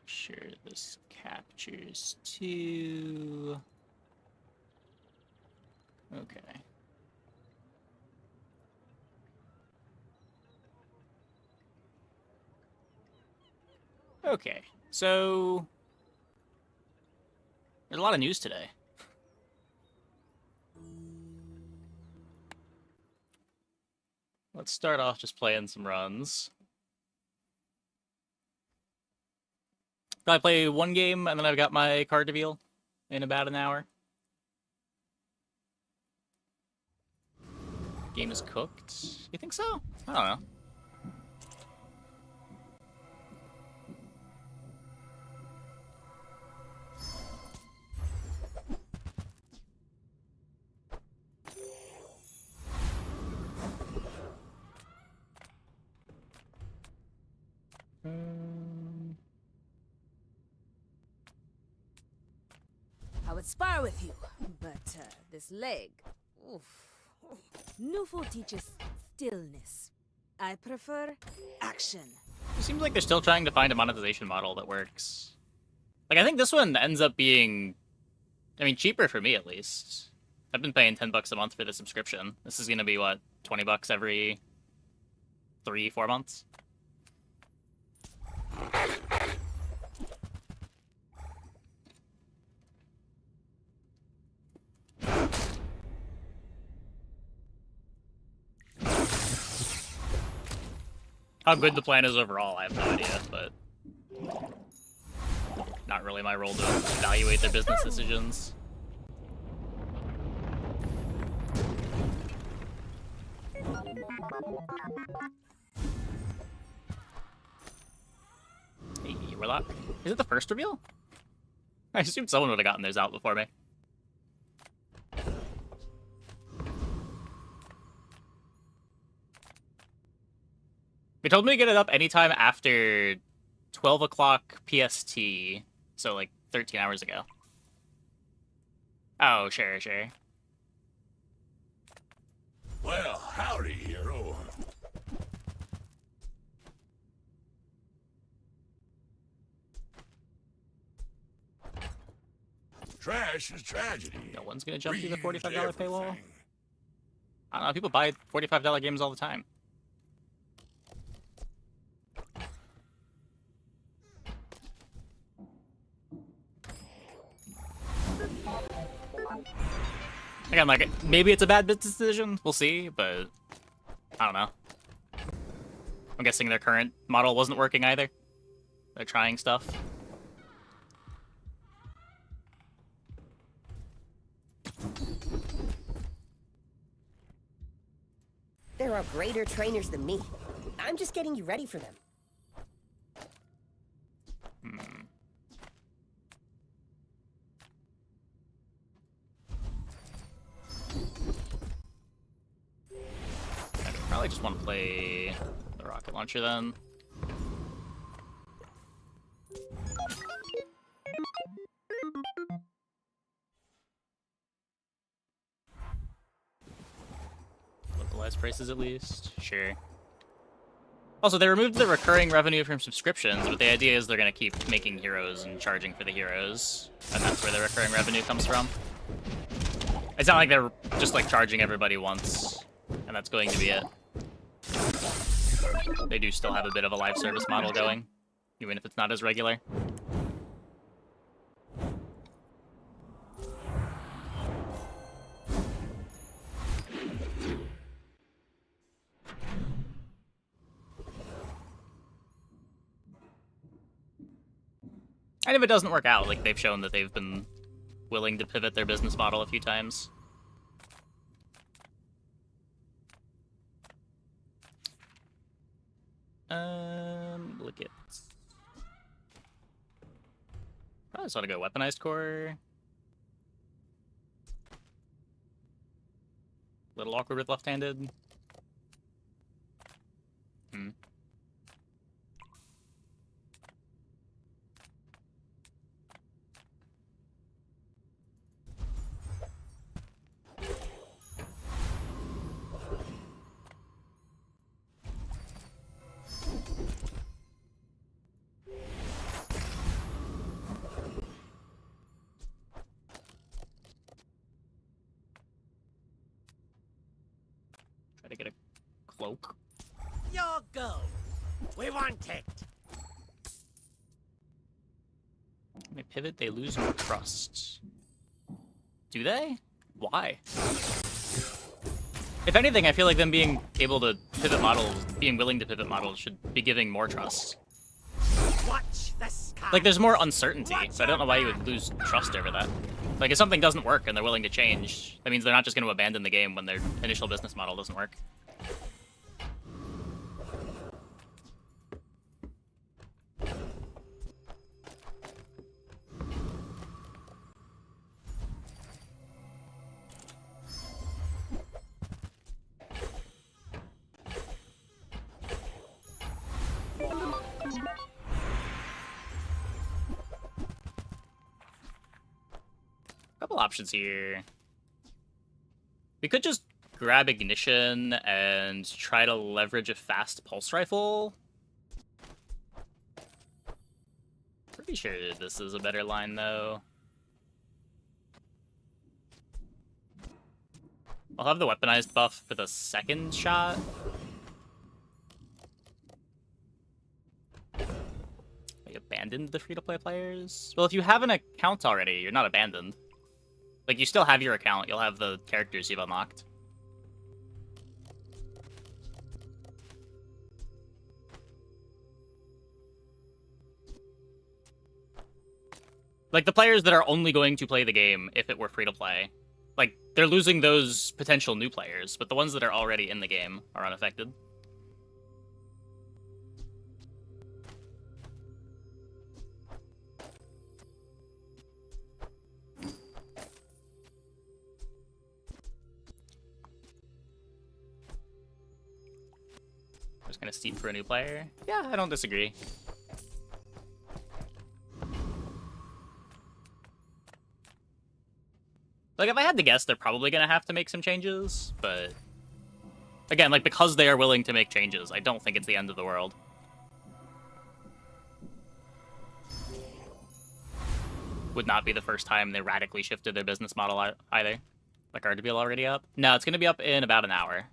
Sure, this captures 2. Okay. Okay, so there's a lot of news today. Let's start off just playing some runs. Probably play one game, and then I've got my card reveal in about an hour. Game is cooked. You think so? I don't know. I would spar with you, but this leg. Oof. Nufo teaches stillness. I prefer action. It seems like they're still trying to find a monetization model that works. Like, I think this one ends up being, I mean, cheaper for me at least. I've been paying $10 a month for the subscription. This is gonna be, what, $20 every 3-4 months? How good the plan is overall, I have no idea, but not really my role to evaluate their business decisions. Hey, Warlock. Is it the first reveal? I assumed someone would have gotten theirs out before me. They told me to get it up anytime after 12 o'clock PST, so like 13 hours ago. Oh, sure. Well, howdy, hero. Trash is tragedy. No one's gonna jump through the $45 paywall. I don't know, people buy $45 games all the time. Again, like, maybe it's a bad business decision, we'll see, but I don't know. I'm guessing their current model wasn't working either. They're trying stuff. There are greater trainers than me. I'm just getting you ready for them. I probably just want to play the rocket launcher then. Localized prices at least, sure. Also, they removed the recurring revenue from subscriptions, but the idea is they're going to keep making heroes and charging for the heroes, and that's where the recurring revenue comes from. It's not like they're just like charging everybody once, and that's going to be it. They do still have a bit of a live service model going, even if it's not as regular. And if it doesn't work out, like, they've shown that they've been willing to pivot their business model a few times. Look at... Probably just want to go weaponized core. Little awkward with left-handed. I get a cloak? Your go. We want it. When they pivot, they lose more trust. Do they? Why? If anything, I feel like them being able to pivot models, being willing to pivot models, should be giving more trust. Watch the sky. Like, there's more uncertainty, so I don't know why you would lose trust over that. Like, if something doesn't work and they're willing to change, that means they're not just going to abandon the game when their initial business model doesn't work. Couple options here. We could just grab ignition and try to leverage a fast pulse rifle. Pretty sure this is a better line, though. I'll have the weaponized buff for the second shot. We abandoned the free-to-play players? Well, if you have an account already, you're not abandoned. Like, you still have your account. You'll have the characters you've unlocked. Like, the players that are only going to play the game if it were free-to-play, like, they're losing those potential new players, but the ones that are already in the game are unaffected. Just kind of steep for a new player. Yeah, I don't disagree. Like, if I had to guess, they're probably going to have to make some changes, but... Again, like, because they are willing to make changes, I don't think it's the end of the world. Would not be the first time they radically shifted their business model either. Like, our to be already up? No, it's going to be up in about an hour.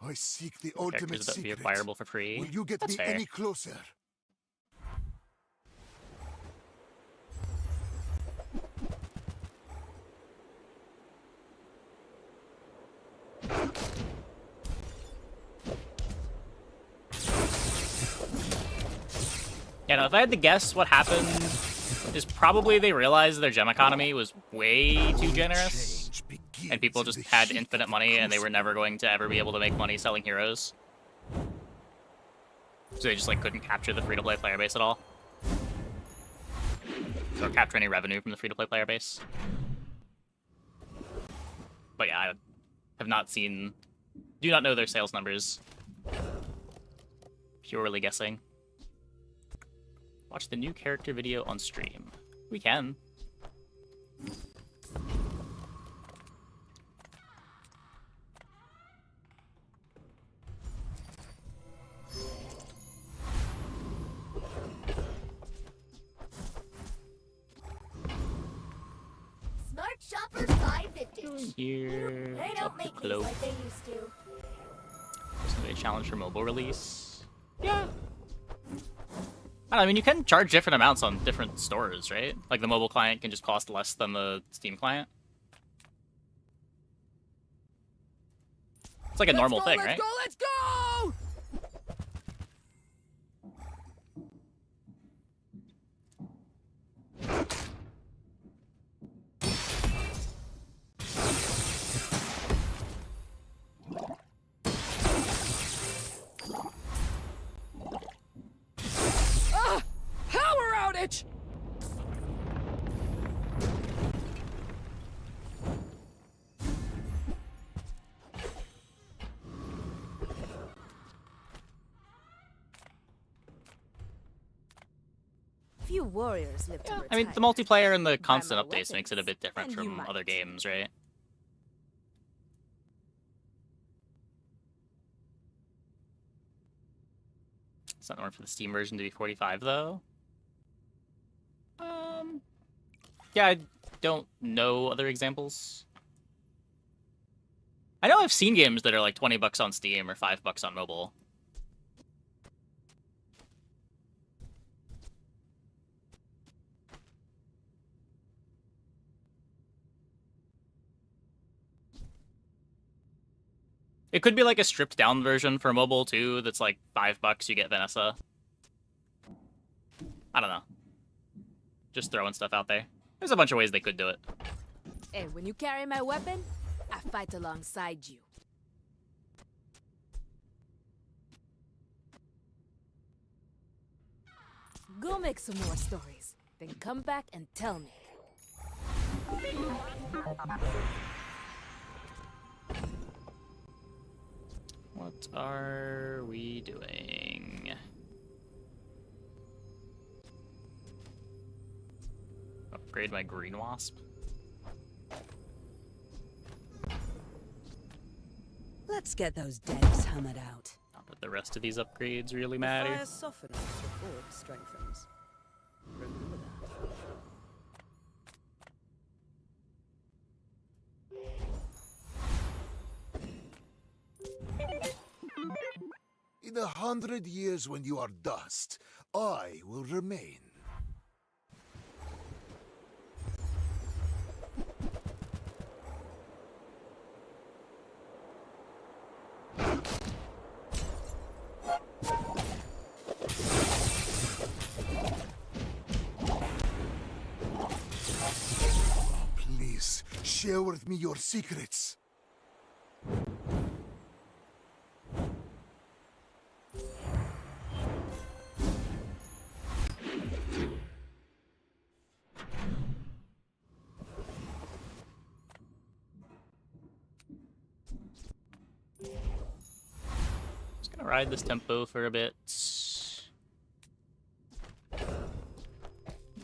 I seek the ultimate Characters that would be secret. acquirable for free. Will you get That's me fair. any closer? Yeah, no, if I had to guess what happened, is probably they realized their gem economy was way too generous, Change begins and people in just the had heat infinite of money, and they were crucible. never going to ever be able to make money selling heroes. So they just, like, couldn't capture the free-to-play player base at all. Or capture any revenue from the free-to-play player base. But yeah, I have not seen... Do not know their sales numbers. Purely guessing. Watch the new character video on stream. We can. Smart shoppers buy vintage. Here. They Up don't the make these cloak. like they used to. There's gonna be a challenge for mobile release. Yeah. I don't know, I mean, you can charge different amounts on different stores, right? Like, the mobile client can just cost less than the Steam client. It's like a normal thing, right? Let's go! Power outage! Few warriors live to I mean, the retire. multiplayer and the Buy constant more updates makes it a weapons, bit different and you from might. other games, right? It's not normal for the Steam version to be 45, though. Yeah, I don't know other examples. I know I've seen games that are like 20 bucks on Steam or $5 on mobile. It could be like a stripped down version for mobile too that's like $5 you get Vanessa. I don't know. Just throwing stuff out there. There's a bunch of ways they could do it. Hey, when you carry my weapon, I fight alongside you. Go make some more stories, then come back and tell me. What are we doing? Upgrade my green wasp. Let's get those devs hammered out. Not that the rest of these upgrades really matter. Fire softens, the orb strengthens. Remember that. In 100 years when you are dust, I will remain. Please, share with me your secrets. Just gonna ride this tempo for a bit.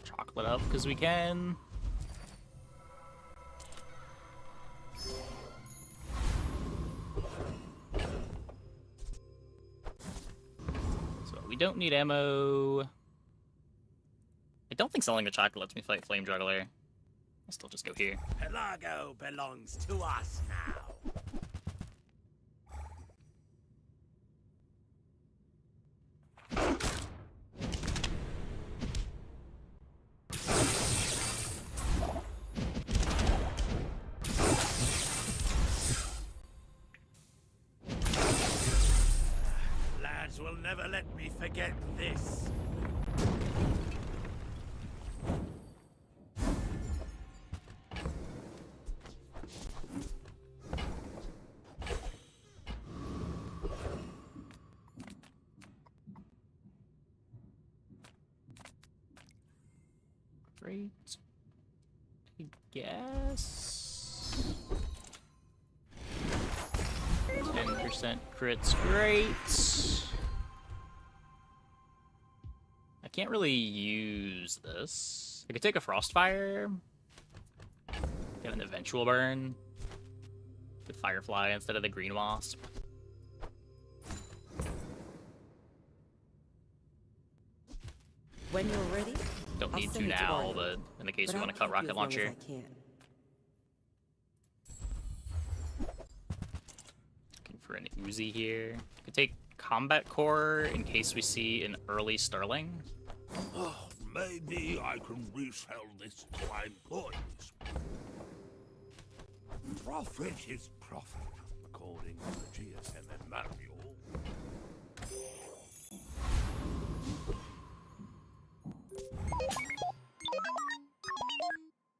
Chocolate up because we can. So we don't need ammo. I don't think selling the chocolate lets me fight Flame Juggler. I'll still just go here. Pelago belongs to us now. Lads will never let me forget this. Great. I guess. 10% crits, great. I can't really use this. I could take a Frostfire. Get an eventual burn. With Firefly instead of the Green Wasp. When you're ready, Don't I'll need to send it to now, Arlo. but in the case But we I'll want to cut keep you Rocket as long as Launcher. I can. Looking for an Uzi here. Could take Combat Core in case we see an early Sterling. Oh, maybe I can resell this to my employees. Profit is profit, according to the GSM manual.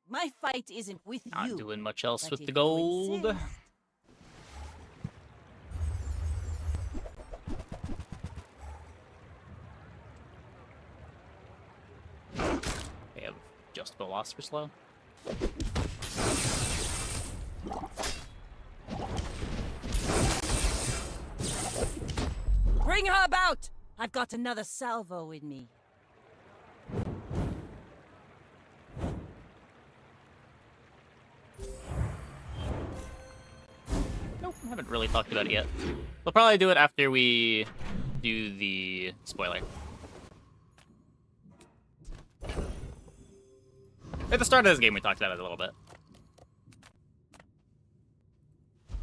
My fight isn't with Not you. doing much else but with if the you gold. insist- They have just Velocipede slow. Bring her about! I've got another salvo in me. Nope, I haven't really talked about it yet. We'll probably do it after we do the spoiler. At the start of this game, we talked about it a little bit.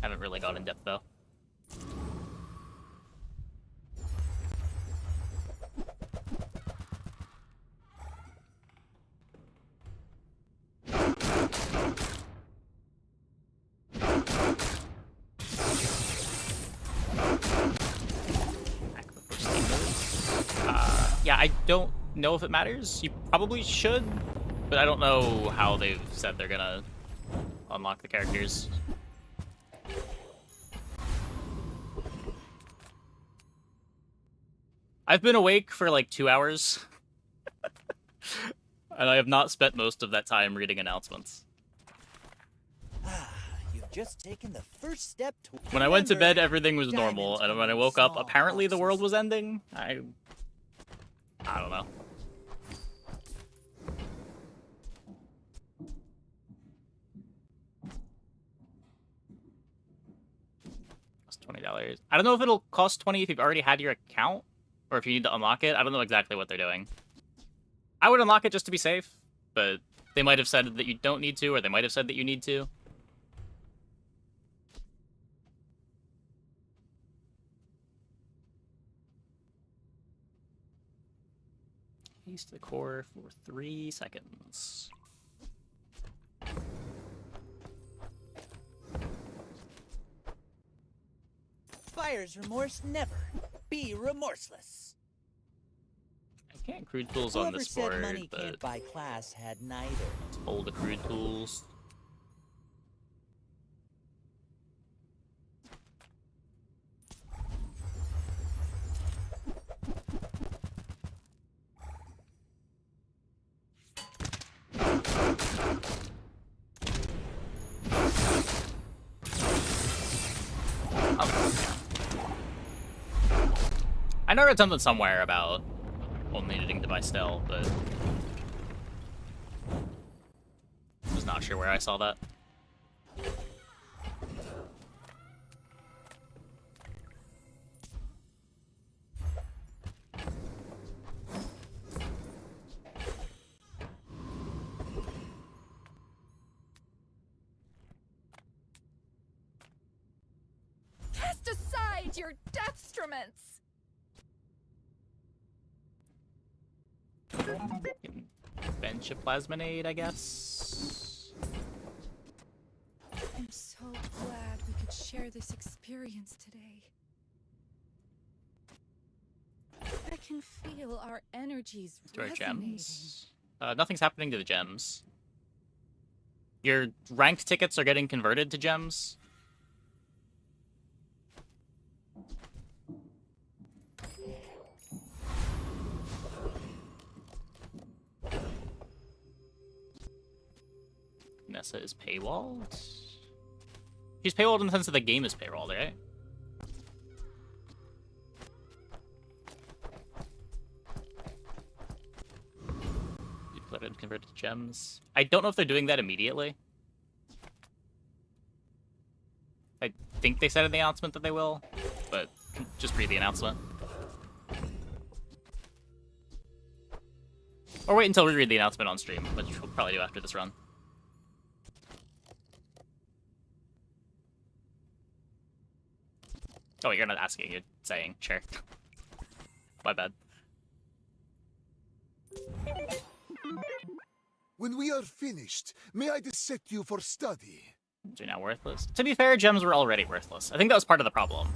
Haven't really gone in depth though. Yeah, I don't know if it matters. You probably should, but I don't know how they've said they're gonna unlock the characters. I've been awake for like 2 hours, and I have not spent most of that time reading announcements. You've just taken the first step to. When I went to bed, everything was normal, and when I woke up, apparently the world was ending. I don't know. Cost $20. I don't know if it'll cost 20 if you've already had your account, or if you need to unlock it. I don't know exactly what they're doing. I would unlock it just to be safe, but they might have said that you don't need to, or they might have said that you need to. Keys to the core for 3 seconds. Buyer's remorse never. Be remorseless. I can't accrued tools on Whoever this said board, money but can't buy class had neither. old accrued tools. I know I read something somewhere about only needing to buy Stell, but I was not sure where I saw that. Cast aside your deathstruments! Bench a plasminade, I guess. I'm so glad we could share this experience today. I can feel our energies To our resonating. gems. Nothing's happening to the gems. Your ranked tickets are getting converted to gems. Nessa is paywalled? She's paywalled in the sense that the game is paywalled, right? You put it converted to gems. I don't know if they're doing that immediately. I think they said in the announcement that they will, but just read the announcement. Or wait until we read the announcement on stream, which we'll probably do after this run. Oh, you're not asking, you're saying. Sure. My bad. When we are finished, may I dissect you for study? They're now worthless. To be fair, gems were already worthless. I think that was part of the problem.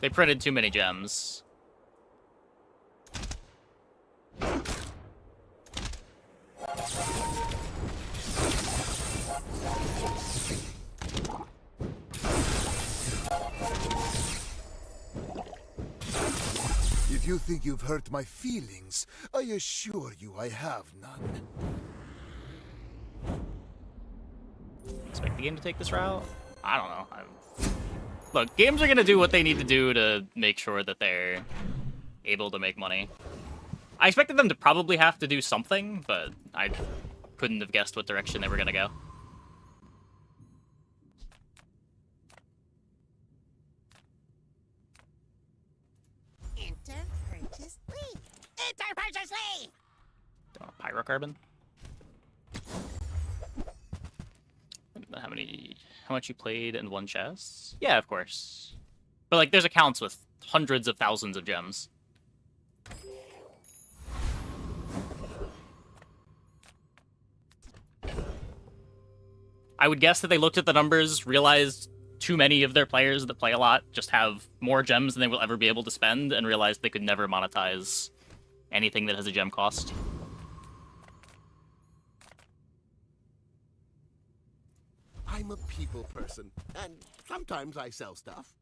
They printed too many gems. If you think you've hurt my feelings, I assure you I have none. Expect the game to take this route? I don't know. Look, games are gonna do what they need to do to make sure that they're able to make money. I expected them to probably have to do something, but I couldn't have guessed what direction they were gonna go. Enter purchase lead. Enter purchase lead. Don't know, pyrocarbon? how much you played and won chests? Yeah, of course. But like, there's accounts with hundreds of thousands of gems. I would guess that they looked at the numbers, realized too many of their players that play a lot just have more gems than they will ever be able to spend, and realized they could never monetize anything that has a gem cost. I'm a people person, and sometimes I sell stuff.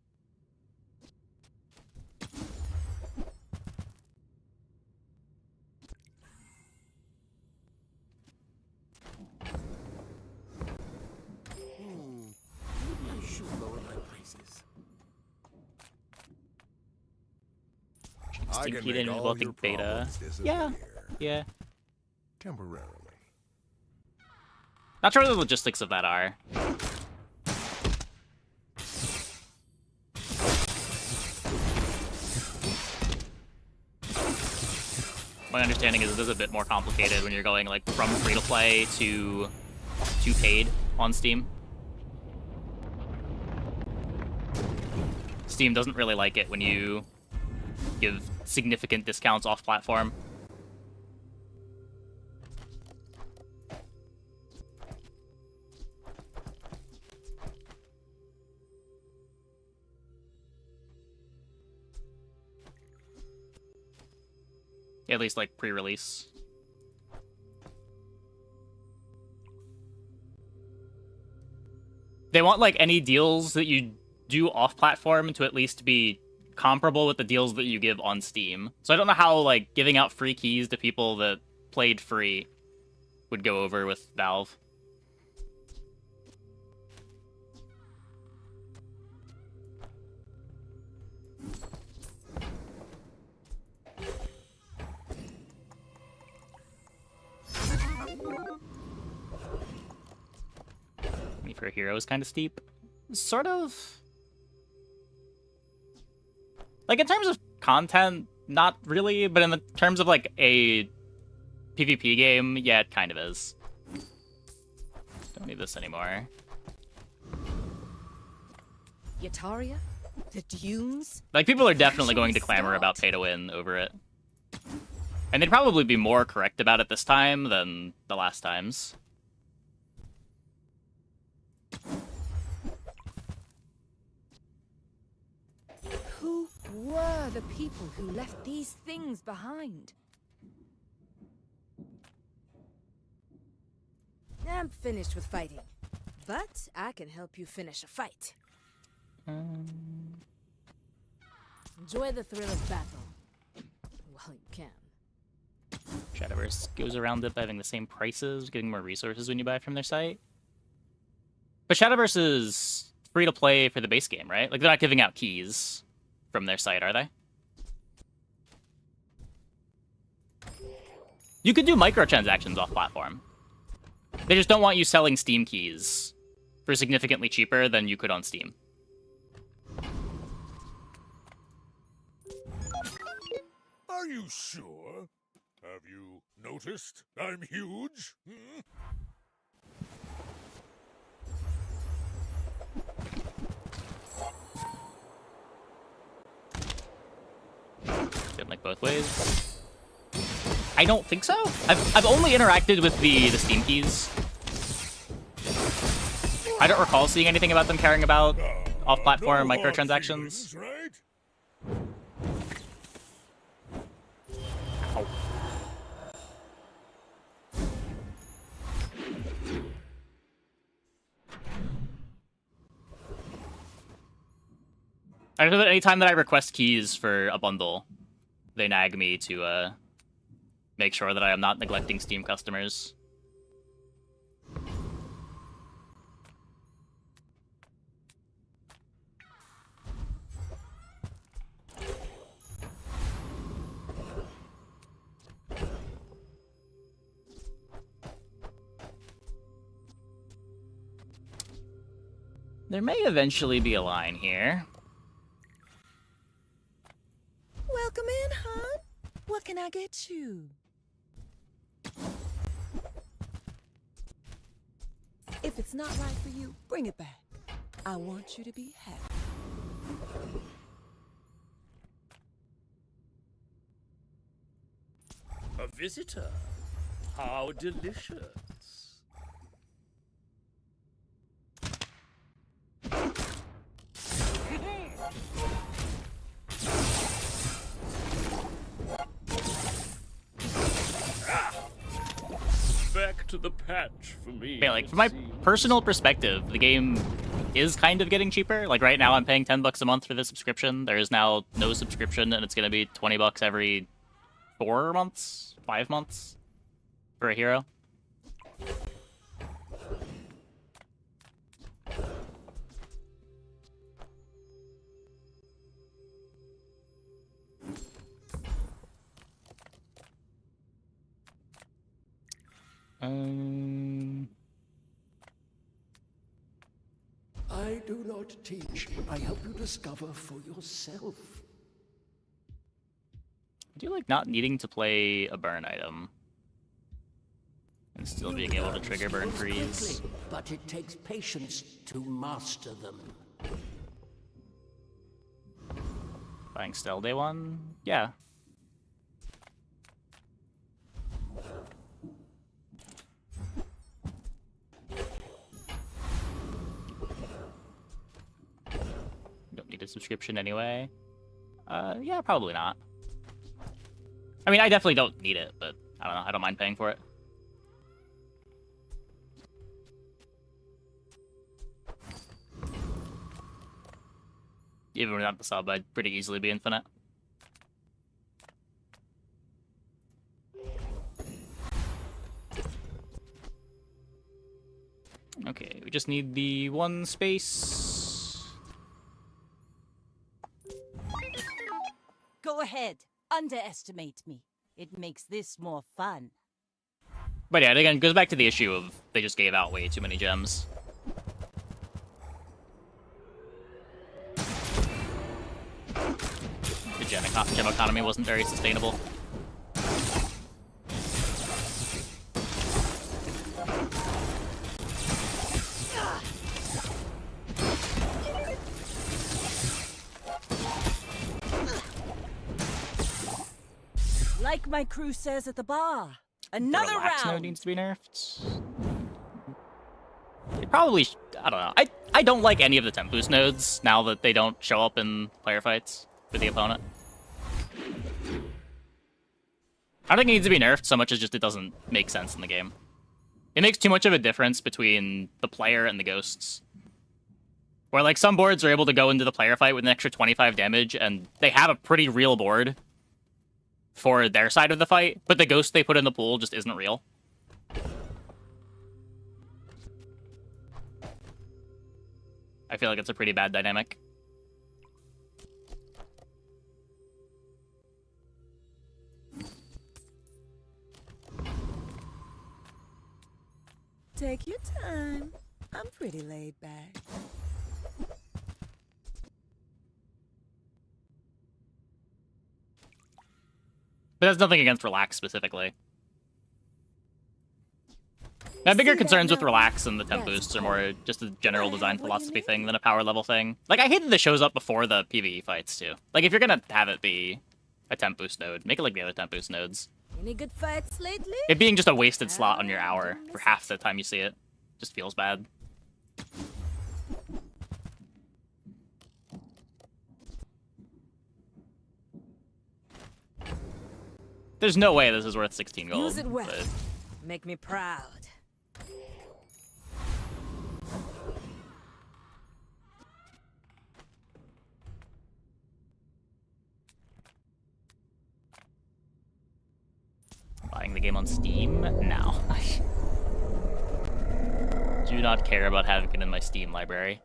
Maybe I should lower my prices. Steam keyed in developing beta. Yeah. Yeah. Temporarily. Not sure what the logistics of that are. My understanding is it is a bit more complicated when you're going like from free to play to paid on Steam. Steam doesn't really like it when you give significant discounts off platform. At least like pre-release. They want like any deals that you do off-platform to at least be comparable with the deals that you give on Steam. So I don't know how like giving out free keys to people that played free would go over with Valve. For a hero is kind of steep. Sort of. Like, in terms of content, not really, but in the terms of, like, a PvP game, yeah, it kind of is. Don't need this anymore. Yataria? The dunes? Like, people are definitely going to clamor about pay-to-win over it. And they'd probably be more correct about it this time than the last times. Who were the people who left these things behind? I'm finished with fighting, but I can help you finish a fight. Enjoy the thrill of battle while you can. Shadowverse goes around it by having the same prices, getting more resources when you buy from their site. But Shadowverse is free to play for the base game, right? Like, they're not giving out keys from their site, are they? You could do microtransactions off platform. They just don't want you selling Steam keys for significantly cheaper than you could on Steam. Are you sure? Have you noticed I'm huge? Didn't like both ways. I don't think so. I've only interacted with the Steam keys. I don't recall seeing anything about them caring about off-platform No hard microtransactions. feelings, right? Ow. I know that anytime that I request keys for a bundle, they nag me to make sure that I am not neglecting Steam customers. There may eventually be a line here. Welcome in, hon. What can I get you? If it's not right for you, bring it back. I want you to be happy. A visitor. How delicious. Back to the patch for me. Okay, like, from my personal perspective, the game is kind of getting cheaper. Like, right now I'm paying $10 a month for the subscription. There is now no subscription, and it's going to be $20 every 4 months, 5 months for a hero. I do not teach. I help you discover for yourself. Do you like not needing to play a burn item and still being able to trigger burn freeze? Quickly, but it takes patience to master them. Buying Stell day one? Yeah. Don't need a subscription anyway. Yeah, probably not. I mean, I definitely don't need it, but I don't know. I don't mind paying for it. Even without the sub, I'd pretty easily be infinite. Okay, we just need the one space. Go ahead. Underestimate me. It makes this more fun. But yeah, again, it goes back to the issue of they just gave out way too many gems. The gem economy wasn't very sustainable. Like my crew says at the bar. Another The relax round. node needs to be nerfed. It probably, I don't know. I don't like any of the temp boost nodes now that they don't show up in player fights for the opponent. I don't think it needs to be nerfed so much as just it doesn't make sense in the game. It makes too much of a difference between the player and the ghosts. Where, like, some boards are able to go into the player fight with an extra 25 damage, and they have a pretty real board for their side of the fight, but the ghost they put in the pool just isn't real. I feel like it's a pretty bad dynamic. Take your time. I'm pretty laid back. But that's nothing against Relax specifically. I have bigger concerns with Relax and the temp boosts are more just a general design philosophy thing than a power level thing. Like, I hate that this shows up before the PvE fights, too. Like, if you're gonna have it be a temp boost node, make it like the other temp boost nodes. Any good fights lately? It being just a wasted slot on your hour for half the time you see it just feels bad. There's no way this is worth 16 gold. Use it well. But Make me proud. buying the game on Steam? No. Do not care about having it in my Steam library.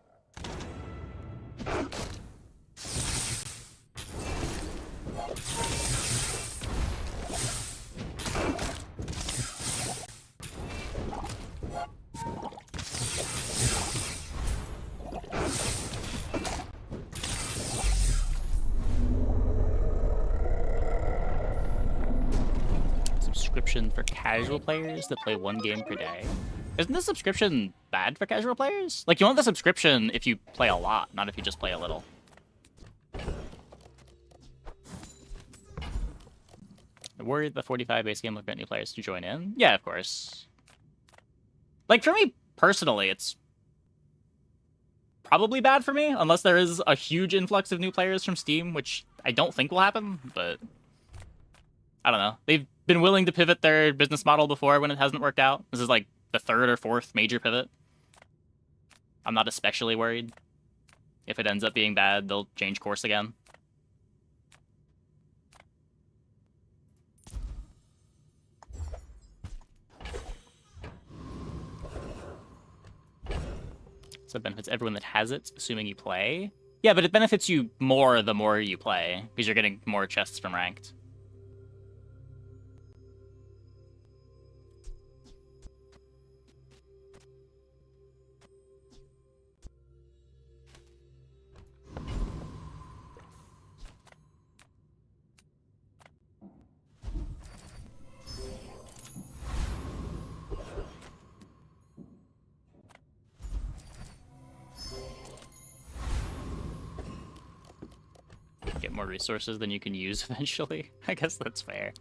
Subscription for casual players that play one game per day. Isn't the subscription bad for casual players? Like, you want the subscription if you play a lot, not if you just play a little. I'm worried the 45 base game will prevent new players to join in. Yeah, of course. Like, for me, personally, it's probably bad for me, unless there is a huge influx of new players from Steam, which I don't think will happen, but I don't know. They've been willing to pivot their business model before when it hasn't worked out. This is like the third or fourth major pivot. I'm not especially worried. If it ends up being bad, they'll change course again. So it benefits everyone that has it, assuming you play. Yeah, but it benefits you more the more you play, because you're getting more chests from ranked. Get more resources than you can use eventually. I guess that's fair.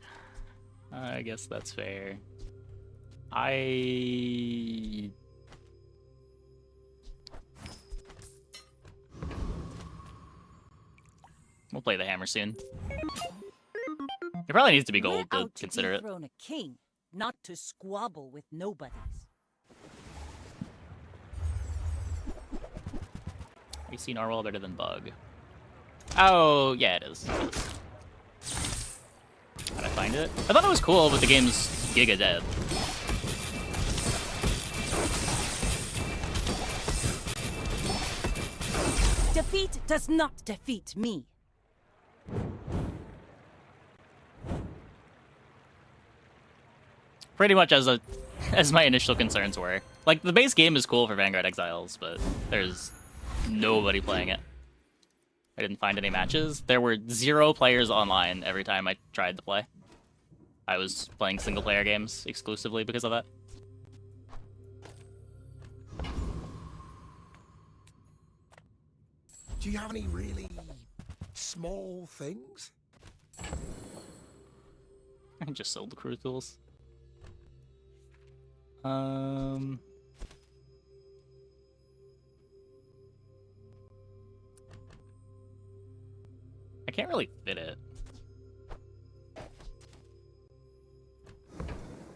I guess that's fair. We'll play the hammer soon. It probably needs to be gold We're to out consider it. dethrone a king, not to squabble with nobodies. We see Narwhal better than Bug. Oh, yeah, it is. How'd I find it? I thought it was cool, but the game's giga dead. Defeat does not defeat me. Pretty much as my initial concerns were. Like, the base game is cool for Vanguard Exiles, but there's nobody playing it. I didn't find any matches. There were 0 players online every time I tried to play. I was playing single-player games exclusively because of that. Do you have any really small things? I just sold the crew tools. I can't really fit it.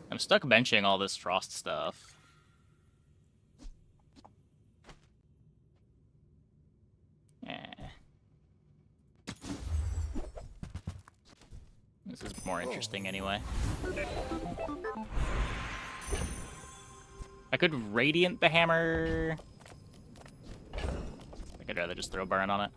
I'm stuck benching all this frost stuff. This is more interesting anyway. I could Radiant the hammer. I think I'd rather just throw burn on it.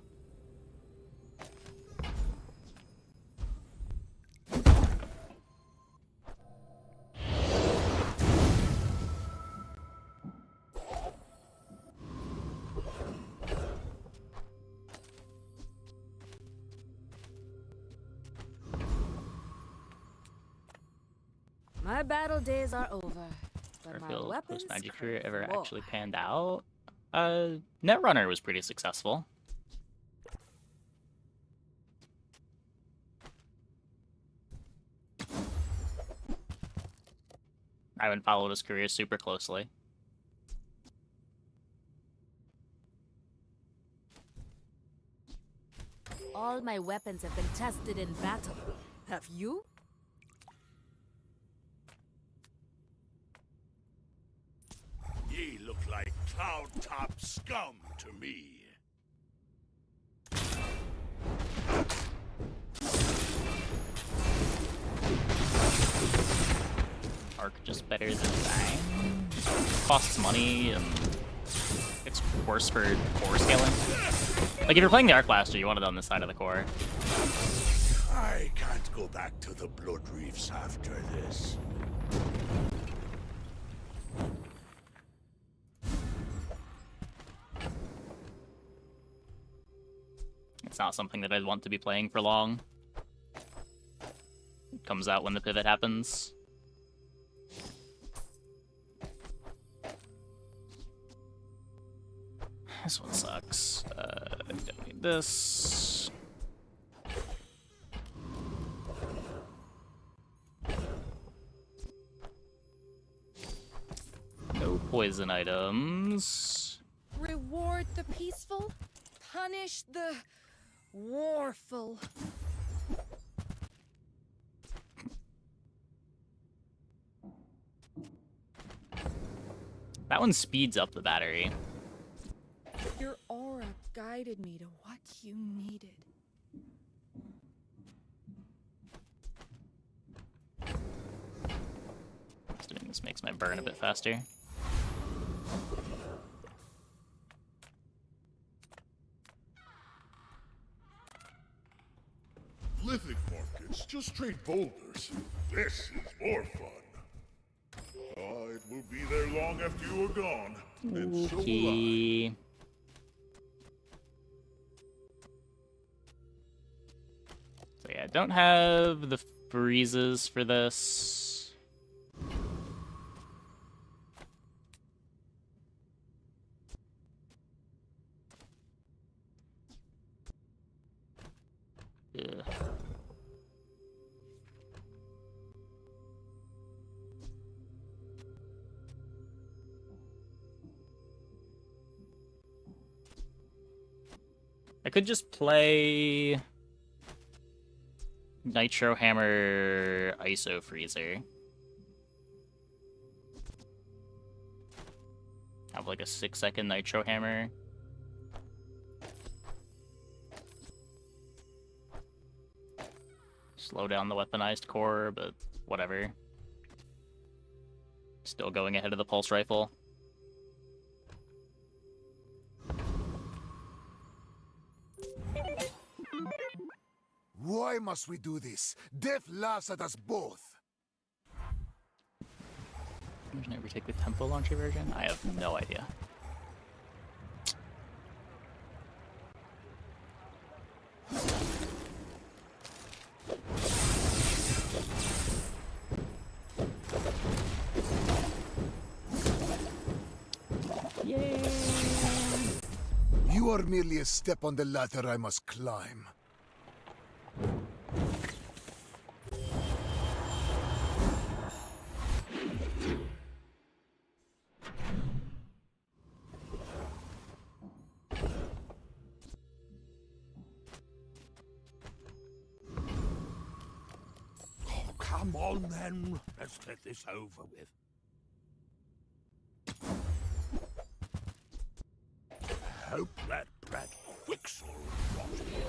My battle days are over, but my Garfield weapons post-magic career crave ever war. actually panned out? Netrunner was pretty successful. I haven't followed his career super closely. All my weapons have been tested in battle. Have you? Ye look like cloud-top scum to me. Arc just better than Fang. Costs money and it's worse for core scaling. Like if you're playing the Arc Blaster, you want it on this side of the core. I can't go back to the Blood Reefs after this. It's not something that I'd want to be playing for long. It comes out when the pivot happens. This one sucks. Don't need this. No poison items. Reward the peaceful, punish the warful. That one speeds up the battery. Your aura guided me to what you needed. Doing this makes my burn a bit faster. Lithic markets just trade boulders. This is more fun. It will be there long after you are gone. And so will I. Okay. So yeah, I don't have the freezes for this. Ugh. I could just play Nitro Hammer ISO Freezer. Have like a 6-second Nitro Hammer. Slow down the weaponized core, but whatever. Still going ahead of the pulse rifle. Why must we do this? Death laughs at us both. Did you ever take the tempo launcher version? I have no idea. Yay! You are merely a step on the ladder I must climb. Oh, come on then. Let's get this over with. Hope that brat Quixel got here.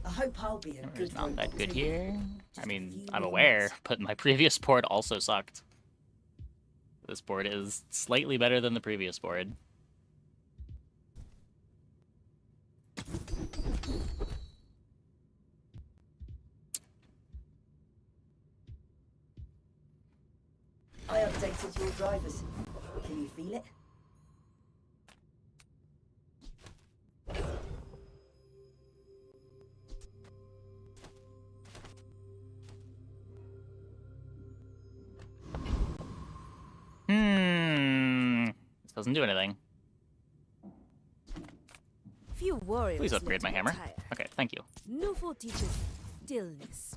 I hope I'll be a It's good not that robot good too. here. I Just a mean, few I'm more aware, minutes. but my previous board also sucked. This board is slightly better than the previous board. I updated your drivers. Can you feel it? This doesn't do anything. Few warriors Please upgrade my let you hammer. retire. Okay, thank you. Nufo teaches stillness.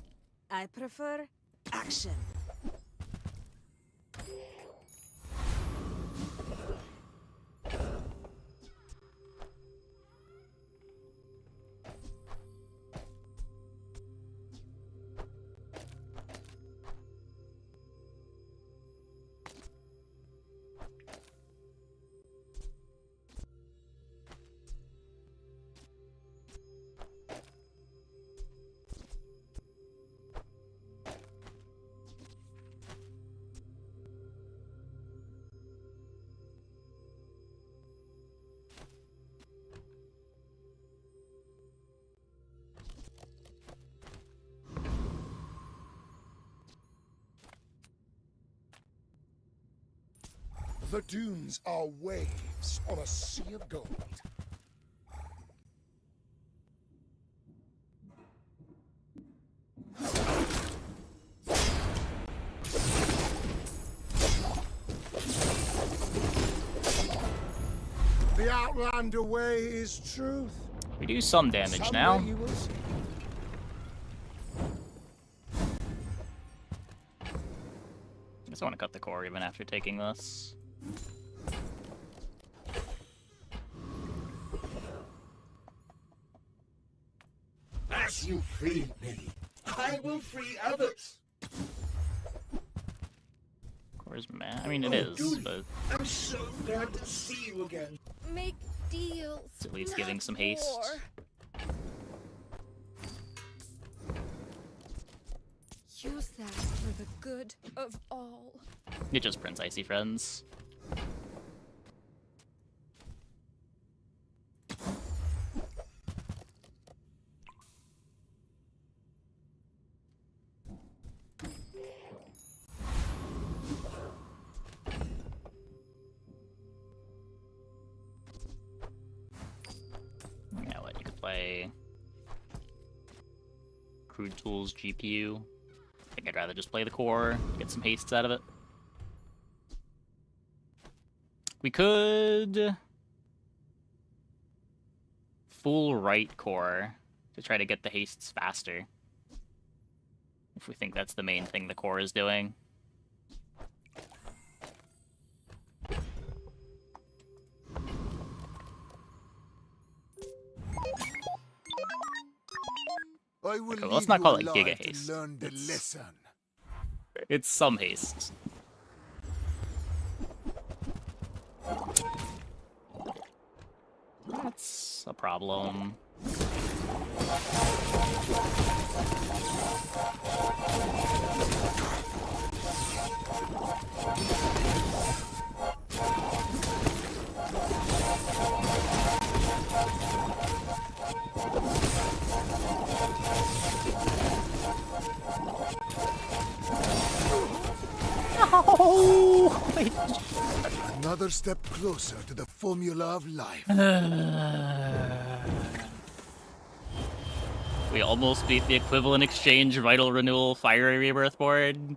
I prefer action. The dunes are waves on a sea of gold. Outlander way is truth. We do some damage Someday now. you will see. I just want to cut the core even after taking this. As you freed me, I will free others. Core's mad. I mean, it is, but I'm so glad to see you again. Make deals. it's at least not giving some haste. war. Use that for the good of all. It just prints Icy Friends. Yeah, what, you could play Crude Tools GPU. I think I'd rather just play the core, get some hastes out of it. We could full right core to try to get the hastes faster. If we think that's the main thing the core is doing. I will Okay, well, let's leave not you call it alive Giga to Haste. learn the It's- lesson. It's some haste. That's a problem. Oh! Wait. Another step closer to the formula of life. We almost beat the equivalent exchange vital renewal fiery rebirth board.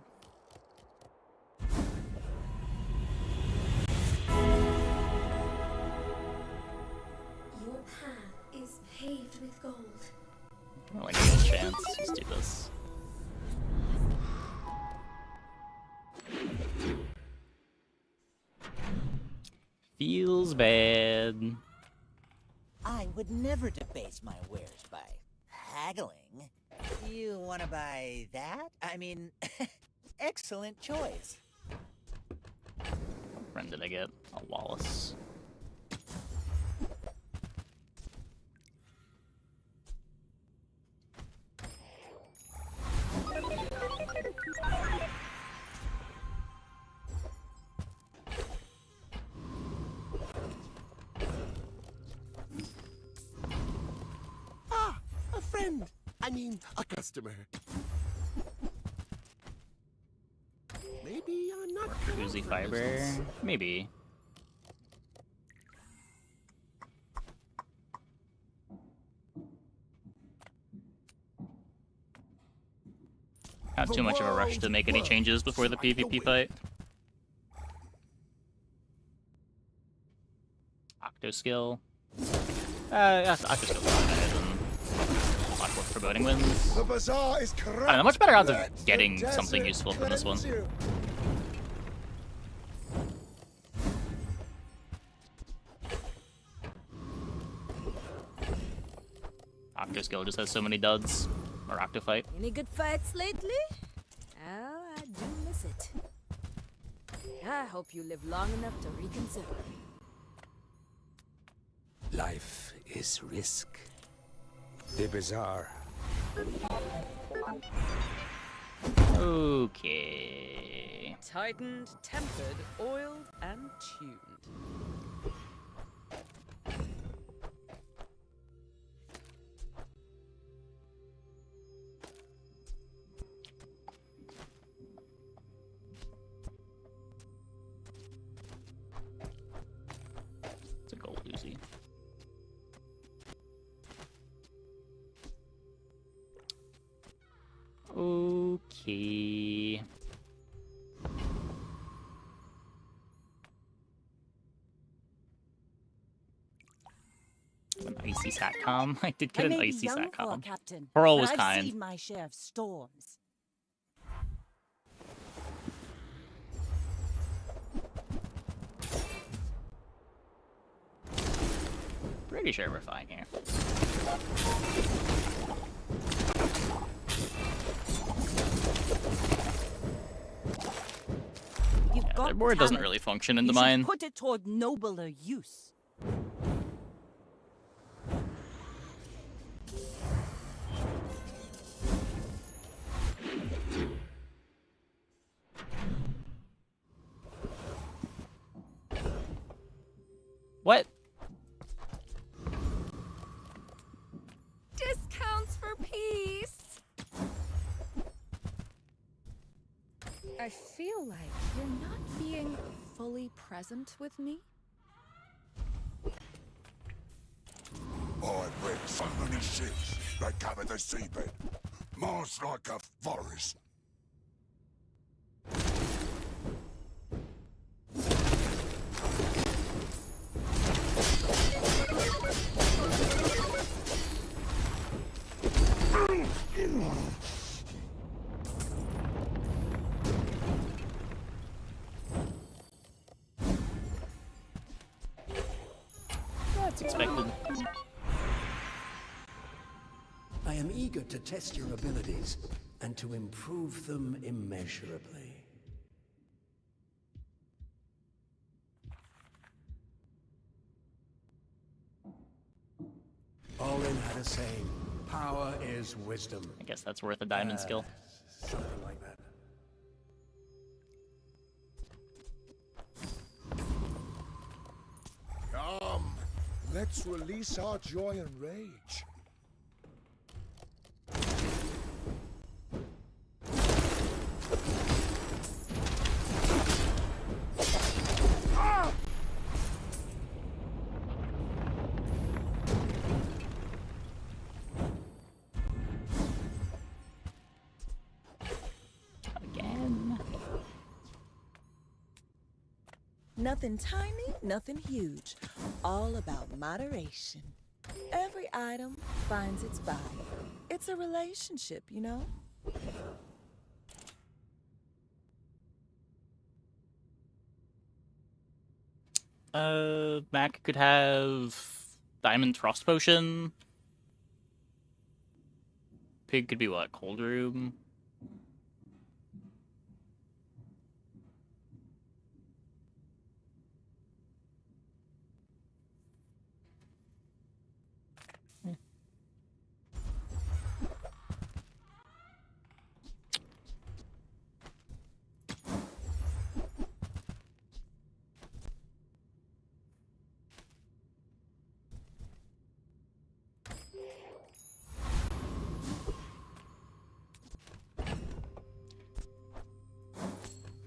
Your path is paved with gold. I don't like a chance. Let's do this. Feels bad. I would never debase my wares by haggling. You want to buy that? I mean, excellent choice. When did I get? A Wallace. Ah, a friend. I mean, a customer. Maybe I'm not. Uzi fiber? Maybe. Not too much of a rush to make any changes before the PvP fight. Octo skill. Yes, Octo skill's not better than Clockwork Foreboding Winds. The bazaar is corrupt. I don't know, much better odds of Let the getting desert something useful from this one. cleanse you. Octo skill just has so many duds. Or Octo fight. Any good fights lately? Oh, I do miss it. I hope you live long enough to reconsider. Life is risk. The bazaar. Okay. Tightened, tempered, oiled, and tuned. It's a gold Uzi. Okay. Icy satcom. I did get I an may be icy young for a satcom. captain, Pearl but was I've kind. seen my share of storms. Pretty sure we're fine here. You've got Their board doesn't talent. really function in You the should mine. put it toward nobler use. What? Discounts for peace. I feel like you're not being fully present with me. I've read so many ships. They cover the seabed. Mars like a forest. That's expected. I am eager to test your abilities and to improve them immeasurably. Olin had a saying, power is wisdom. I guess that's worth a diamond skill. Something like that. Come, let's release our joy and rage. Again. Nothing tiny, nothing huge. All about moderation. Every item finds its buyer. It's a relationship, you know? Mac could have diamond frost potion. Pig could be what? Cold room.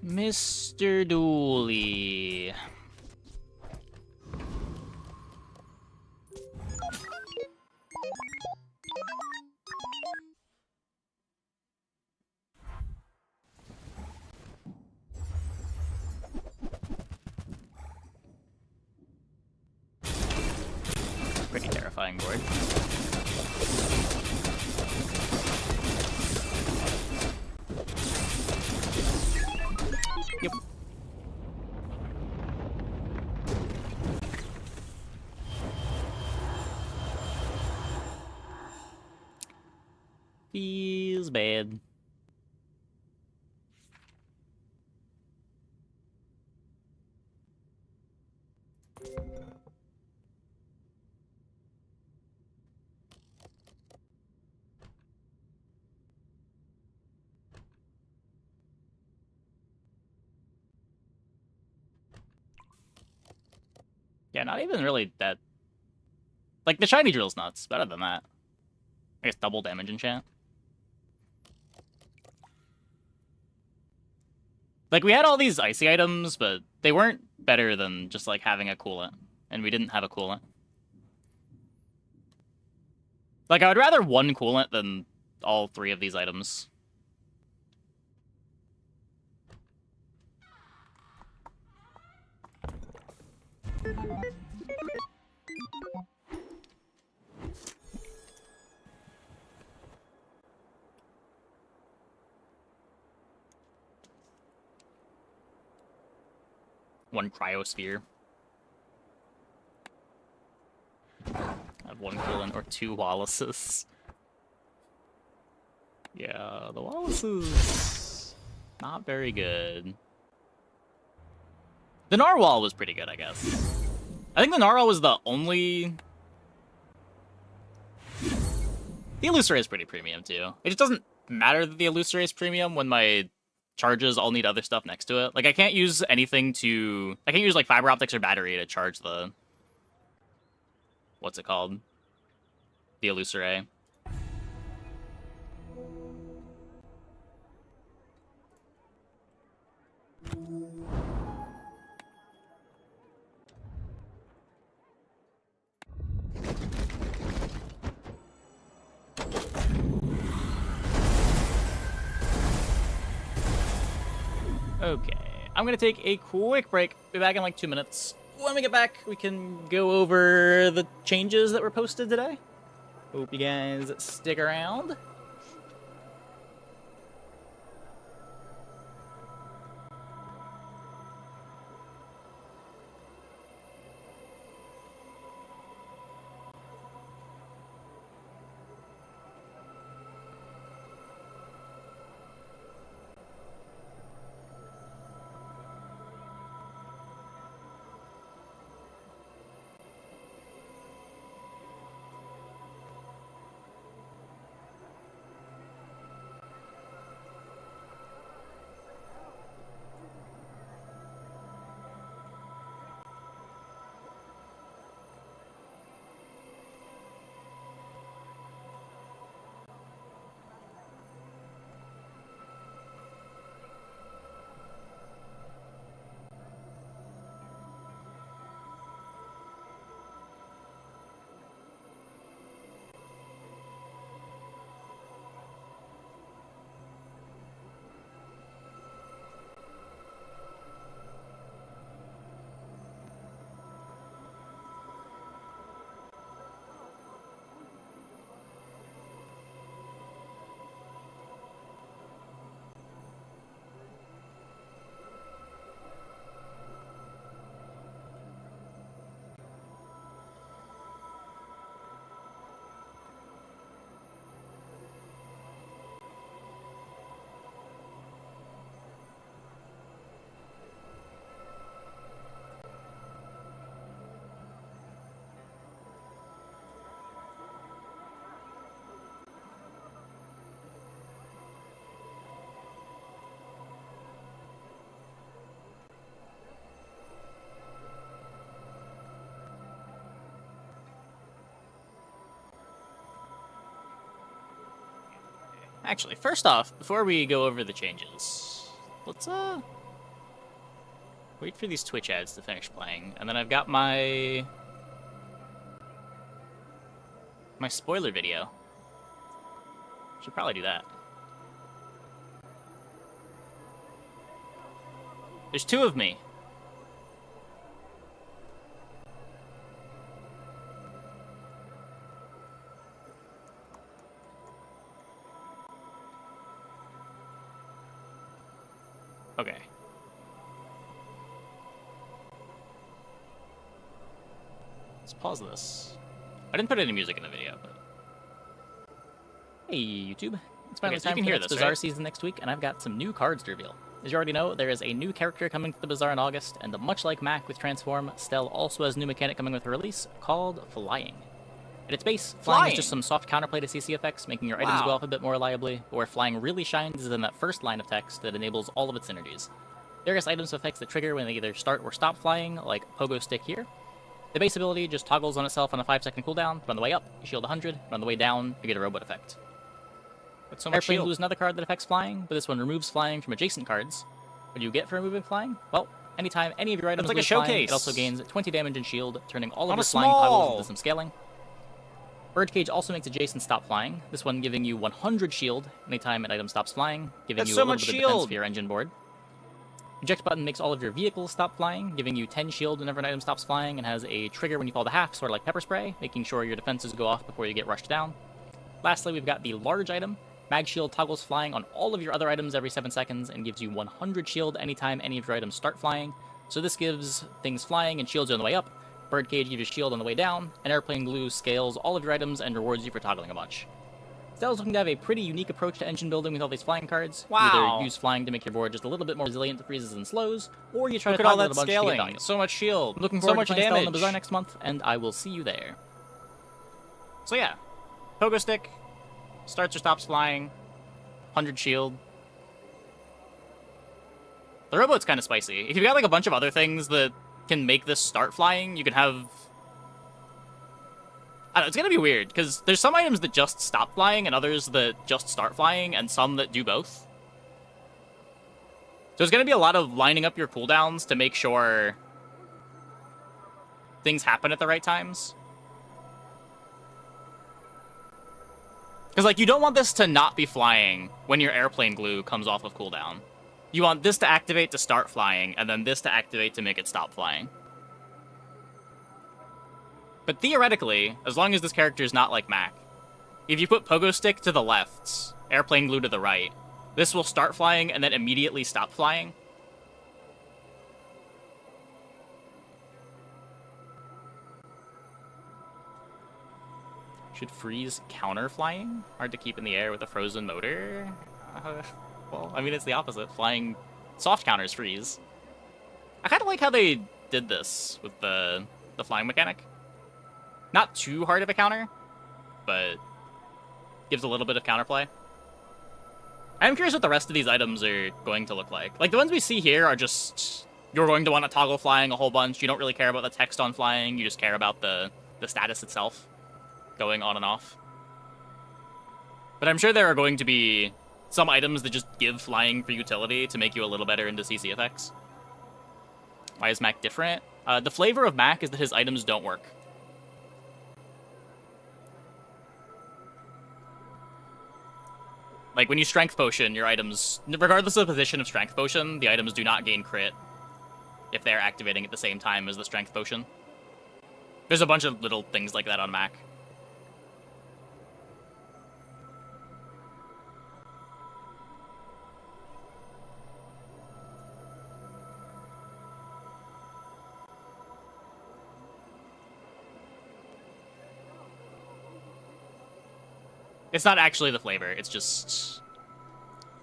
Mr. Dooley. Pretty terrifying board. Yep. Feels bad. Yeah, not even really that. Like, the shiny drill's nuts. Better than that. I guess double damage enchant. Like, we had all these icy items, but they weren't better than just, like, having a coolant. And we didn't have a coolant. Like, I would rather one coolant than all three of these items. 1 cryosphere. I have 1 Quillen or 2 Wallaces. Yeah, the Wallaces... not very good. The Narwhal was pretty good, I guess. I think the Narwhal was the only... The Illusory is pretty premium, too. It just doesn't matter that the Illusory is premium when my charges all need other stuff next to it. Like, I can't use anything to... I can't use, like, fiber optics or battery to charge the... What's it called? The Illusory. Okay, I'm gonna take a quick break. Be back in like 2 minutes. When we get back, we can go over the changes that were posted today. Hope you guys stick around. Actually, first off, before we go over the changes, let's wait for these Twitch ads to finish playing, and then I've got my spoiler video. Should probably do that. There's 2 of me. Okay. Let's pause this. I didn't put any music in the video, but... Hey, YouTube. It's finally time for the Bazaar season next week, and I've got some new cards to reveal. As you already know, there is a new character coming to the Bazaar in August, and much like Mac with Transform, Stell also has a new mechanic coming with her release called Flying. At its base, flying is just some soft counterplay to CC effects, making your items go off a bit more reliably, but where flying really shines is in that first line of text that enables all of its synergies. Various items with effects that trigger when they either start or stop flying, like Pogo Stick here. The base ability just toggles on itself on a 5-second cooldown, but on the way up, you shield 100, but on the way down, you get a robot effect. But so much Airplane shield. Blue is another card that affects flying, but this one removes flying from adjacent cards. What do you get for removing flying? Well, anytime any of your items like a lose flying, showcase. it also gains 20 damage and shield, turning all of On your a flying toggles small. into some scaling. Birdcage also makes adjacent stop flying, this one giving you 100 shield anytime an item stops flying, giving That's you so a little much bit of defense shield. for your engine board. Eject button makes all of your vehicles stop flying, giving you 10 shield whenever an item stops flying, and has a trigger when you fall to half, sort of like pepper spray, making sure your defenses go off before you get rushed down. Lastly, we've got the large item. Mag shield toggles flying on all of your other items every 7 seconds and gives you 100 shield anytime any of your items start flying, So this gives things flying and shields you on the way up, birdcage gives you shield on the way down, and airplane glue scales all of your items and rewards you for toggling a bunch. Stell is looking to have a pretty unique approach to engine building with all these flying cards. Wow. You either use flying to make your board just a little bit more resilient to freezes and slows, or you try Look to at all toggle it that a bunch to get scaling. value. So much shield. I'm looking so forward much to playing Stell in the damage. Bazaar next month, and I will see you there. So yeah, pogo stick, starts or stops flying, 100 shield. The rowboat's kind of spicy. If you've got like a bunch of other things that can make this start flying, you can have... I don't know, it's gonna be weird, because there's some items that just stop flying and others that just start flying, and some that do both. So there's gonna be a lot of lining up your cooldowns to make sure things happen at the right times. Because, like, you don't want this to not be flying when your airplane glue comes off of cooldown. You want this to activate to start flying, and then this to activate to make it stop flying. But theoretically, as long as this character is not like Mac, if you put pogo stick to the left, airplane glue to the right, this will start flying and then immediately stop flying. Should freeze counter flying? Hard to keep in the air with a frozen motor? Well, I mean, it's the opposite. Flying soft counters freeze. I kind of like how they did this with the flying mechanic. Not too hard of a counter, but gives a little bit of counterplay. I'm curious what the rest of these items are going to look like. Like, the ones we see here are just... You're going to want to toggle flying a whole bunch. You don't really care about the text on flying. You just care about the status itself going on and off. But I'm sure there are going to be some items that just give flying for utility to make you a little better into CC effects. Why is Mac different? The flavor of Mac is that his items don't work. Like, when you Strength Potion, your items, regardless of the position of Strength Potion, the items do not gain crit if they're activating at the same time as the Strength Potion. There's a bunch of little things like that on Mac. It's not actually the flavor, it's just...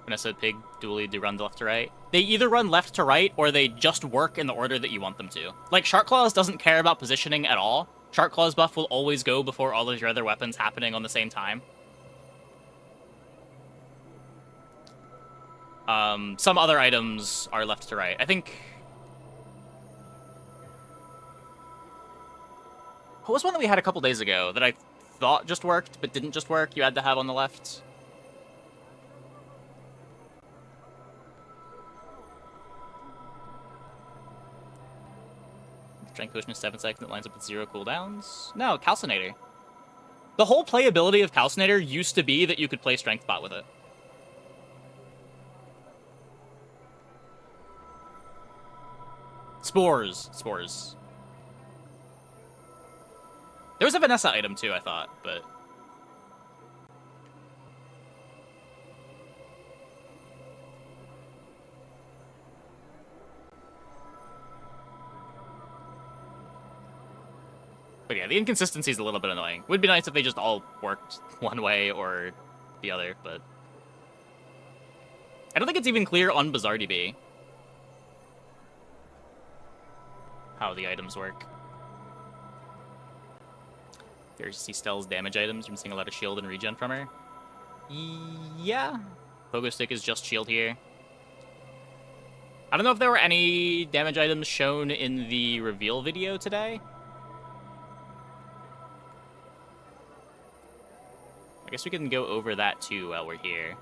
When I said pig, dually do run left to right. They either run left to right, or they just work in the order that you want them to. Like, Shark Claws doesn't care about positioning at all. Shark Claws buff will always go before all of your other weapons happening on the same time. Some other items are left to right. I think... What was one that we had a couple days ago that I thought just worked, but didn't just work? You had to have on the left. Strength Potion is 7 seconds, it lines up with 0 cooldowns. No, Calcinator. The whole playability of Calcinator used to be that you could play Strength Bot with it. Spores. Spores. There was a Vanessa item too, I thought, but... But yeah, the inconsistency is a little bit annoying. Would be nice if they just all worked one way or the other, but... I don't think it's even clear on BazaarDB how the items work. There's see Stell's damage items. I'm seeing a lot of shield and regen from her. Yeah. Pogo Stick is just shield here. I don't know if there were any damage items shown in the reveal video today. I guess we can go over that too while we're here.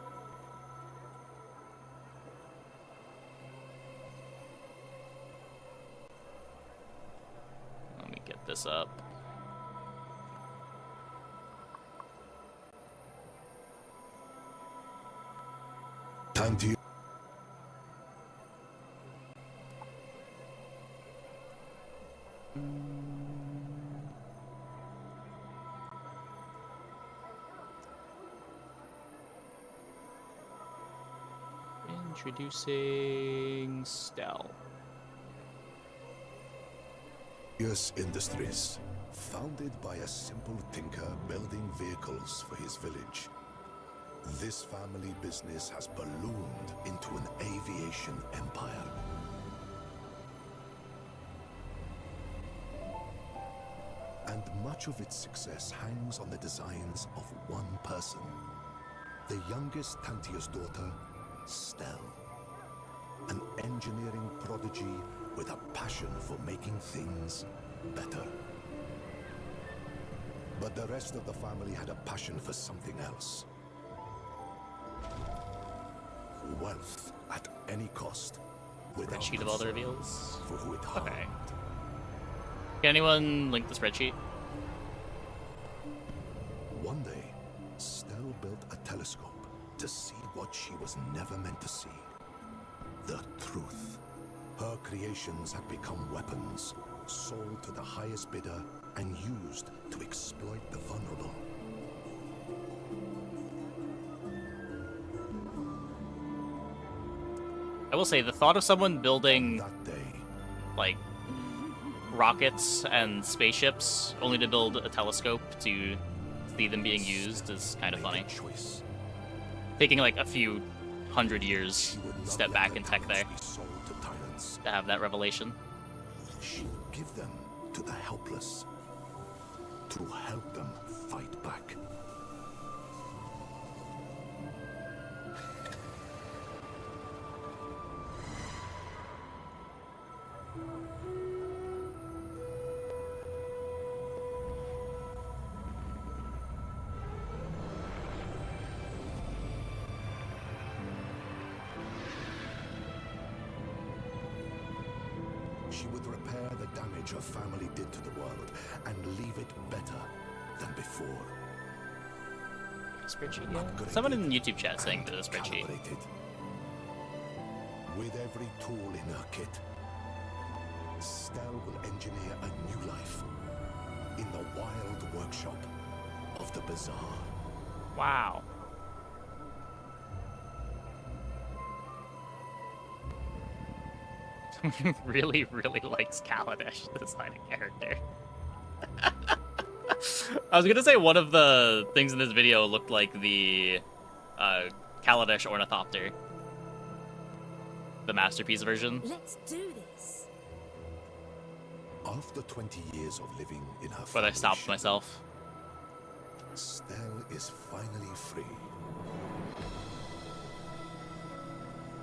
Let me get this up. Time to... Introducing Stell. Yes, Industries, founded by a simple tinker building vehicles for his village. This family business has ballooned into an aviation empire. And much of its success hangs on the designs of one person. The youngest Tantia's daughter, Stell. An engineering prodigy with a passion for making things better. But the rest of the family had a passion for something else. Wealth at any cost. Spreadsheet of all the reveals. For who it harmed. Okay. Can anyone link the spreadsheet? One day, Stell built a telescope to see what she was never meant to see. The truth. Her creations had become weapons, sold to the highest bidder and used to exploit the vulnerable. I will say, the thought of someone building, like, rockets and spaceships only to build a telescope to see them being used is kind of funny. Taking, like, a few hundred years step back in tech there to have that revelation. She would give them to the helpless to help them fight back. She would repair the damage her family did to the world and leave it better than before. Spreadsheet, yeah. Someone in YouTube chat saying the spreadsheet. With every tool in her kit, Stell will engineer a new life in the wild workshop of the Bazaar. Wow. really likes Kaladesh to design a character. I was gonna say one of the things in this video looked like the Kaladesh Ornithopter. The masterpiece version. Let's do this. After 20 years of living in her But I stopped myself. Stell is finally free.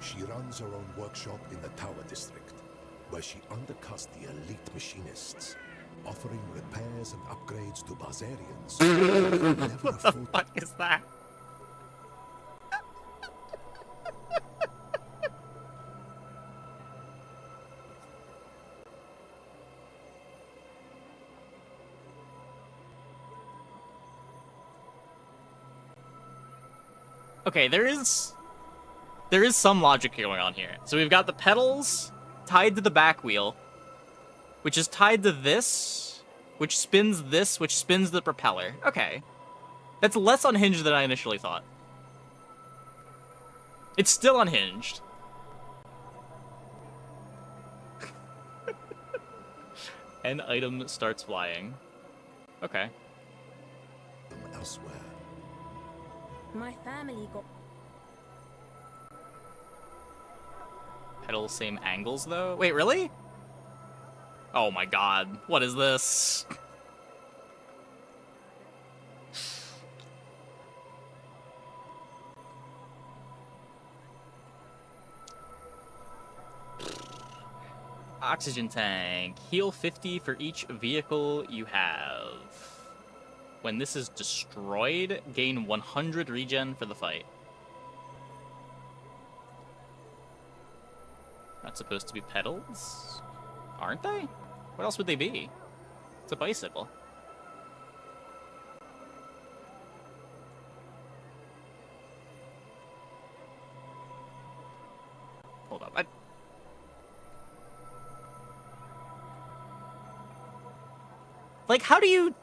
She runs her own workshop in the Tower District, where she undercuts the elite machinists, offering repairs and upgrades to Bazarians. What the fuck is that? Okay, there is some logic going on here. So we've got the pedals tied to the back wheel, which is tied to this, which spins this, which spins the propeller. Okay. That's less unhinged than I initially thought. It's still unhinged. An item starts flying. Okay. Elsewhere. My family got... Pedals same angles, though? Wait, really? Oh my god. What is this? Oxygen tank. Heal 50 for each vehicle you have. When this is destroyed, gain 100 regen for the fight. Not supposed to be pedals? Aren't they? What else would they be? It's a bicycle. Hold up. Like, how do you...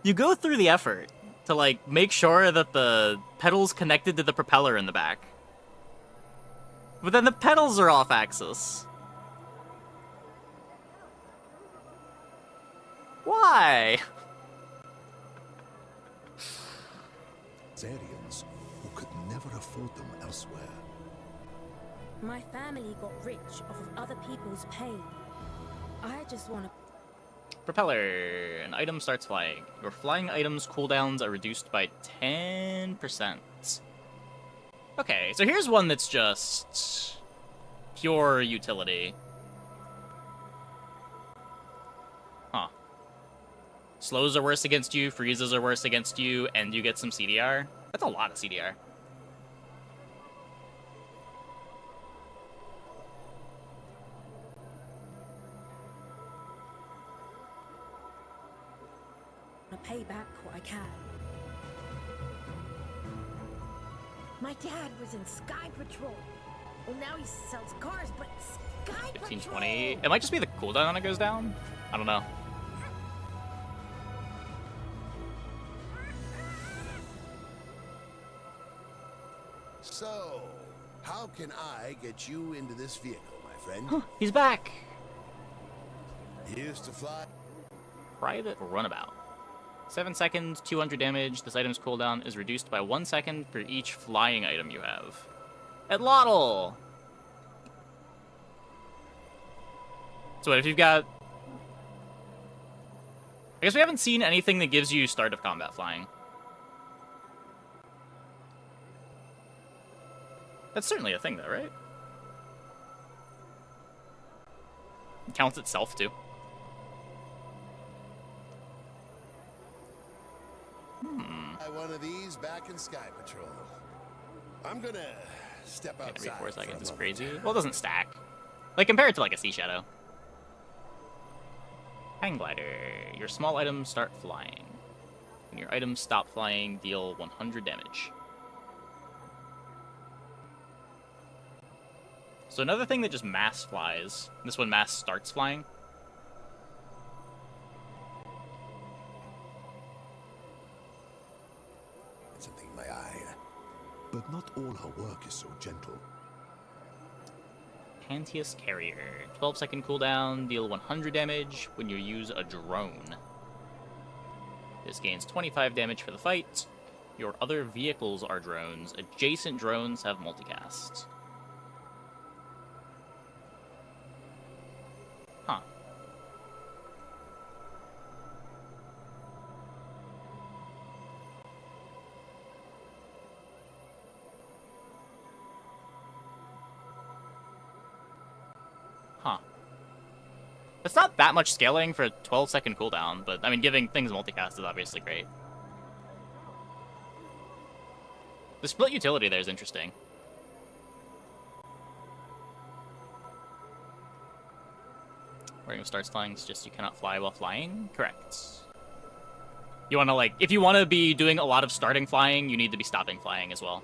You go through the effort to, like, make sure that the pedal's connected to the propeller in the back. But then the pedals are off axis. Why? Zarians who could never afford them elsewhere. My family got rich off of other people's pain. I just want to... Propeller. An item starts flying. Your flying items cooldowns are reduced by 10%. Okay, so here's one that's just pure utility. Huh. Slows are worse against you, freezes are worse against you, and you get some CDR. That's a lot of CDR. pay back what I can. My dad was in Sky Patrol. Well, now he sells cars, but Sky 15, Patrol... 20. It might just be the cooldown when it goes down. I don't know. So, how can I get you into this vehicle, my friend? He's back. Used to fly. Private runabout. 7 seconds, 200 damage. This item's cooldown is reduced by 1 second for each flying item you have. At Lotl! So what if you've got... I guess we haven't seen anything that gives you start of combat flying. That's certainly a thing though, right? It counts itself too. One of these back in Sky Patrol. I'm gonna step outside. Every 4 seconds is crazy. Well, it doesn't stack. Like, compared to like a Sea Shadow. Hang Glider. Your small items start flying. When your items stop flying, deal 100 damage. So another thing that just mass flies. This one mass starts flying. Something in my eye. But not all her work is so gentle. Pantheus Carrier. 12-second cooldown, deal 100 damage when you use a drone. This gains 25 damage for the fight. Your other vehicles are drones. Adjacent drones have multicast. Huh. Huh. It's not that much scaling for a 12-second cooldown, but, I mean, giving things multicast is obviously great. The split utility there is interesting. Where starts flying is just you cannot fly while flying? Correct. You want to, like, if you want to be doing a lot of starting flying, you need to be stopping flying as well.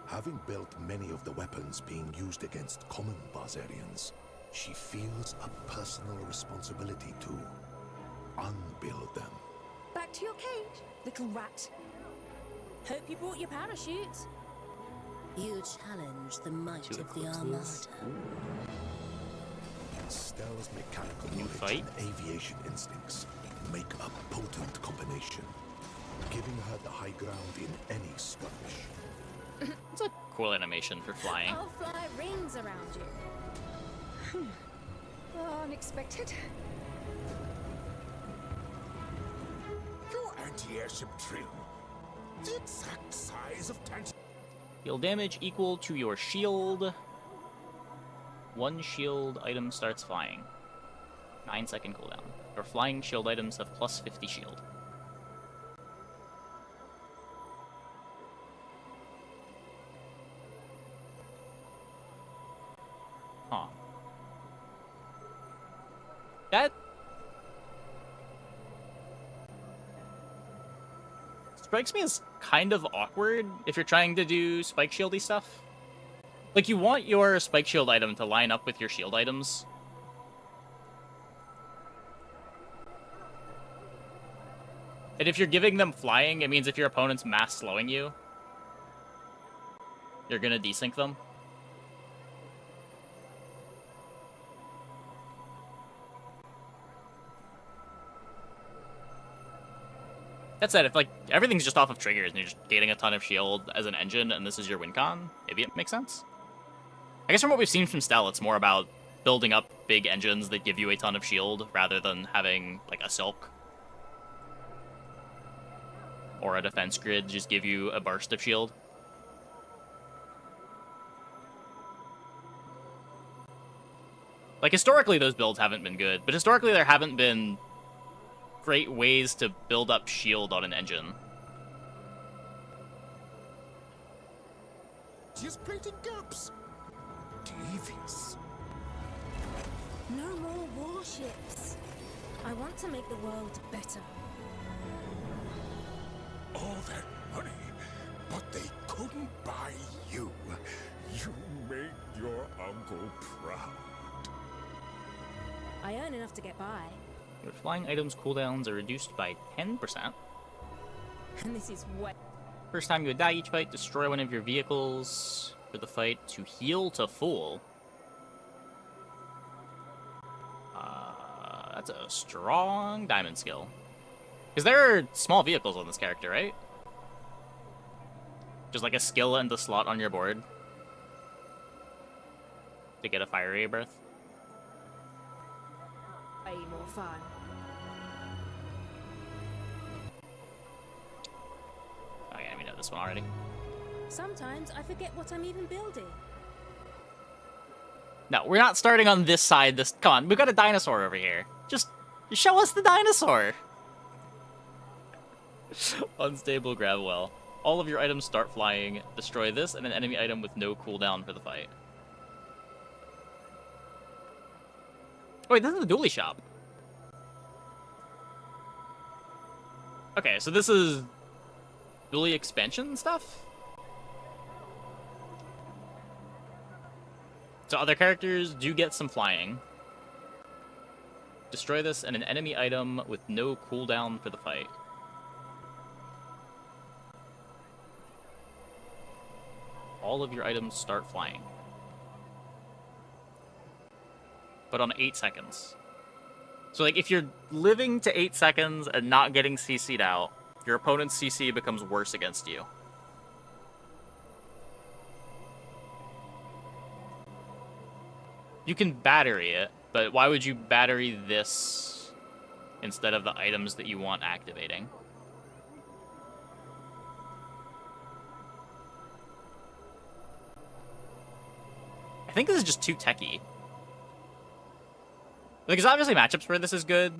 Having built many of the weapons being used against common Barzarians, she feels a personal responsibility to unbuild them. Back to your cage, little rat. Hope you brought your parachutes. You challenge the might of the Armada. Stell's mechanical knowledge and aviation instincts make a potent combination, giving her the high ground in any skirmish. It's a cool animation for flying. I'll fly rings around you. Unexpected. Your anti-airship drill. The exact size of tanks. Deal damage equal to your shield. 1 shield item starts flying. 9-second cooldown. Your flying shield items have plus 50 shield. Huh. That strikes me as kind of awkward if you're trying to do spike shieldy stuff. Like, you want your spike shield item to line up with your shield items. And if you're giving them flying, it means if your opponent's mass slowing you, you're gonna desync them. That said, if like everything's just off of triggers and you're just gaining a ton of shield as an engine and this is your win con, maybe it makes sense. I guess from what we've seen from Stell, it's more about building up big engines that give you a ton of shield rather than having like a silk or a defense grid just give you a burst of shield. Like historically those builds haven't been good, but historically there haven't been great ways to build up shield on an engine. Just plating gaps. Devious. No more warships. I want to make the world better. All that money, but they couldn't buy you. You made your uncle proud. I earn enough to get by. Your flying items cooldowns are reduced by 10%. And this is way... First time you would die each fight, destroy one of your vehicles for the fight to heal to full. That's a strong diamond skill. Because there are small vehicles on this character, right? Just like a skill and the slot on your board to get a fire rebirth. Way more fun. Oh yeah, we know this one already. Sometimes I forget what I'm even building. No, we're not starting on this side. Come on, we've got a dinosaur over here. Just show us the dinosaur. Unstable grab well. All of your items start flying. Destroy this and an enemy item with no cooldown for the fight. Oh, wait, this is the dually shop. Okay, so this is dually expansion stuff? So other characters do get some flying. Destroy this and an enemy item with no cooldown for the fight. All of your items start flying. But on 8 seconds. So like if you're living to 8 seconds and not getting CC'd out, your opponent's CC becomes worse against you. You can battery it, but why would you battery this instead of the items that you want activating? I think this is just too techy. Like, there's obviously matchups where this is good.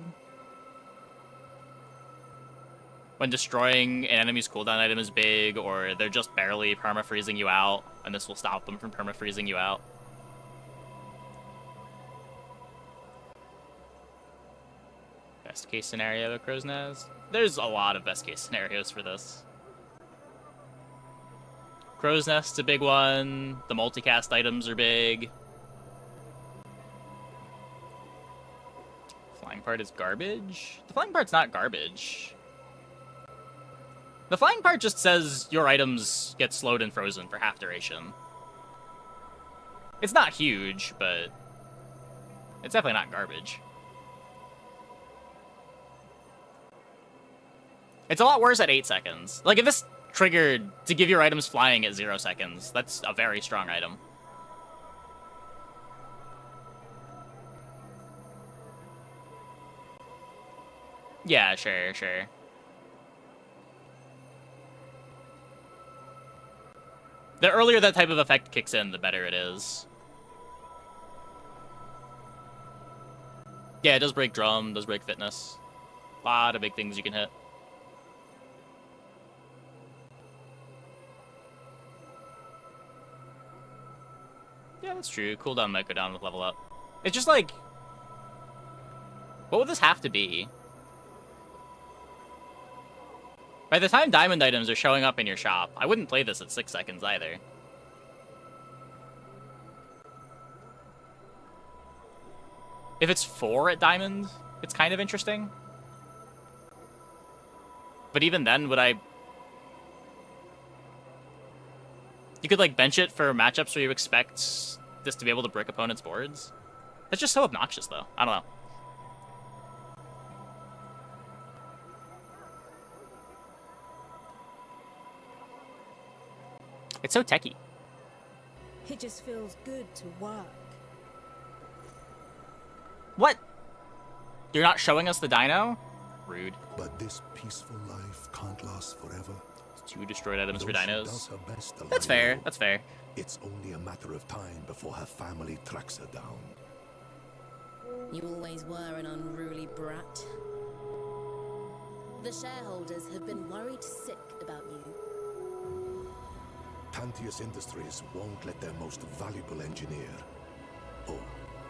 When destroying an enemy's cooldown item is big, or they're just barely perma-freezing you out, and this will stop them from perma-freezing you out. Best case scenario of Crow's Nest? There's a lot of best case scenarios for this. Crow's Nest's a big one. The multicast items are big. Flying part is garbage? The flying part's not garbage. The flying part just says your items get slowed and frozen for half duration. It's not huge, but it's definitely not garbage. It's a lot worse at 8 seconds. Like, if this triggered to give your items flying at 0 seconds, that's a very strong item. Yeah, sure. The earlier that type of effect kicks in, the better it is. Yeah, it does break drum, does break fitness. A lot of big things you can hit. Yeah, that's true. Cooldown might go down with level up. It's just like... what would this have to be? By the time diamond items are showing up in your shop, I wouldn't play this at 6 seconds either. If it's 4 at diamond, it's kind of interesting. But even then, would I... You could, like, bench it for matchups where you expect this to be able to brick opponents' boards. That's just so obnoxious, though. I don't know. It's so techy. It just feels good to work. What? You're not showing us the dino? Rude. But this peaceful life can't last forever. 2 destroyed items for Though she dinos. does her best to That's lie fair. low, That's fair. It's only a matter of time before her family tracks her down. You always were an unruly brat. The shareholders have been worried sick about you. Tantius Industries won't let their most valuable engineer, oh,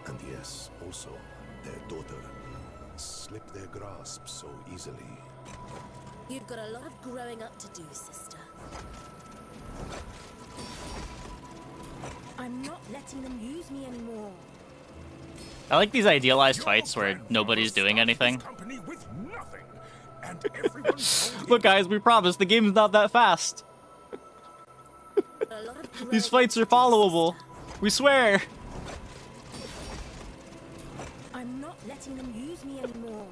and yes, also their daughter, slip their grasp so easily. You've got a lot of growing up to do, sister. I'm not letting them use me anymore. I like these idealized fights where nobody's doing anything. Look, guys, we promise the game's not that fast. These fights are followable. We swear. I'm not letting them use me anymore.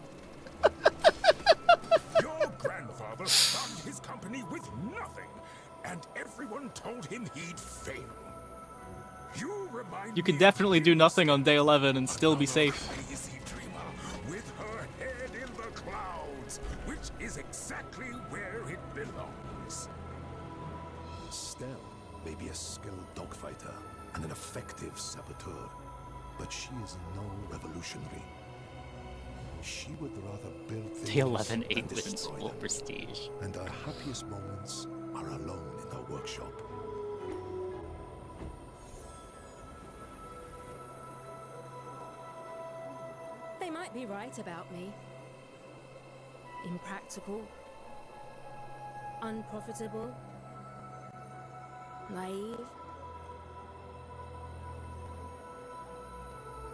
Your grandfather started his company with nothing, and everyone told him he'd fail. You remind You can definitely do nothing on day 11 and still be safe. crazy dreamer with her head in the clouds, which is exactly where it belongs. Stell may be a skilled dogfighter and an effective saboteur, but she is no revolutionary. She would rather build things Day 11, than 8 wins, destroy full them. prestige. And her happiest moments are alone in her workshop. They might be right about me. Impractical. Unprofitable. Naive.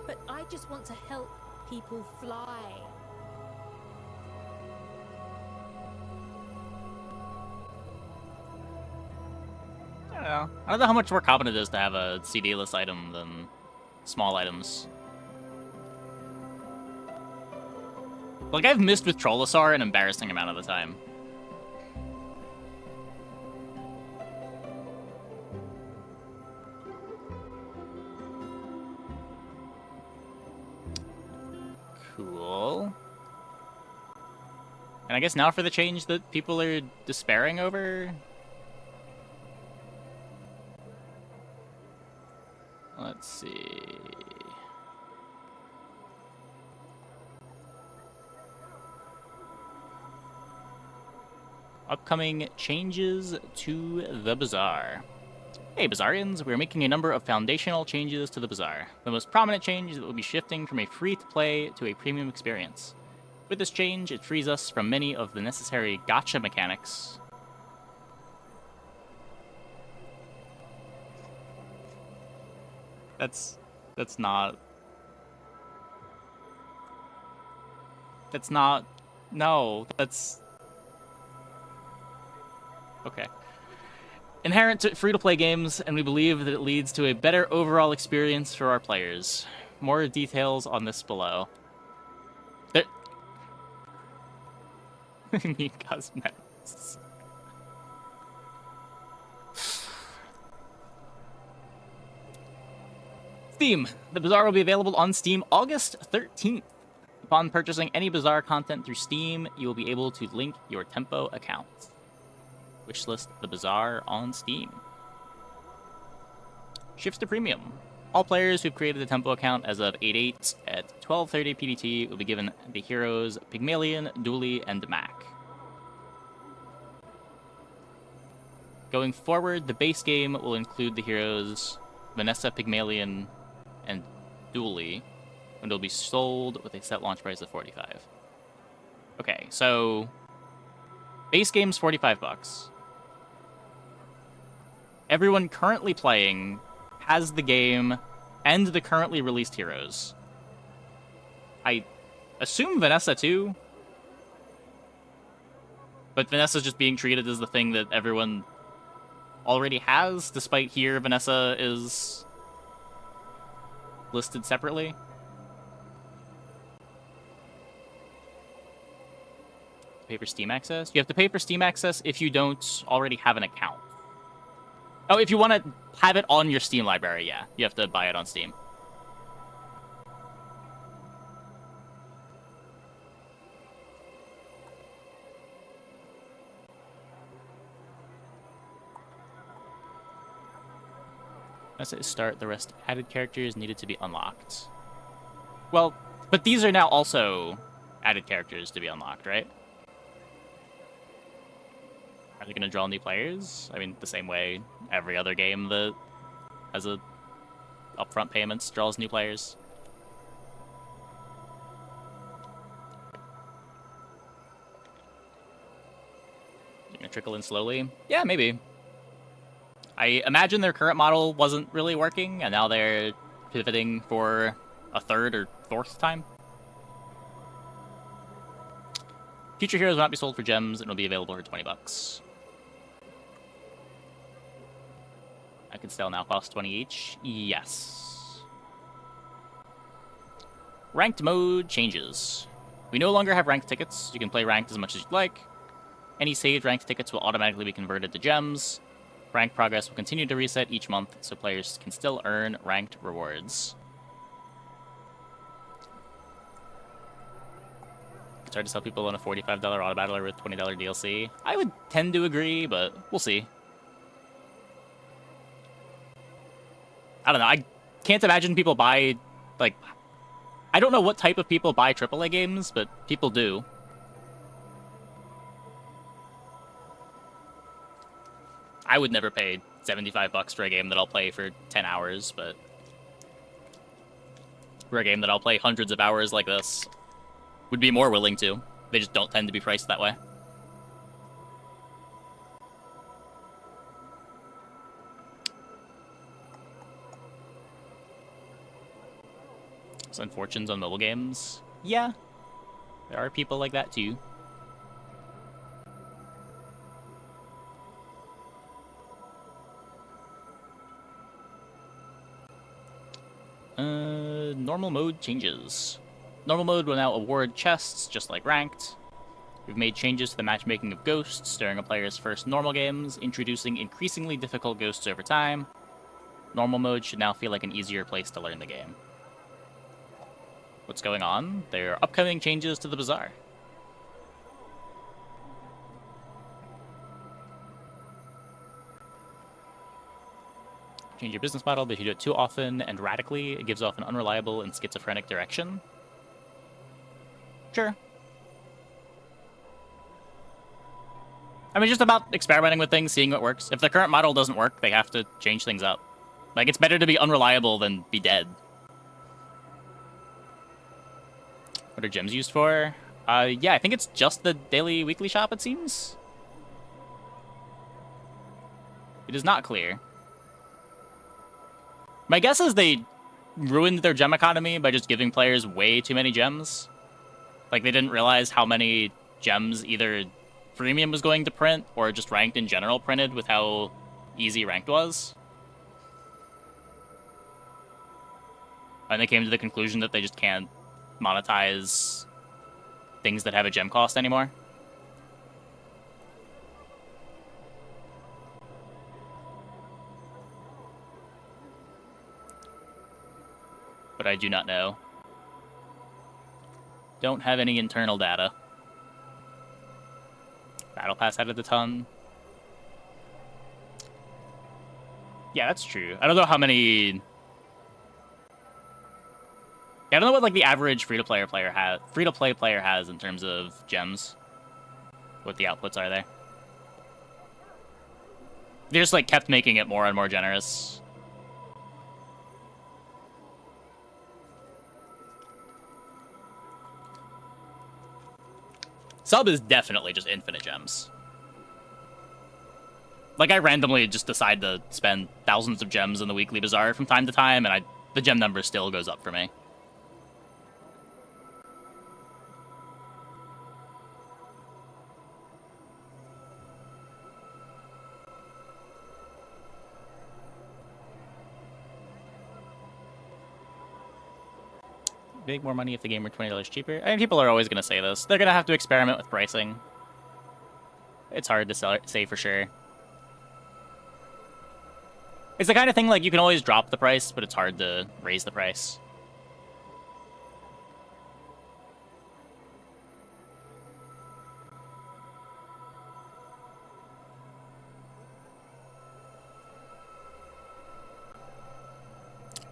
But I just want to help people fly. I don't know. I don't know how much more competent it is to have a CD-less item than small items. Like, I've missed with Trollosaur an embarrassing amount of the time. Cool. And I guess now for the change that people are despairing over. Let's see. Upcoming changes to the Bazaar. Hey Bazaarians, we're making a number of foundational changes to the Bazaar. The most prominent change is that we'll be shifting from a free-to-play to a premium experience. With this change, it frees us from many of the necessary gacha mechanics. That's not... No, that's... Okay. Inherent to free-to-play games, and we believe that it leads to a better overall experience for our players. More details on this below. There... New cosmetics. Steam. The Bazaar will be available on Steam August 13th. Upon purchasing any Bazaar content through Steam, you will be able to link your Tempo account. Wishlist the Bazaar on Steam. Shifts to Premium. All players who've created a Tempo account as of 8/8 at 12:30 PDT will be given the heroes Pygmalion, Dooley, and Mac. Going forward, the base game will include the heroes Vanessa, Pygmalion, and Dooley, and will be sold with a set launch price of $45. Okay, so base game's $45. Everyone currently playing has the game and the currently released heroes. I assume Vanessa too. But Vanessa's just being treated as the thing that everyone already has, despite here Vanessa is listed separately. Pay for Steam access? You have to pay for Steam access if you don't already have an account. Oh, if you want to have it on your Steam library, yeah. You have to buy it on Steam. As it start, the rest added characters needed to be unlocked. Well, but these are now also added characters to be unlocked, right? Are they going to draw new players? I mean, the same way every other game that has a upfront payments draws new players. You're going to trickle in slowly? Yeah, maybe. I imagine their current model wasn't really working, and now they're pivoting for a third or fourth time. Future heroes will not be sold for gems, and will be available for $20. I can Stell now cost 20 each. Yes. Ranked mode changes. We no longer have ranked tickets. You can play ranked as much as you'd like. Any saved ranked tickets will automatically be converted to gems. Rank progress will continue to reset each month, so players can still earn ranked rewards. It's hard to sell people on a $45 auto battler with $20 DLC. I would tend to agree, but we'll see. I don't know. I can't imagine people buy, like... I don't know what type of people buy AAA games, but people do. I would never pay $75 for a game that I'll play for 10 hours, but... for a game that I'll play hundreds of hours like this, would be more willing to. They just don't tend to be priced that way. Some fortunes on mobile games. Yeah, there are people like that too. Normal mode changes. Normal mode will now award chests, just like ranked. We've made changes to the matchmaking of ghosts during a player's first normal games, introducing increasingly difficult ghosts over time. Normal mode should now feel like an easier place to learn the game. What's going on? There are upcoming changes to the bazaar. Change your business model, but if you do it too often and radically, it gives off an unreliable and schizophrenic direction. Sure. I mean, just about experimenting with things, seeing what works. If the current model doesn't work, they have to change things up. Like, it's better to be unreliable than be dead. What are gems used for? Yeah, I think it's just the daily weekly shop, it seems. It is not clear. My guess is they ruined their gem economy by just giving players way too many gems. Like, they didn't realize how many gems either Freemium was going to print or just Ranked in general printed with how easy Ranked was. And they came to the conclusion that they just can't monetize things that have a gem cost anymore. But I do not know. Don't have any internal data. Battle Pass added a ton. Yeah, that's true. I don't know how many... Yeah, I don't know what like the average free-to-play player has in terms of gems. What the outputs are there. They just like kept making it more and more generous. Sub is definitely just infinite gems. Like, I randomly just decide to spend thousands of gems in the weekly bazaar from time to time, and the gem number still goes up for me. make more money if the game were $20 cheaper. I mean, people are always going to say this. They're going to have to experiment with pricing. It's hard to say for sure. It's the kind of thing like you can always drop the price, but it's hard to raise the price.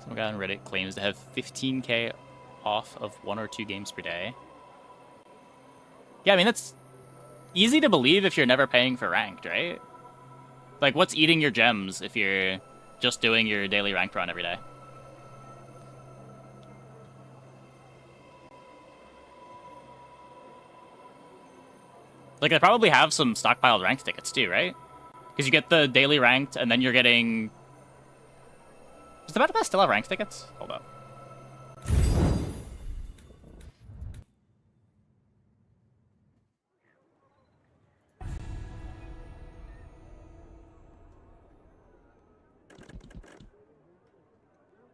Some guy on Reddit claims to have 15k off of 1 or 2 games per day. Yeah, I mean, that's easy to believe if you're never paying for ranked, right? Like, what's eating your gems if you're just doing your daily ranked run every day? Like, they probably have some stockpiled ranked tickets too, right? Because you get the daily ranked, and then you're getting... Does the Battle Pass still have ranked tickets? Hold up.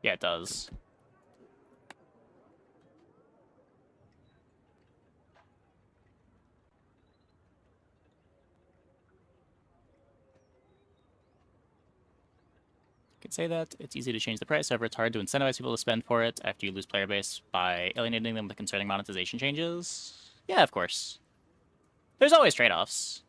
Yeah, it does. Could say that it's easy to change the price, however it's hard to incentivize people to spend for it after you lose player base by alienating them with concerning monetization changes. Yeah, of course. There's always trade-offs.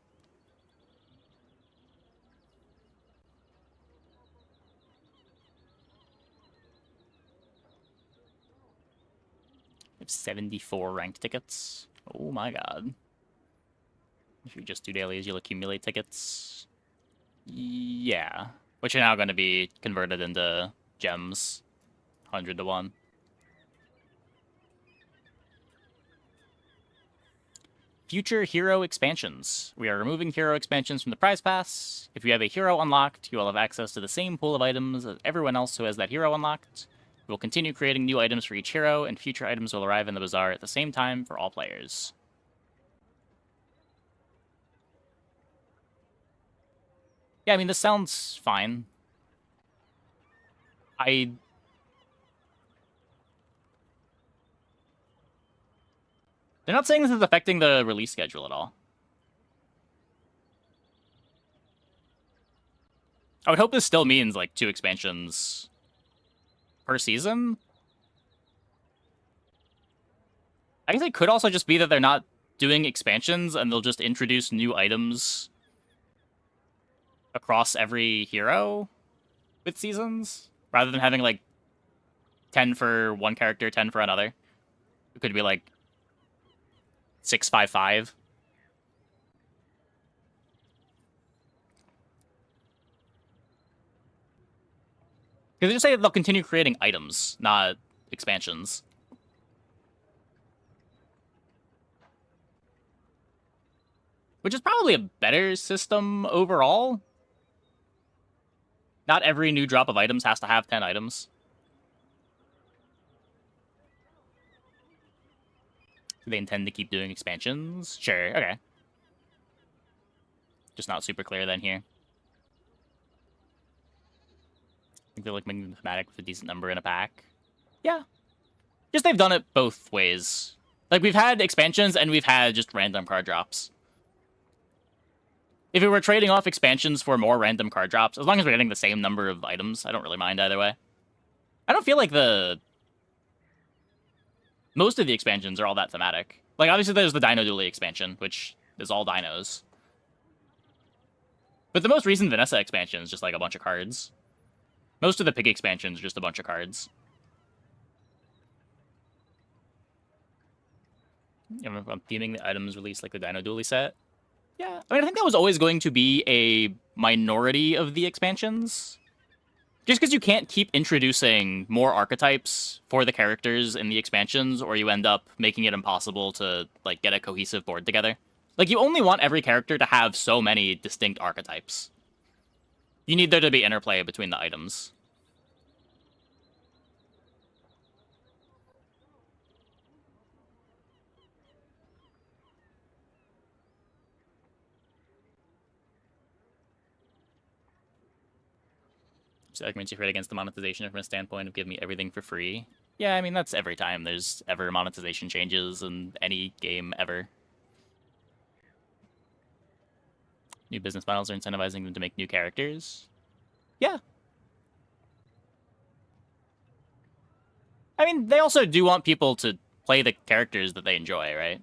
I have 74 ranked tickets. Oh my god. If you just do dailies, you'll accumulate tickets. Yeah. Which are now going to be converted into gems. 100 to 1. Future hero expansions. We are removing hero expansions from the prize pass. If you have a hero unlocked, you will have access to the same pool of items as everyone else who has that hero unlocked. We will continue creating new items for each hero, and future items will arrive in the bazaar at the same time for all players. Yeah, I mean, this sounds fine. They're not saying this is affecting the release schedule at all. I would hope this still means, like, 2 expansions per season. I guess it could also just be that they're not doing expansions and they'll just introduce new items across every hero with seasons, rather than having, like, 10 for one character, 10 for another. It could be, like, 655. Because they just say they'll continue creating items, not expansions. Which is probably a better system overall. Not every new drop of items has to have 10 items. Do they intend to keep doing expansions? Sure, okay. Just not super clear then here. I think they're like making the thematic with a decent number in a pack. Yeah. Just they've done it both ways. Like, we've had expansions and we've had just random card drops. If we were trading off expansions for more random card drops, as long as we're getting the same number of items, I don't really mind either way. I don't feel like most of the expansions are all that thematic. Like, obviously there's the Dino Dually expansion, which is all dinos. But the most recent Vanessa expansion is just like a bunch of cards. Most of the Pig expansions are just a bunch of cards. You know, I'm theming the items released like the Dino Dually set. Yeah, I mean, I think that was always going to be a minority of the expansions. Just because you can't keep introducing more archetypes for the characters in the expansions, or you end up making it impossible to, like, get a cohesive board together. Like, you only want every character to have so many distinct archetypes. You need there to be interplay between the items. So arguments you've heard against the monetization from a standpoint of giving me everything for free. Yeah, I mean, that's every time there's ever monetization changes in any game ever. New business models are incentivizing them to make new characters. Yeah. I mean, they also do want people to play the characters that they enjoy, right?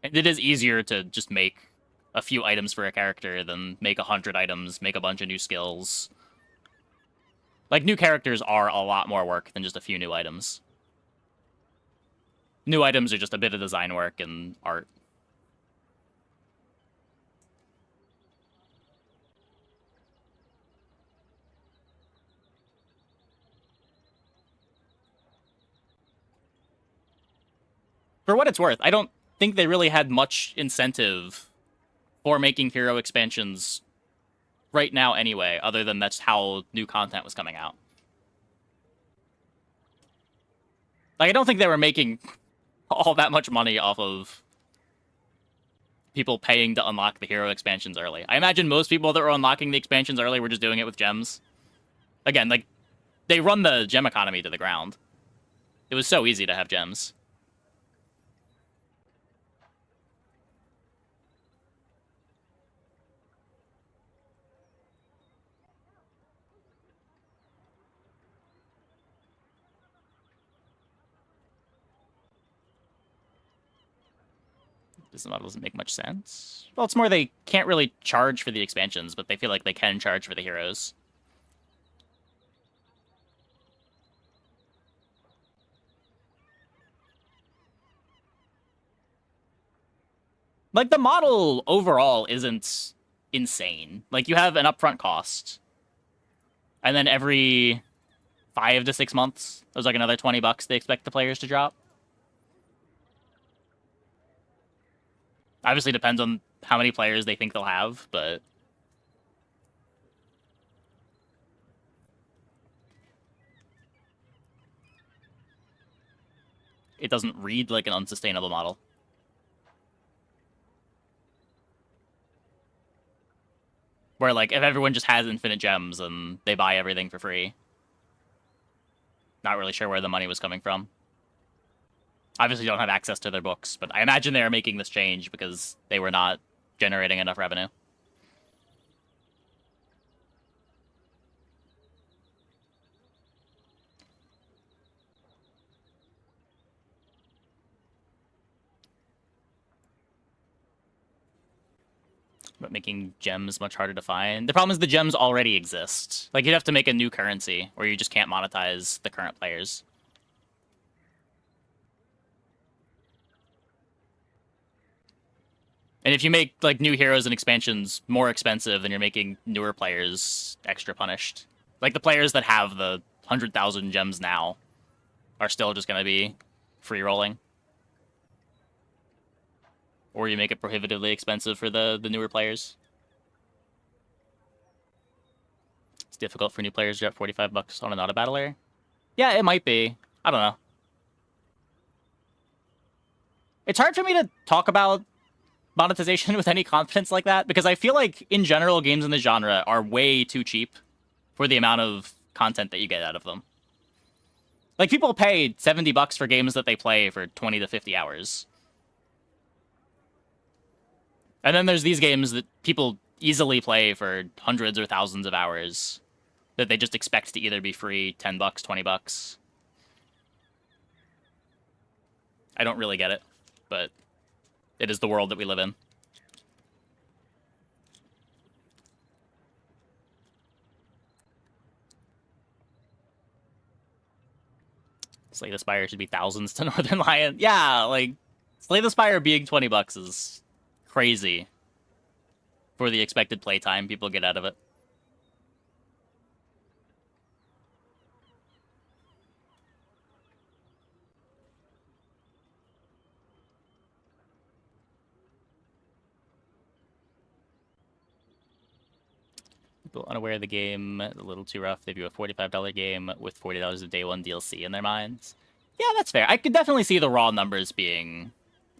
It is easier to just make a few items for a character than make 100 items, make a bunch of new skills. Like, new characters are a lot more work than just a few new items. New items are just a bit of design work and art. For what it's worth, I don't think they really had much incentive for making hero expansions right now anyway, other than that's how new content was coming out. Like, I don't think they were making all that much money off of people paying to unlock the hero expansions early. I imagine most people that were unlocking the expansions early were just doing it with gems. Again, like, they run the gem economy to the ground. It was so easy to have gems. Business model doesn't make much sense. Well, it's more they can't really charge for the expansions, but they feel like they can charge for the heroes. Like, the model overall isn't insane. Like, you have an upfront cost, and then every 5 to 6 months, there's like another $20 they expect the players to drop. Obviously, depends on how many players they think they'll have, but it doesn't read like an unsustainable model. Where, like, if everyone just has infinite gems and they buy everything for free. Not really sure where the money was coming from. Obviously, don't have access to their books, but I imagine they are making this change because they were not generating enough revenue. But making gems much harder to find. The problem is the gems already exist. Like, you'd have to make a new currency, or you just can't monetize the current players. And if you make, like, new heroes and expansions more expensive, then you're making newer players extra punished. Like, the players that have the 100,000 gems now are still just going to be free rolling. Or you make it prohibitively expensive for the newer players. It's difficult for new players to drop $45 on an auto battler. Yeah, it might be. I don't know. It's hard for me to talk about monetization with any confidence like that, because I feel like, in general, games in the genre are way too cheap for the amount of content that you get out of them. Like, people pay $70 for games that they play for 20 to 50 hours. And then there's these games that people easily play for hundreds or thousands of hours that they just expect to either be free, $10, $20. I don't really get it, but it is the world that we live in. Slay the Spire should be thousands to Northern Lion. Yeah, like, Slay the Spire being $20 is crazy for the expected playtime people get out of it. People unaware of the game, a little too rough. They view a $45 game with $40 of day one DLC in their minds. Yeah, that's fair. I could definitely see the raw numbers being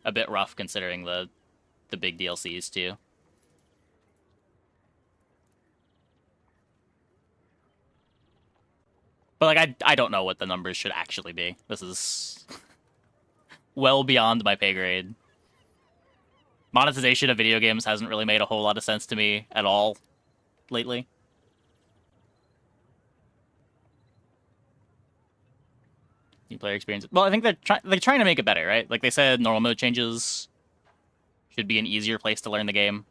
a bit rough considering the big DLCs too. But like, I don't know what the numbers should actually be. This is well beyond my pay grade. Monetization of video games hasn't really made a whole lot of sense to me at all lately. New player experience. Well, I think they're trying to make it better, right? Like they said, normal mode changes should be an easier place to learn the game.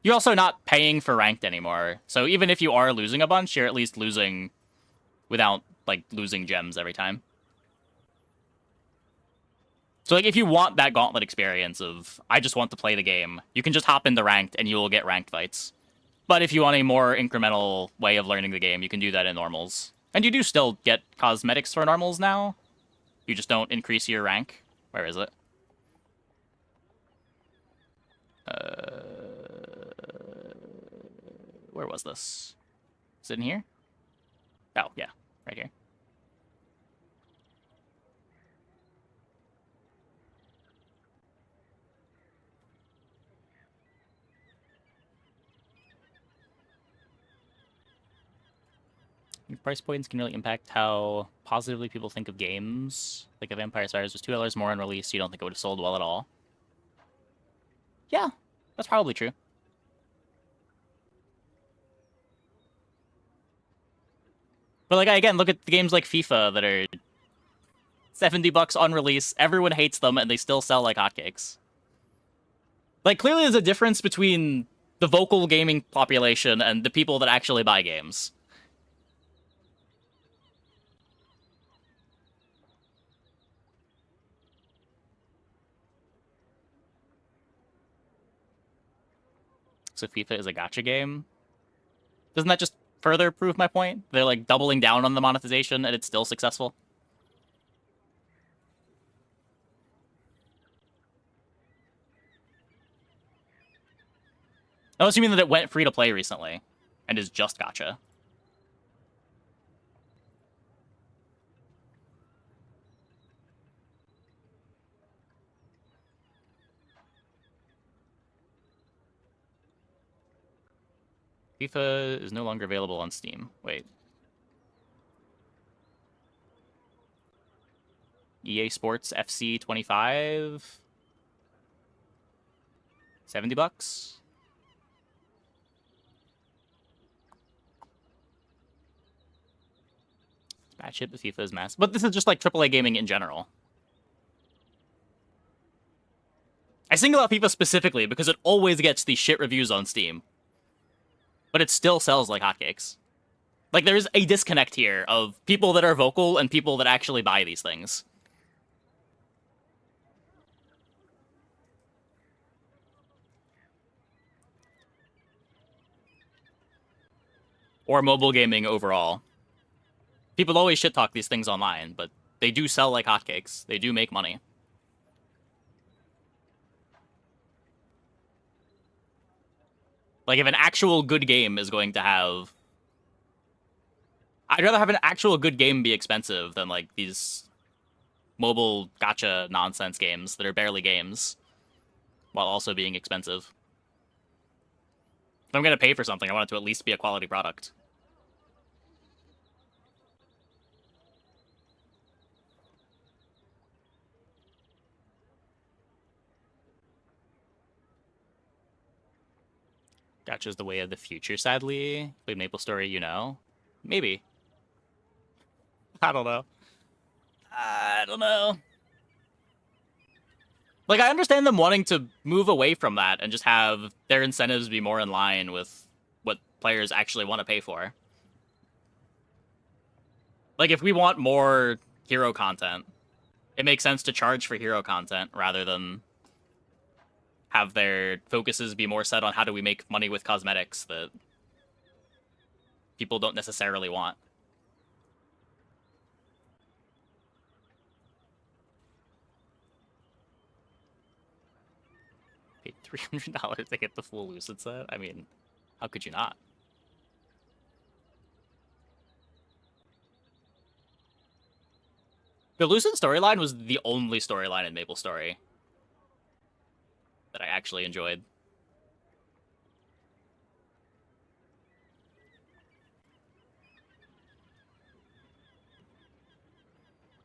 You're also not paying for ranked anymore, so even if you are losing a bunch, you're at least losing without like losing gems every time. So like if you want that gauntlet experience of I just want to play the game, you can just hop into ranked and you will get ranked fights. But if you want a more incremental way of learning the game, you can do that in normals. And you do still get cosmetics for normals now. You just don't increase your rank. Where is it? Where was this? Is it in here? Oh, yeah. Right here. Price points can really impact how positively people think of games. Like if Vampire Survivors was $2 more on release, you don't think it would have sold well at all. Yeah, that's probably true. But like again, look at the games like FIFA that are $70 on release. Everyone hates them, and they still sell like hotcakes. Like clearly, there's a difference between the vocal gaming population and the people that actually buy games. So FIFA is a gacha game. Doesn't that just further prove my point? They're like doubling down on the monetization and it's still successful. Unless you mean that it went free to play recently and is just gacha. FIFA is no longer available on Steam. Wait. EA Sports FC 25. $70. Bad shit, but FIFA is massive. But this is just like AAA gaming in general. I single out FIFA specifically because it always gets these shit reviews on Steam. But it still sells like hotcakes. Like, there's a disconnect here of people that are vocal and people that actually buy these things. Or mobile gaming overall. People always shit-talk these things online, but they do sell like hotcakes. They do make money. Like, if an actual good game is going to have... I'd rather have an actual good game be expensive than, like, these mobile gacha nonsense games that are barely games, while also being expensive. If I'm going to pay for something, I want it to at least be a quality product. Gacha's the way of the future, sadly. Played MapleStory, you know? Maybe. I don't know. I don't know. Like, I understand them wanting to move away from that and just have their incentives be more in line with what players actually want to pay for. Like, if we want more hero content, it makes sense to charge for hero content rather than have their focuses be more set on how do we make money with cosmetics that people don't necessarily want. Paid $300 to get the full Lucid set? I mean, how could you not? The Lucid storyline was the only storyline in MapleStory that I actually enjoyed.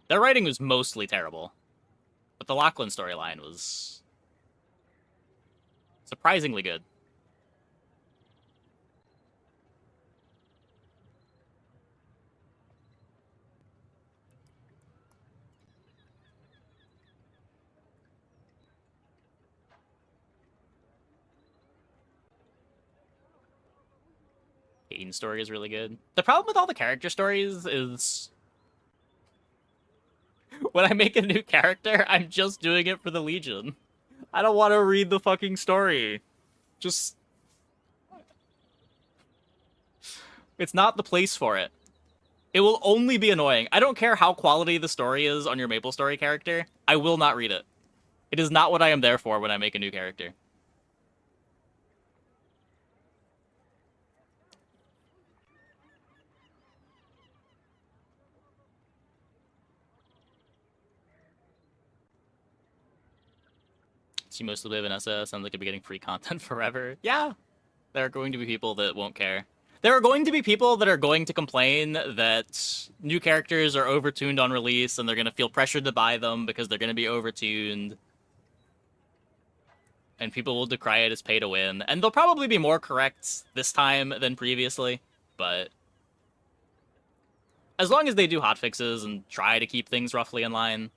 Their writing was mostly terrible. But the Lachlan storyline was surprisingly good. Aiden's story is really good. The problem with all the character stories is when I make a new character, I'm just doing it for the Legion. I don't want to read the fucking story. Just... It's not the place for it. It will only be annoying. I don't care how quality the story is on your MapleStory character. I will not read it. It is not what I am there for when I make a new character. So you mostly live in Vanessa. Sounds like you'll be getting free content forever. Yeah, there are going to be people that won't care. There are going to be people that are going to complain that new characters are overtuned on release, and they're going to feel pressured to buy them because they're going to be overtuned. And people will decry it as pay to win. And they'll probably be more correct this time than previously, but as long as they do hotfixes and try to keep things roughly in line,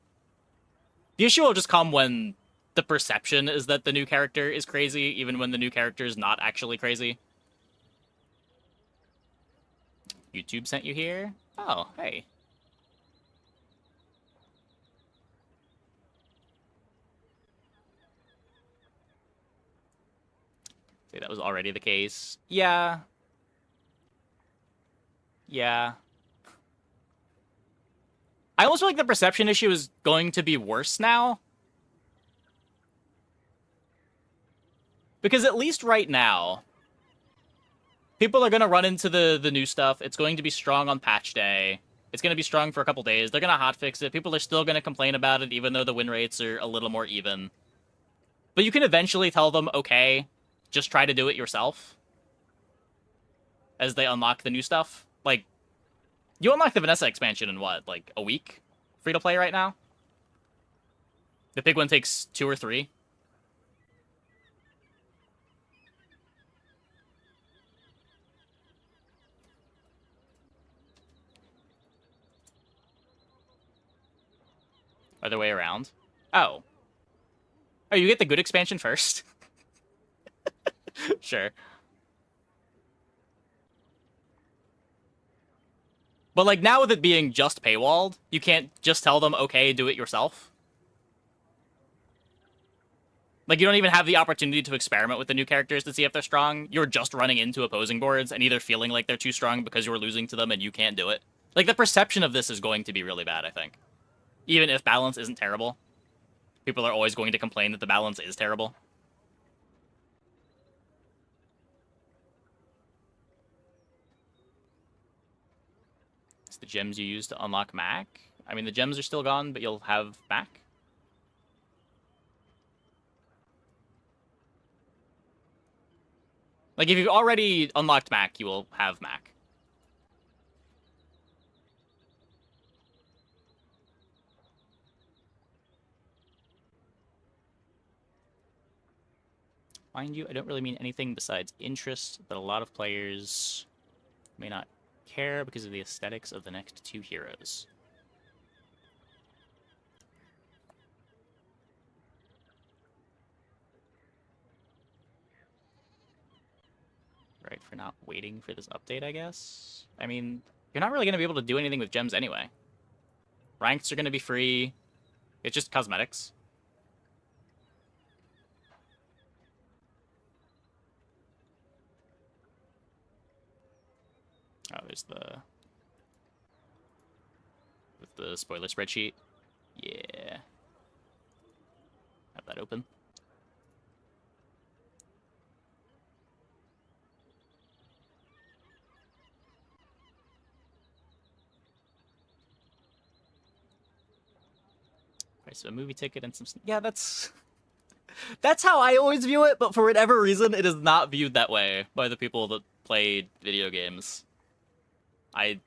the issue will just come when the perception is that the new character is crazy, even when the new character is not actually crazy. YouTube sent you here? Oh, hey. Say that was already the case. Yeah. Yeah. I almost feel like the perception issue is going to be worse now. Because at least right now, people are going to run into the new stuff. It's going to be strong on patch day. It's going to be strong for a couple days. They're going to hotfix it. People are still going to complain about it, even though the win rates are a little more even. But you can eventually tell them, okay, just try to do it yourself. As they unlock the new stuff. Like, you unlock the Vanessa expansion in what, like a week? Free to play right now? The big one takes 2 or 3. Other way around. Oh. Oh, you get the good expansion first? Sure. But, like, now with it being just paywalled, you can't just tell them, okay, do it yourself. Like, you don't even have the opportunity to experiment with the new characters to see if they're strong. You're just running into opposing boards and either feeling like they're too strong because you're losing to them and you can't do it. Like, the perception of this is going to be really bad, I think. Even if balance isn't terrible. People are always going to complain that the balance is terrible. It's the gems you use to unlock Mac. I mean, the gems are still gone, but you'll have Mac. Like, if you've already unlocked Mac, you will have Mac. Mind you, I don't really mean anything besides interest, but a lot of players may not care because of the aesthetics of the next 2 heroes. Right, for not waiting for this update, I guess? I mean, you're not really going to be able to do anything with gems anyway. Ranks are going to be free. It's just cosmetics. Oh, there's with the spoiler spreadsheet. Yeah. Have that open. Price of a movie ticket and some... Yeah, that's how I always view it, but for whatever reason, it is not viewed that way by the people that play video games. I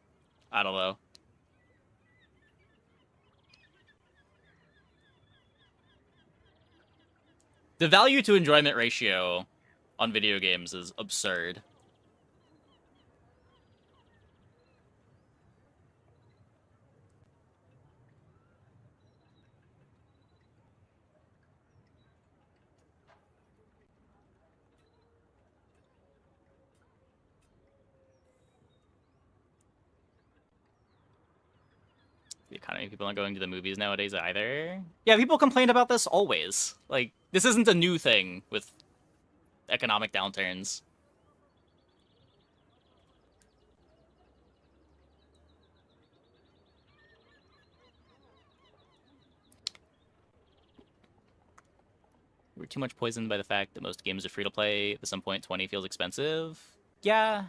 don't know. The value to enjoyment ratio on video games is absurd. The economy, people aren't going to the movies nowadays either. Yeah, people complain about this always. Like, this isn't a new thing with economic downturns. We're too much poisoned by the fact that most games are free to play. At some point, 20 feels expensive. Yeah.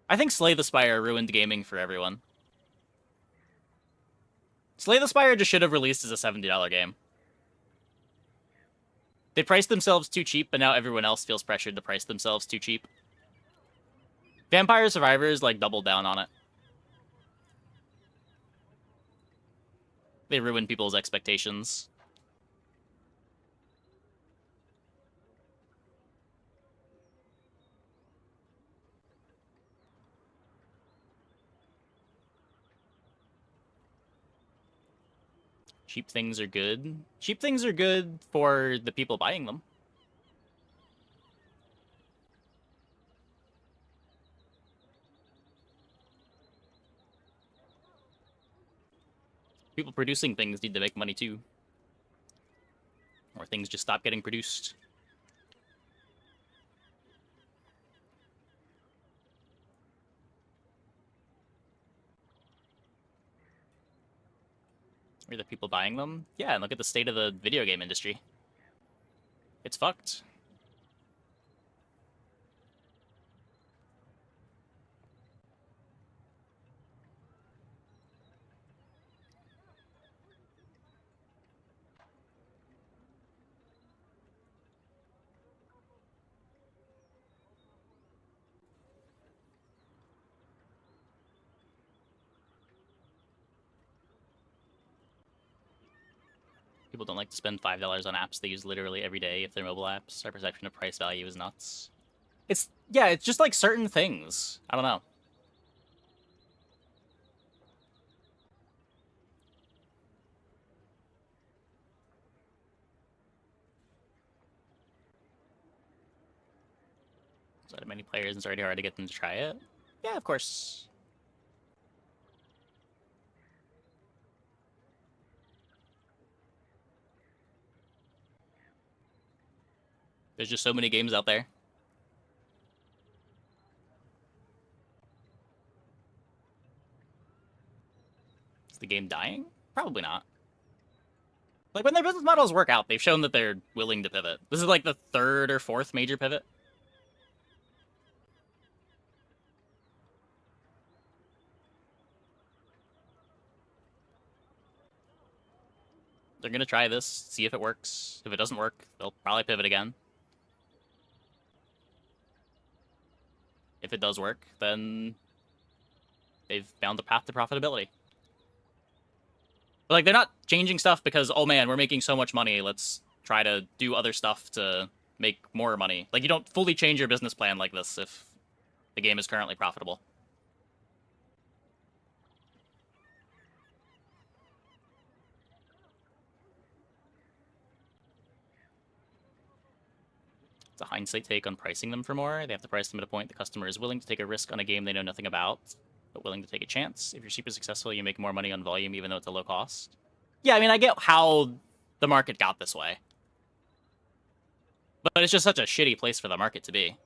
I think Slay the Spire ruined gaming for everyone. Slay the Spire just should have released as a $70 game. They priced themselves too cheap, but now everyone else feels pressured to price themselves too cheap. Vampire Survivors, like, doubled down on it. They ruined people's expectations. Cheap things are good. Cheap things are good for the people buying them. People producing things need to make money too. Or things just stop getting produced. Are the people buying them? Yeah, and look at the state of the video game industry. It's fucked. People don't like to spend $5 on apps they use literally every day if they're mobile apps. Our perception of price value is nuts. Yeah, it's just like certain things. I don't know. So many players, and it's already hard to get them to try it. Yeah, of course. There's just so many games out there. Is the game dying? Probably not. Like, when their business models work out, they've shown that they're willing to pivot. This is like the third or fourth major pivot. They're gonna try this, see if it works. If it doesn't work, they'll probably pivot again. If it does work, then they've found the path to profitability. But, like, they're not changing stuff because, oh man, we're making so much money, let's try to do other stuff to make more money. Like, you don't fully change your business plan like this if the game is currently profitable. It's a hindsight take on pricing them for more. They have to price them at a point the customer is willing to take a risk on a game they know nothing about, but willing to take a chance. If you're super successful, you make more money on volume even though it's a low cost. Yeah, I mean, I get how the market got this way. But it's just such a shitty place for the market to be.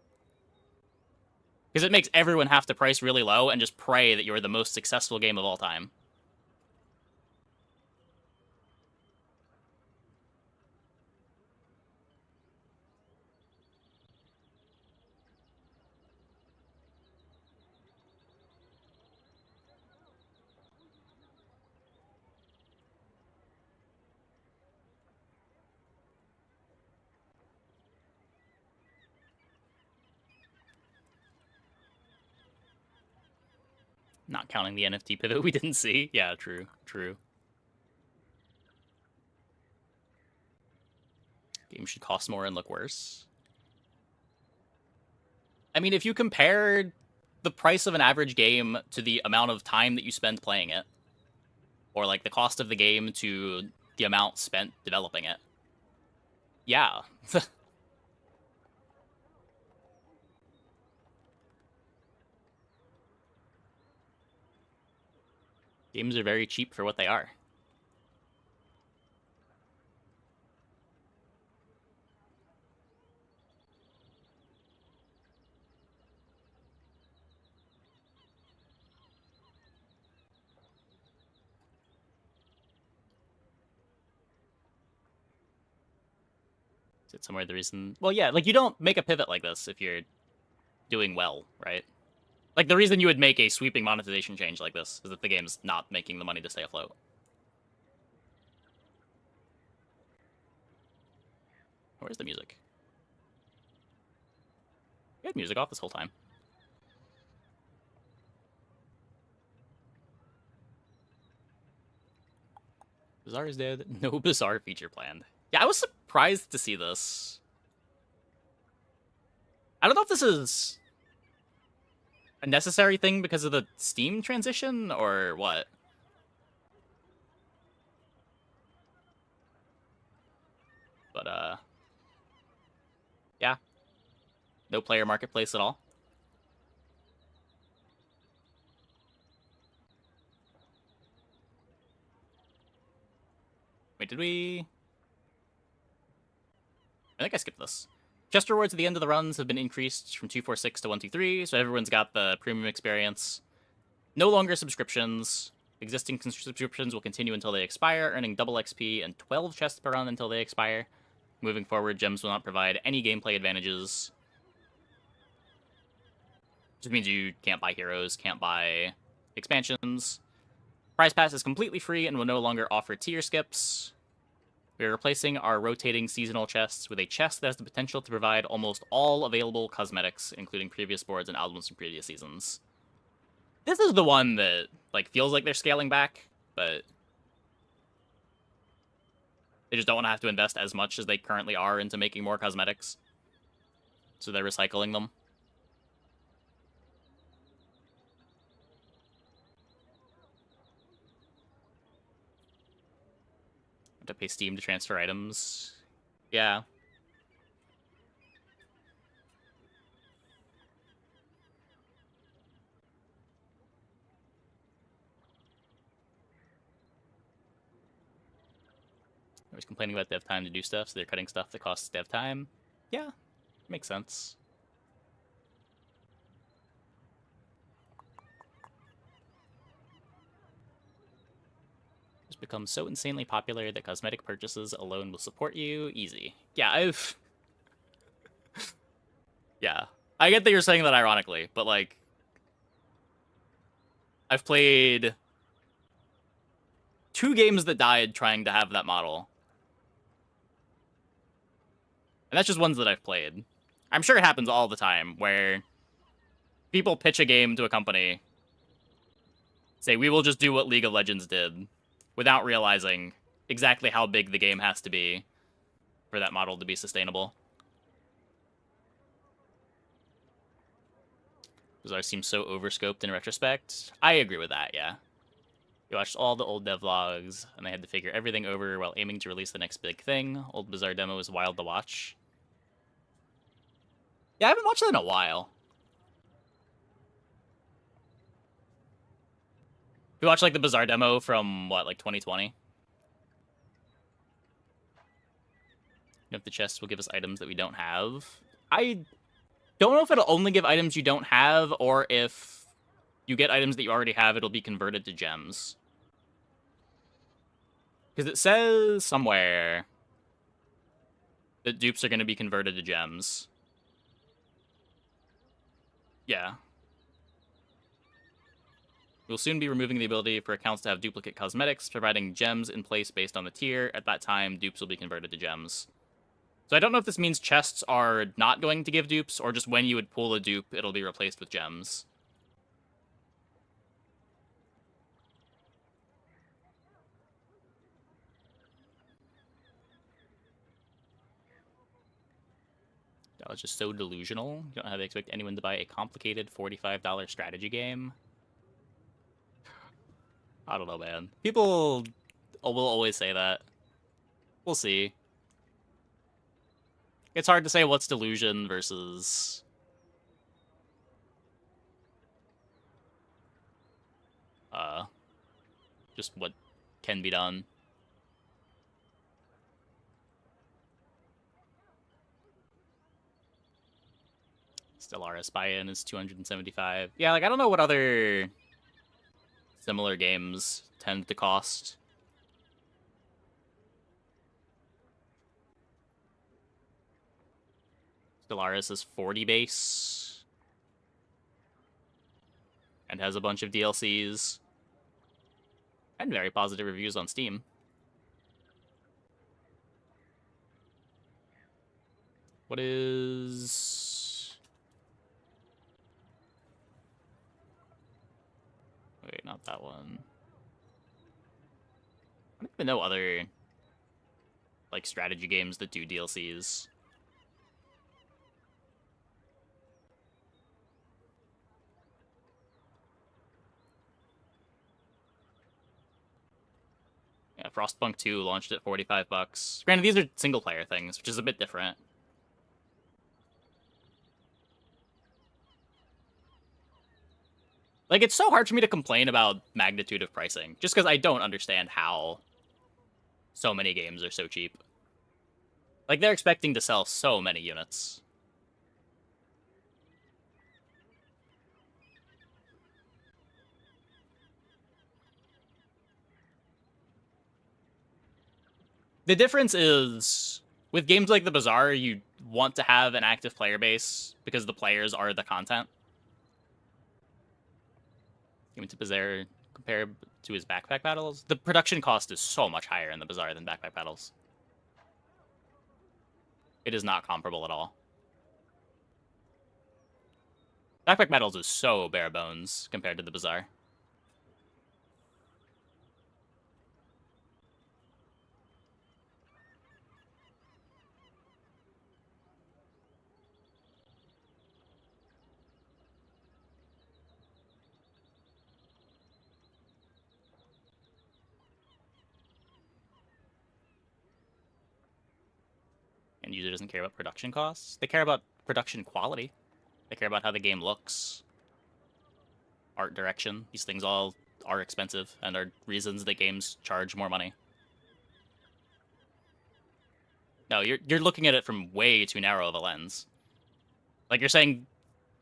Because it makes everyone have to price really low and just pray that you're the most successful game of all time. Not counting the NFT pivot we didn't see. Yeah, true, true. Games should cost more and look worse. I mean, if you compare the price of an average game to the amount of time that you spend playing it, or like the cost of the game to the amount spent developing it, yeah. Games are very cheap for what they are. Is it somewhere the reason? Well, yeah, like you don't make a pivot like this if you're doing well, right? Like the reason you would make a sweeping monetization change like this is that the game's not making the money to stay afloat. Where's the music? We had music off this whole time. Bazaar is dead. No Bazaar feature planned. Yeah, I was surprised to see this. I don't know if this is a necessary thing because of the Steam transition or what. But, yeah. No player marketplace at all. Wait, did we... I think I skipped this. Chest rewards at the end of the runs have been increased from 246 to 123, so everyone's got the premium experience. No longer subscriptions. Existing subscriptions will continue until they expire, earning double XP and 12 chests per run until they expire. Moving forward, gems will not provide any gameplay advantages. Just means you can't buy heroes, can't buy expansions. Prize Pass is completely free and will no longer offer tier skips. We are replacing our rotating seasonal chests with a chest that has the potential to provide almost all available cosmetics, including previous boards and albums from previous seasons. This is the one that, like, feels like they're scaling back, but they just don't want to have to invest as much as they currently are into making more cosmetics. So they're recycling them. To pay Steam to transfer items. Yeah. I was complaining about dev time to do stuff, so they're cutting stuff that costs dev time. Yeah, makes sense. It's become so insanely popular that cosmetic purchases alone will support you. Easy. Yeah, yeah. I get that you're saying that ironically, but, like... I've played 2 games that died trying to have that model. And that's just ones that I've played. I'm sure it happens all the time, where people pitch a game to a company, say, we will just do what League of Legends did, without realizing exactly how big the game has to be for that model to be sustainable. Bazaar seems so overscoped in retrospect. I agree with that, yeah. We watched all the old devlogs, and they had to figure everything over while aiming to release the next big thing. Old Bazaar demo is wild to watch. Yeah, I haven't watched that in a while. We watched, like, the Bazaar demo from, what, like 2020? If the chest will give us items that we don't have. I don't know if it'll only give items you don't have, or if you get items that you already have, it'll be converted to gems. Because it says somewhere that dupes are going to be converted to gems. Yeah. We'll soon be removing the ability for accounts to have duplicate cosmetics, providing gems in place based on the tier. At that time, dupes will be converted to gems. So I don't know if this means chests are not going to give dupes, or just when you would pull a dupe, it'll be replaced with gems. That was just so delusional. You don't have to expect anyone to buy a complicated $45 strategy game. I don't know, man. People will always say that. We'll see. It's hard to say what's delusion versus... just what can be done. Stellaris buy-in is 275. Yeah, like, I don't know what other similar games tend to cost. Stellaris is 40 base. And has a bunch of DLCs. And very positive reviews on Steam. What is... Wait, not that one. I don't even know other, like, strategy games that do DLCs. Yeah, Frostpunk 2 launched at $45. Granted, these are single-player things, which is a bit different. Like, it's so hard for me to complain about magnitude of pricing, just because I don't understand how so many games are so cheap. Like, they're expecting to sell so many units. The difference is, with games like the Bazaar, you want to have an active player base because the players are the content. Even to Bazaar, compared to his backpack battles, the production cost is so much higher in the Bazaar than backpack battles. It is not comparable at all. Backpack battles is so bare bones compared to the Bazaar. And user doesn't care about production costs. They care about production quality. They care about how the game looks. Art direction. These things all are expensive and are reasons that games charge more money. No, you're looking at it from way too narrow of a lens. Like, you're saying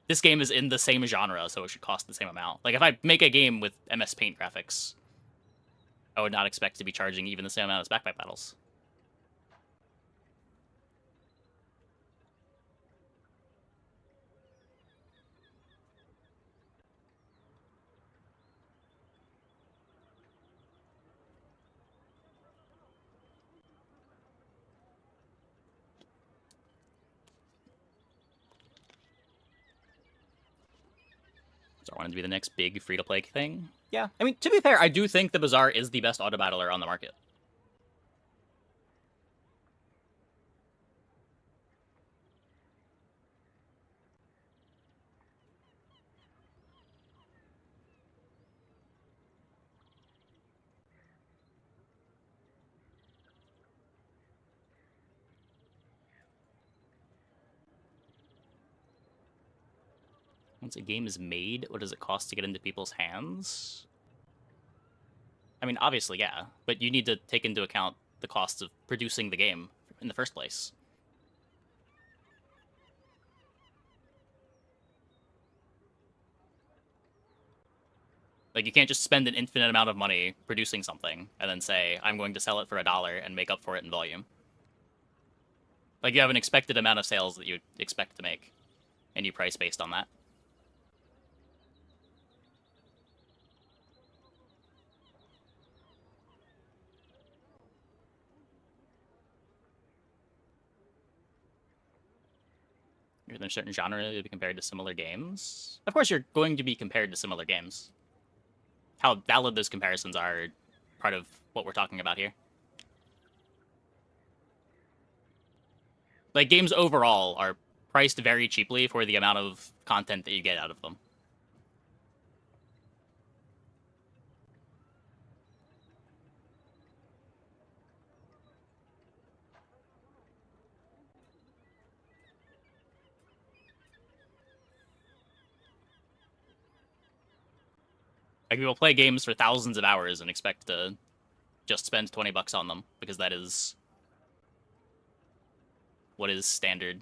this game is in the same genre, so it should cost the same amount. Like, if I make a game with MS Paint graphics, I would not expect to be charging even the same amount as backpack battles. So I wanted to be the next big free-to-play thing. Yeah, I mean, to be fair, I do think the Bazaar is the best auto battler on the market. Once a game is made, what does it cost to get into people's hands? I mean, obviously, yeah, but you need to take into account the cost of producing the game in the first place. Like, you can't just spend an infinite amount of money producing something and then say, I'm going to sell it for $1 and make up for it in volume. Like, you have an expected amount of sales that you expect to make, and you price based on that. You're in a certain genre to be compared to similar games. Of course, you're going to be compared to similar games. How valid those comparisons are part of what we're talking about here. Like, games overall are priced very cheaply for the amount of content that you get out of them. Like, people play games for thousands of hours and expect to just spend $20 on them, because that is what is standard.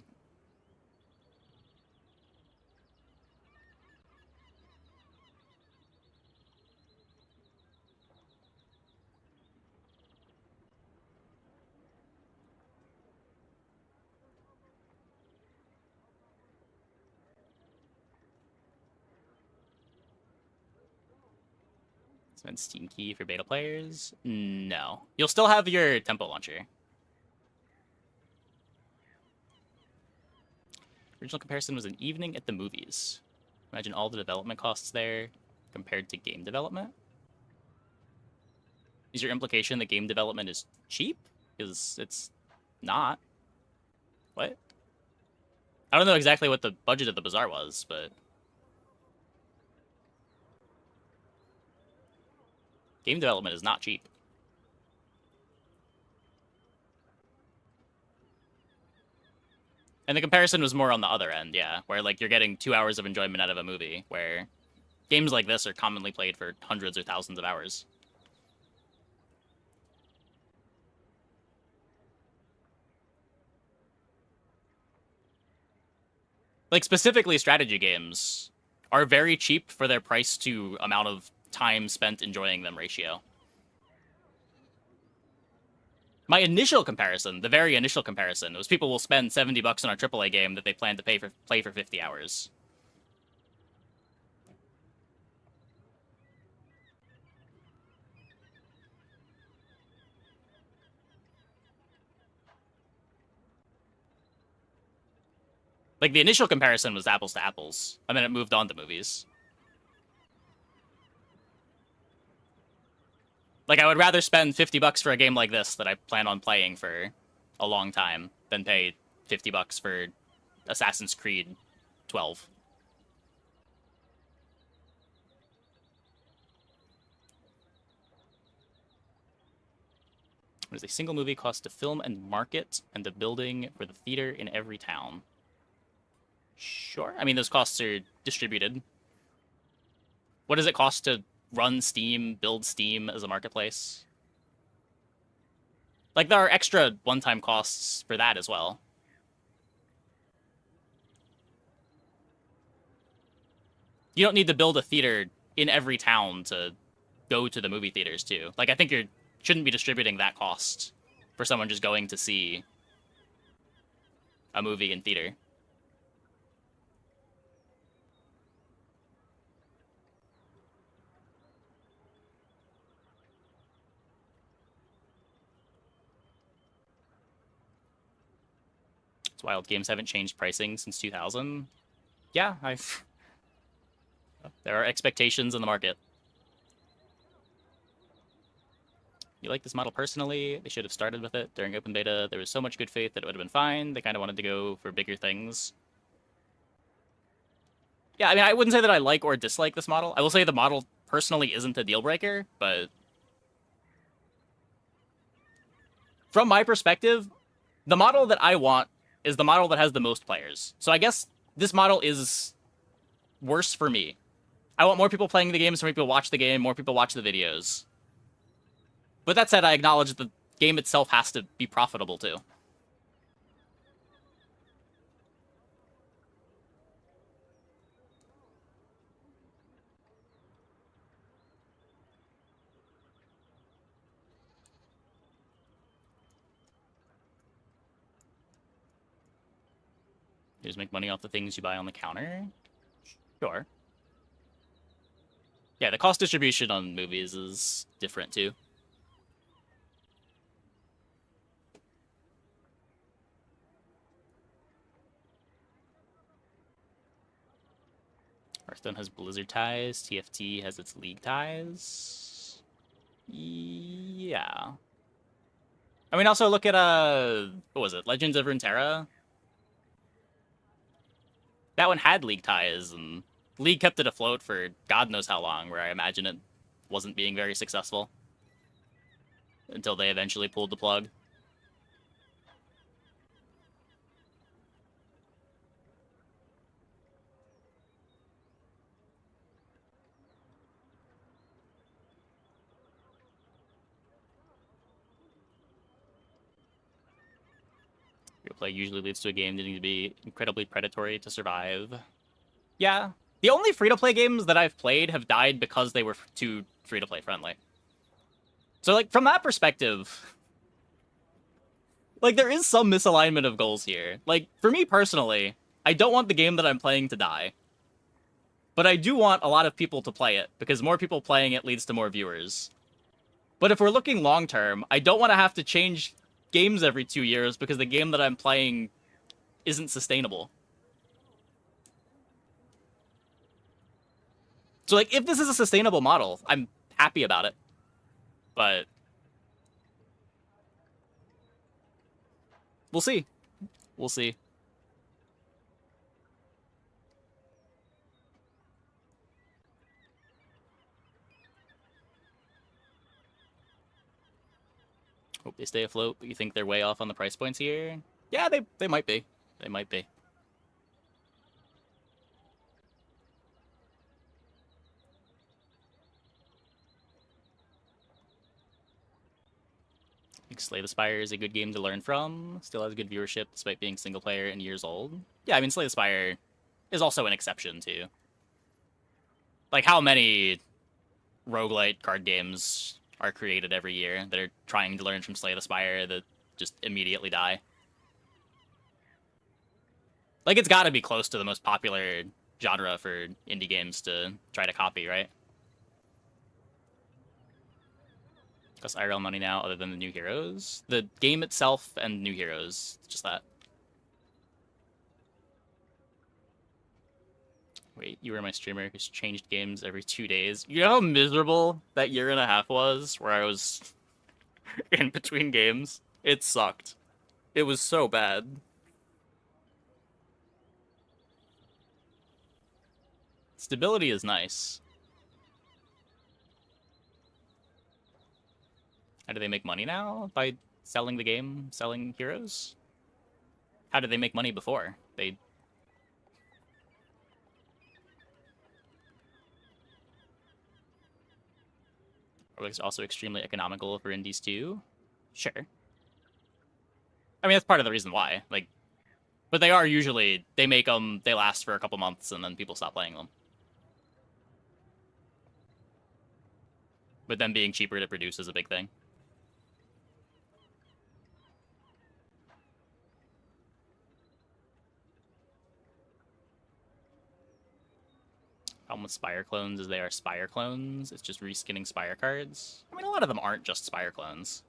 Spend Steam key for beta players? No. You'll still have your tempo launcher. Original comparison was an evening at the movies. Imagine all the development costs there compared to game development. Is your implication that game development is cheap? Because it's not. What? I don't know exactly what the budget of the bazaar was, but game development is not cheap. And the comparison was more on the other end, yeah, where like you're getting 2 hours of enjoyment out of a movie, where games like this are commonly played for hundreds or thousands of hours. Like, specifically strategy games are very cheap for their price to amount of time spent enjoying them ratio. My initial comparison, the very initial comparison, was people will spend $70 on a AAA game that they plan to play for 50 hours. Like, the initial comparison was apples to apples, and then it moved on to movies. Like, I would rather spend $50 for a game like this that I plan on playing for a long time than pay $50 for Assassin's Creed 12. What does a single movie cost to film and market, and the building for the theater in every town? Sure. I mean, those costs are distributed. What does it cost to run Steam, build Steam as a marketplace? Like, there are extra one-time costs for that as well. You don't need to build a theater in every town to go to the movie theaters, too. Like, I think you shouldn't be distributing that cost for someone just going to see a movie in theater. It's wild. Games haven't changed pricing since 2000. Yeah, there are expectations in the market. You like this model personally? They should have started with it during open beta. There was so much good faith that it would have been fine. They kind of wanted to go for bigger things. Yeah, I mean, I wouldn't say that I like or dislike this model. I will say the model personally isn't a deal breaker, but from my perspective, the model that I want is the model that has the most players. So I guess this model is worse for me. I want more people playing the game, so more people watch the game, more people watch the videos. But that said, I acknowledge that the game itself has to be profitable, too. You just make money off the things you buy on the counter? Sure. Yeah, the cost distribution on movies is different, too. Hearthstone has Blizzard ties. TFT has its League ties. Yeah. I mean, also look at, what was it? Legends of Runeterra? that one had League ties, and League kept it afloat for God knows how long, where I imagine it wasn't being very successful. Until they eventually pulled the plug. Free-to-play usually leads to a game needing to be incredibly predatory to survive. Yeah. The only free-to-play games that I've played have died because they were too free-to-play friendly. So, like, from that perspective, like, there is some misalignment of goals here. Like, for me personally, I don't want the game that I'm playing to die. But I do want a lot of people to play it, because more people playing it leads to more viewers. But if we're looking long-term, I don't want to have to change games every 2 years because the game that I'm playing isn't sustainable. So, like, if this is a sustainable model, I'm happy about it. But we'll see. We'll see. Hope they stay afloat, but you think they're way off on the price points here? Yeah, they might be. They might be. I think Slay the Spire is a good game to learn from. Still has good viewership despite being single player and years old. Yeah, I mean, Slay the Spire is also an exception, too. Like, how many roguelite card games are created every year that are trying to learn from Slay the Spire that just immediately die? Like, it's gotta be close to the most popular genre for indie games to try to copy, right? Costs IRL money now other than the new heroes. The game itself and new heroes, just that. Wait, you were my streamer who's changed games every 2 days. You know how miserable that year and a half was where I was in between games? It sucked. It was so bad. Stability is nice. How do they make money now? By selling the game, selling heroes? How did they make money before? They... Roguelikes are also extremely economical for indies too. Sure. I mean, that's part of the reason why. Like, but they are usually, they make them, they last for a couple months and then people stop playing them. But them being cheaper to produce is a big thing. Problem with Spire clones is they are Spire clones. It's just reskinning Spire cards. I mean, a lot of them aren't just Spire clones.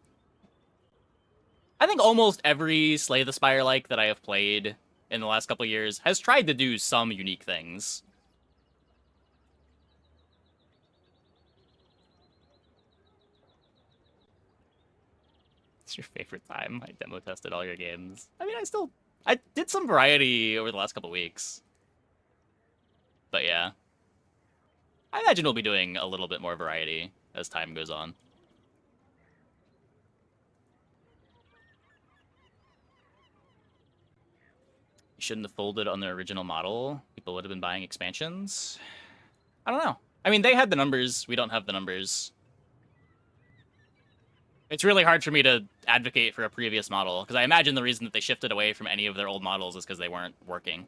I think almost every Slay the Spire-like that I have played in the last couple of years has tried to do some unique things. What's your favorite time? I demo tested all your games. I mean, I did some variety over the last couple weeks. But yeah. I imagine we'll be doing a little bit more variety as time goes on. You shouldn't have folded on the original model. People would have been buying expansions. I don't know. I mean, they had the numbers. We don't have the numbers. It's really hard for me to advocate for a previous model, because I imagine the reason that they shifted away from any of their old models is because they weren't working.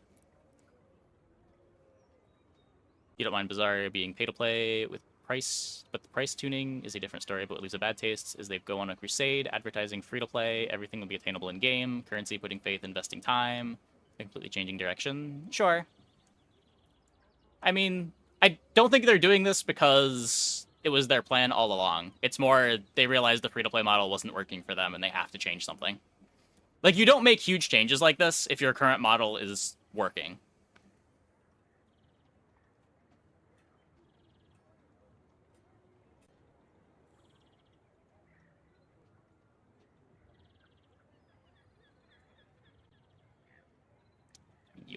You don't mind Bazaar being pay-to-play with price, but the price tuning is a different story, but what leaves a bad taste is they go on a crusade, advertising free-to-play, everything will be attainable in-game, currency putting faith, investing time, completely changing direction. Sure. I mean, I don't think they're doing this because it was their plan all along. It's more they realized the free-to-play model wasn't working for them and they have to change something. Like, you don't make huge changes like this if your current model is working.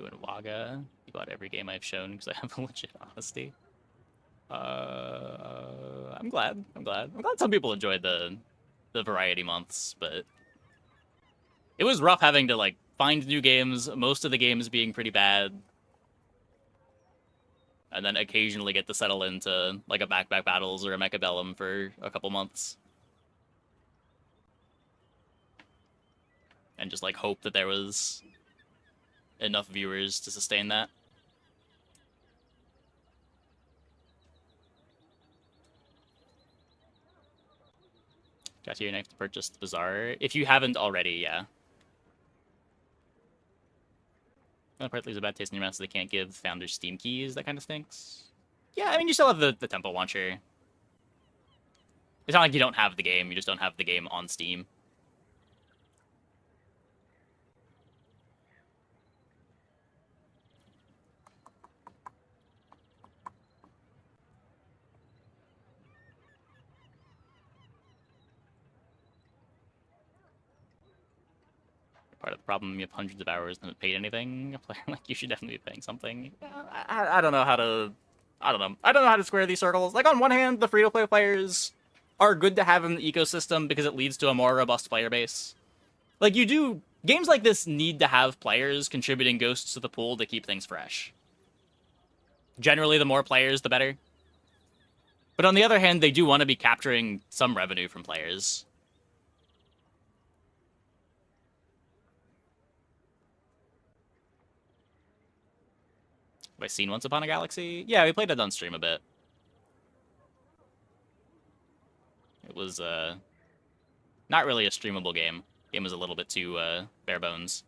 You and Waga. You bought every game I've shown because I have a legit honesty. I'm glad. I'm glad some people enjoyed the variety months, but it was rough having to like find new games, most of the games being pretty bad, and then occasionally get to settle into like a Backpack Battles or a Mechabellum for a couple months. And just like hope that there was enough viewers to sustain that. Got your knife to purchase the Bazaar. If you haven't already, yeah. Part leaves a bad taste in your mouth, so they can't give founders Steam keys. That kind of stinks. Yeah, I mean, you still have the Temple Launcher. It's not like you don't have the game, you just don't have the game on Steam. Part of the problem, you have hundreds of hours and haven't paid anything. A player like you should definitely be paying something. I don't know how to... I don't know how to square these circles. Like, on one hand, the free-to-play players are good to have in the ecosystem because it leads to a more robust player base. Like, you do... Games like this need to have players contributing ghosts to the pool to keep things fresh. Generally, the more players, the better. But on the other hand, they do want to be capturing some revenue from players. Have I seen Once Upon a Galaxy? Yeah, we played it on stream a bit. It was, not really a streamable game. The game was a little bit too, bare bones.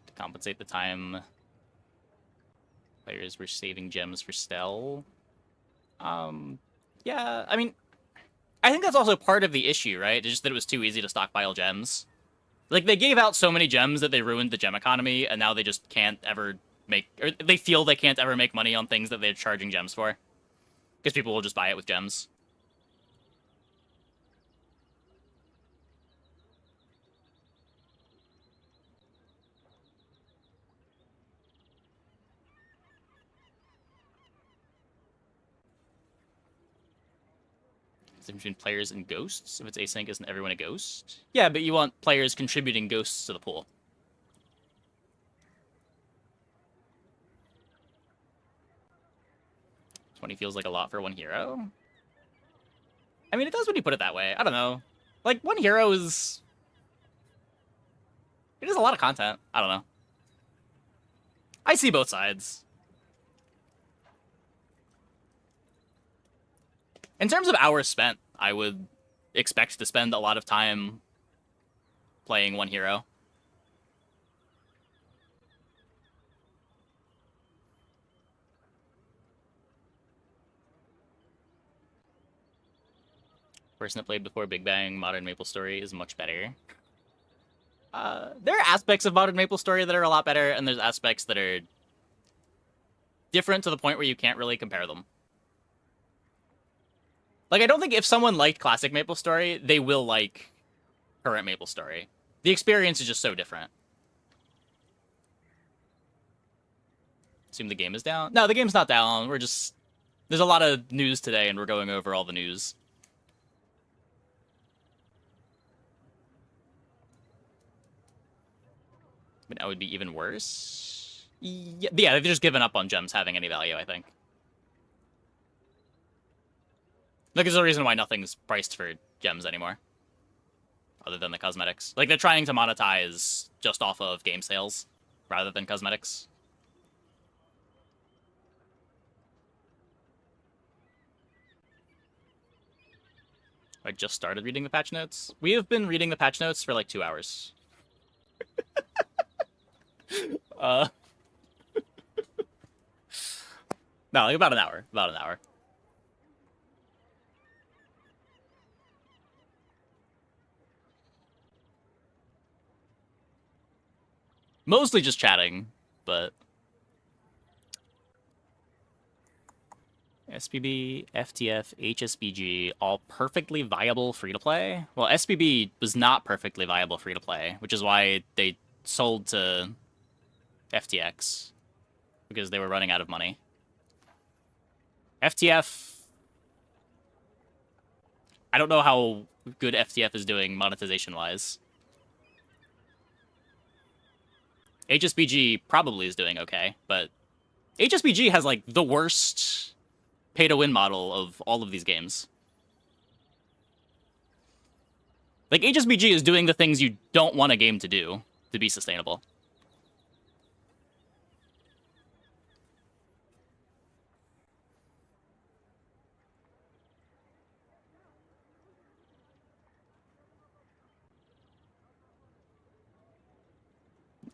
To compensate the time players were saving gems for Stell. Yeah, I mean... I think that's also part of the issue, right? It's just that it was too easy to stockpile gems. Like, they gave out so many gems that they ruined the gem economy, and now they just can't ever make... Or they feel they can't ever make money on things that they're charging gems for. Because people will just buy it with gems. Between players and ghosts. If it's async, isn't everyone a ghost? Yeah, but you want players contributing ghosts to the pool. $20 feels like a lot for one hero. I mean, it does when you put it that way. I don't know. Like, one hero is... It is a lot of content. I don't know. I see both sides. In terms of hours spent, I would expect to spend a lot of time playing one hero. Person that played before Big Bang, Modern MapleStory is much better. There are aspects of Modern MapleStory that are a lot better, and there's aspects that are different to the point where you can't really compare them. Like, I don't think if someone liked classic MapleStory, they will like current MapleStory. The experience is just so different. Assume the game is down? No, the game's not down. We're just... There's a lot of news today, and we're going over all the news. But that would be even worse. Yeah, they've just given up on gems having any value, I think. Like, there's a reason why nothing's priced for gems anymore. Other than the cosmetics. Like, they're trying to monetize just off of game sales, rather than cosmetics. I just started reading the patch notes. We have been reading the patch notes for like 2 hours. No, like about an hour. About an hour. Mostly just chatting, but... SPB, FTF, HSBG, all perfectly viable free-to-play? Well, SPB was not perfectly viable free-to-play, which is why they sold to FTX, because they were running out of money. FTF... I don't know how good FTF is doing monetization-wise. HSBG probably is doing okay, but HSBG has, like, the worst pay-to-win model of all of these games. Like, HSBG is doing the things you don't want a game to do to be sustainable.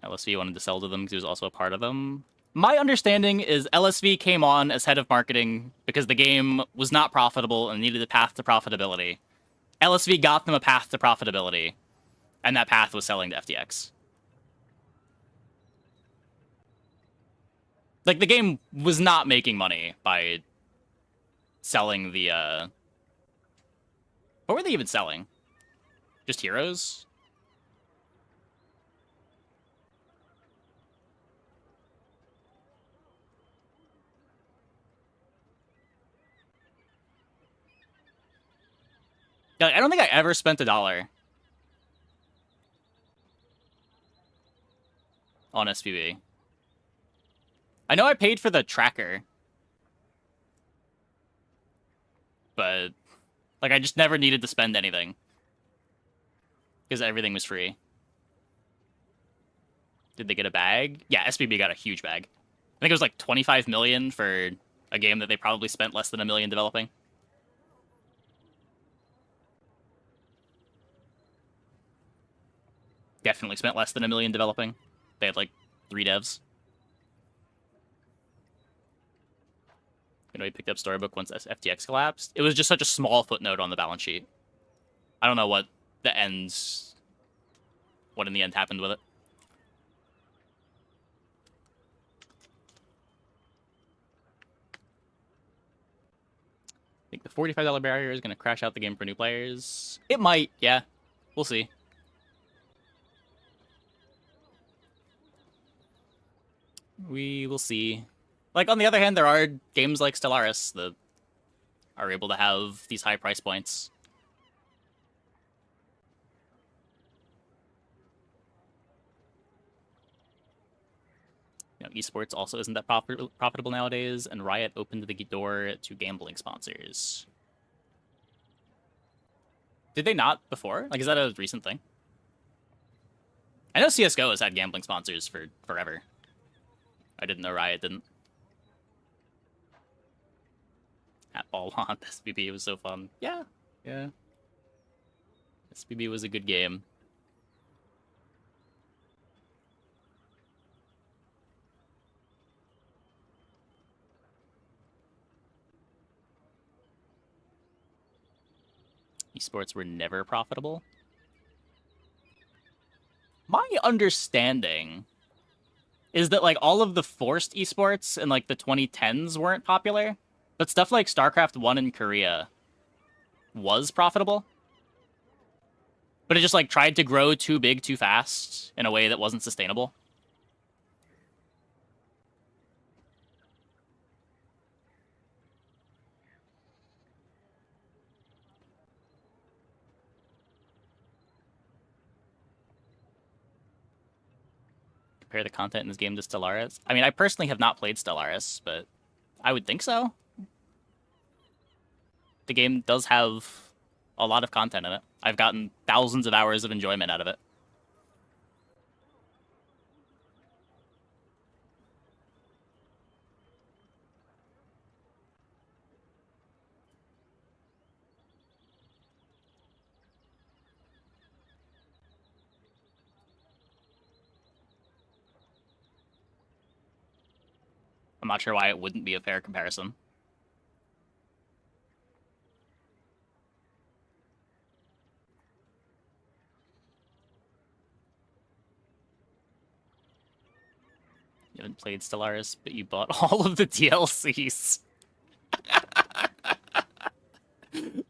LSV wanted to sell to them because he was also a part of them. My understanding is LSV came on as head of marketing because the game was not profitable and needed a path to profitability. LSV got them a path to profitability, and that path was selling to FTX. Like, the game was not making money by selling the, What were they even selling? Just heroes? Yeah, I don't think I ever spent $1 on SPB. I know I paid for the tracker, but, like, I just never needed to spend anything because everything was free. Did they get a bag? Yeah, SPB got a huge bag. I think it was like 25 million for a game that they probably spent less than $1 million developing. Definitely spent less than $1 million developing. They had like 3 devs. You know, he picked up Storybook once FTX collapsed. It was just such a small footnote on the balance sheet. I don't know what in the end happened with it. I think the $45 barrier is going to crash out the game for new players. It might, yeah. We'll see. We will see. Like, on the other hand, there are games like Stellaris that are able to have these high price points. You know, esports also isn't that profitable nowadays, and Riot opened the door to gambling sponsors. Did they not before? Like, is that a recent thing? I know CSGO has had gambling sponsors for forever. I didn't know Riot didn't. At ball on SPB was so fun. Yeah. SPB was a good game. Esports were never profitable. My understanding is that, like, all of the forced esports in, like, the 2010s weren't popular, but stuff like StarCraft 1 in Korea was profitable. But it just, like, tried to grow too big too fast in a way that wasn't sustainable. Compare the content in this game to Stellaris. I mean, I personally have not played Stellaris, but I would think so. The game does have a lot of content in it. I've gotten thousands of hours of enjoyment out of it. I'm not sure why it wouldn't be a fair comparison. You haven't played Stellaris, but you bought all of the DLCs.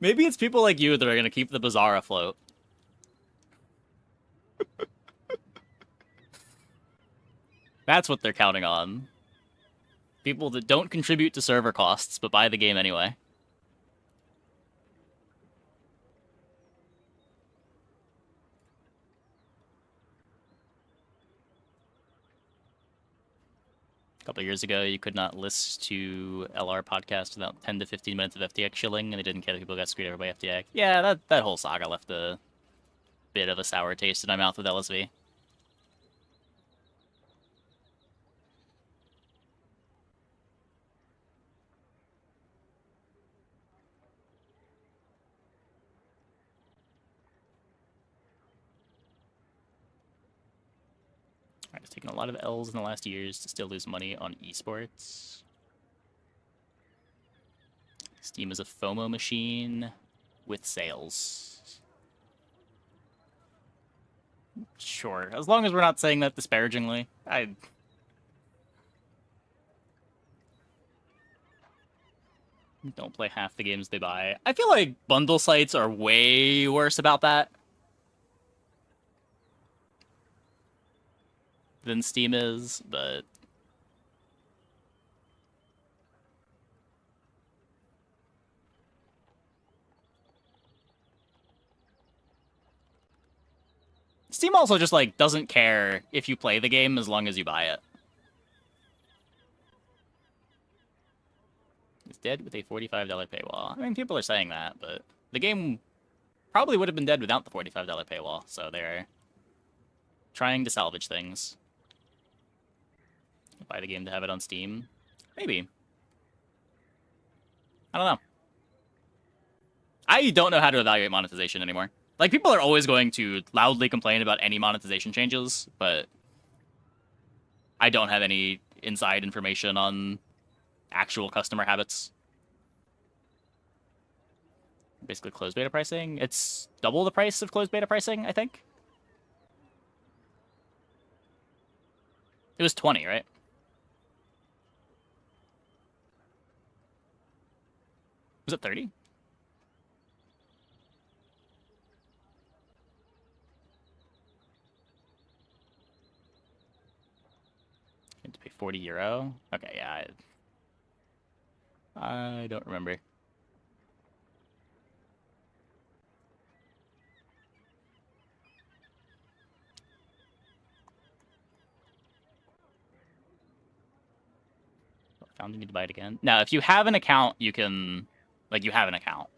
Maybe it's people like you that are gonna keep the bazaar afloat. That's what they're counting on. People that don't contribute to server costs, but buy the game anyway. A couple of years ago, you could not list to LR podcast without 10 to 15 minutes of FTX shilling, and they didn't care that people got screwed over by FTX. Yeah, that whole saga left a bit of a sour taste in my mouth with LSV. Alright, it's taken a lot of L's in the last years to still lose money on esports. Steam is a FOMO machine with sales. Sure, as long as we're not saying that disparagingly. Don't play half the games they buy. I feel like bundle sites are way worse about that than Steam is, but Steam also just, like, doesn't care if you play the game as long as you buy it. It's dead with a $45 paywall. I mean, people are saying that, but the game probably would have been dead without the $45 paywall, so they're trying to salvage things. Buy the game to have it on Steam? Maybe. I don't know. I don't know how to evaluate monetization anymore. Like, people are always going to loudly complain about any monetization changes, but I don't have any inside information on actual customer habits. Basically closed beta pricing. It's double the price of closed beta pricing, I think. It was 20, right? Was it 30? You had to pay €40. Okay, yeah. I don't remember. Found you need to buy it again. Now, if you have an account, you can... Like, you have an account.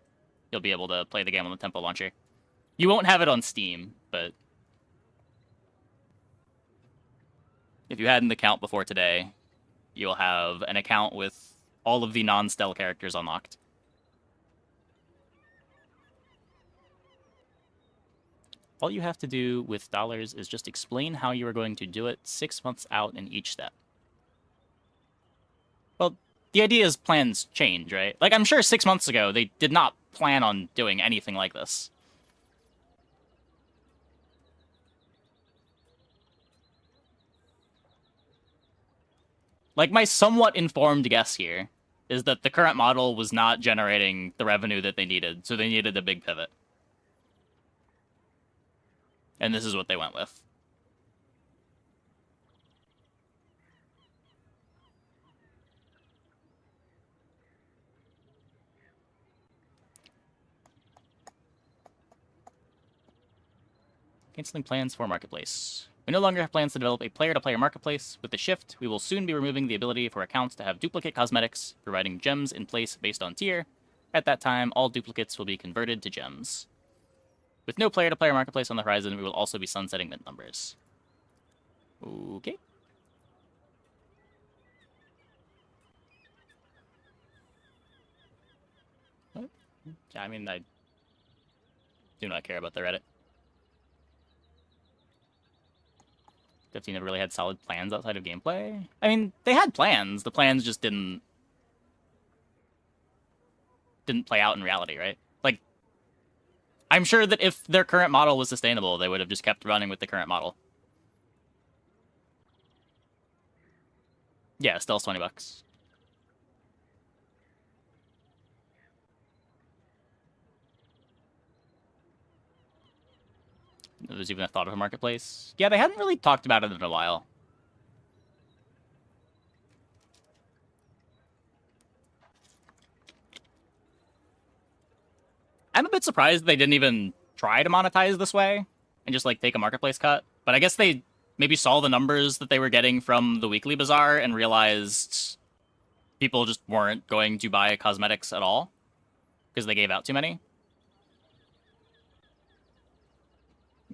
You'll be able to play the game on the Tempo launcher. You won't have it on Steam, but... If you had an account before today, you'll have an account with all of the non-Stell characters unlocked. All you have to do with dollars is just explain how you are going to do it 6 months out in each step. Well, the idea is plans change, right? Like, I'm sure 6 months ago, they did not plan on doing anything like this. Like, my somewhat informed guess here is that the current model was not generating the revenue that they needed, so they needed a big pivot. And this is what they went with. Canceling plans for Marketplace. We no longer have plans to develop a player-to-player marketplace. With the shift, we will soon be removing the ability for accounts to have duplicate cosmetics, providing gems in place based on tier. At that time, all duplicates will be converted to gems. With no player-to-player marketplace on the horizon, we will also be sunsetting mint numbers. Okay. What? Yeah, I mean, I do not care about the Reddit. 15 never really had solid plans outside of gameplay. I mean, they had plans. The plans just didn't play out in reality, right? Like, I'm sure that if their current model was sustainable, they would have just kept running with the current model. Yeah, Stell's $20. There's even a thought of a marketplace. Yeah, they hadn't really talked about it in a while. I'm a bit surprised they didn't even try to monetize this way and just like take a marketplace cut. But I guess they maybe saw the numbers that they were getting from the weekly bazaar and realized people just weren't going to buy cosmetics at all because they gave out too many.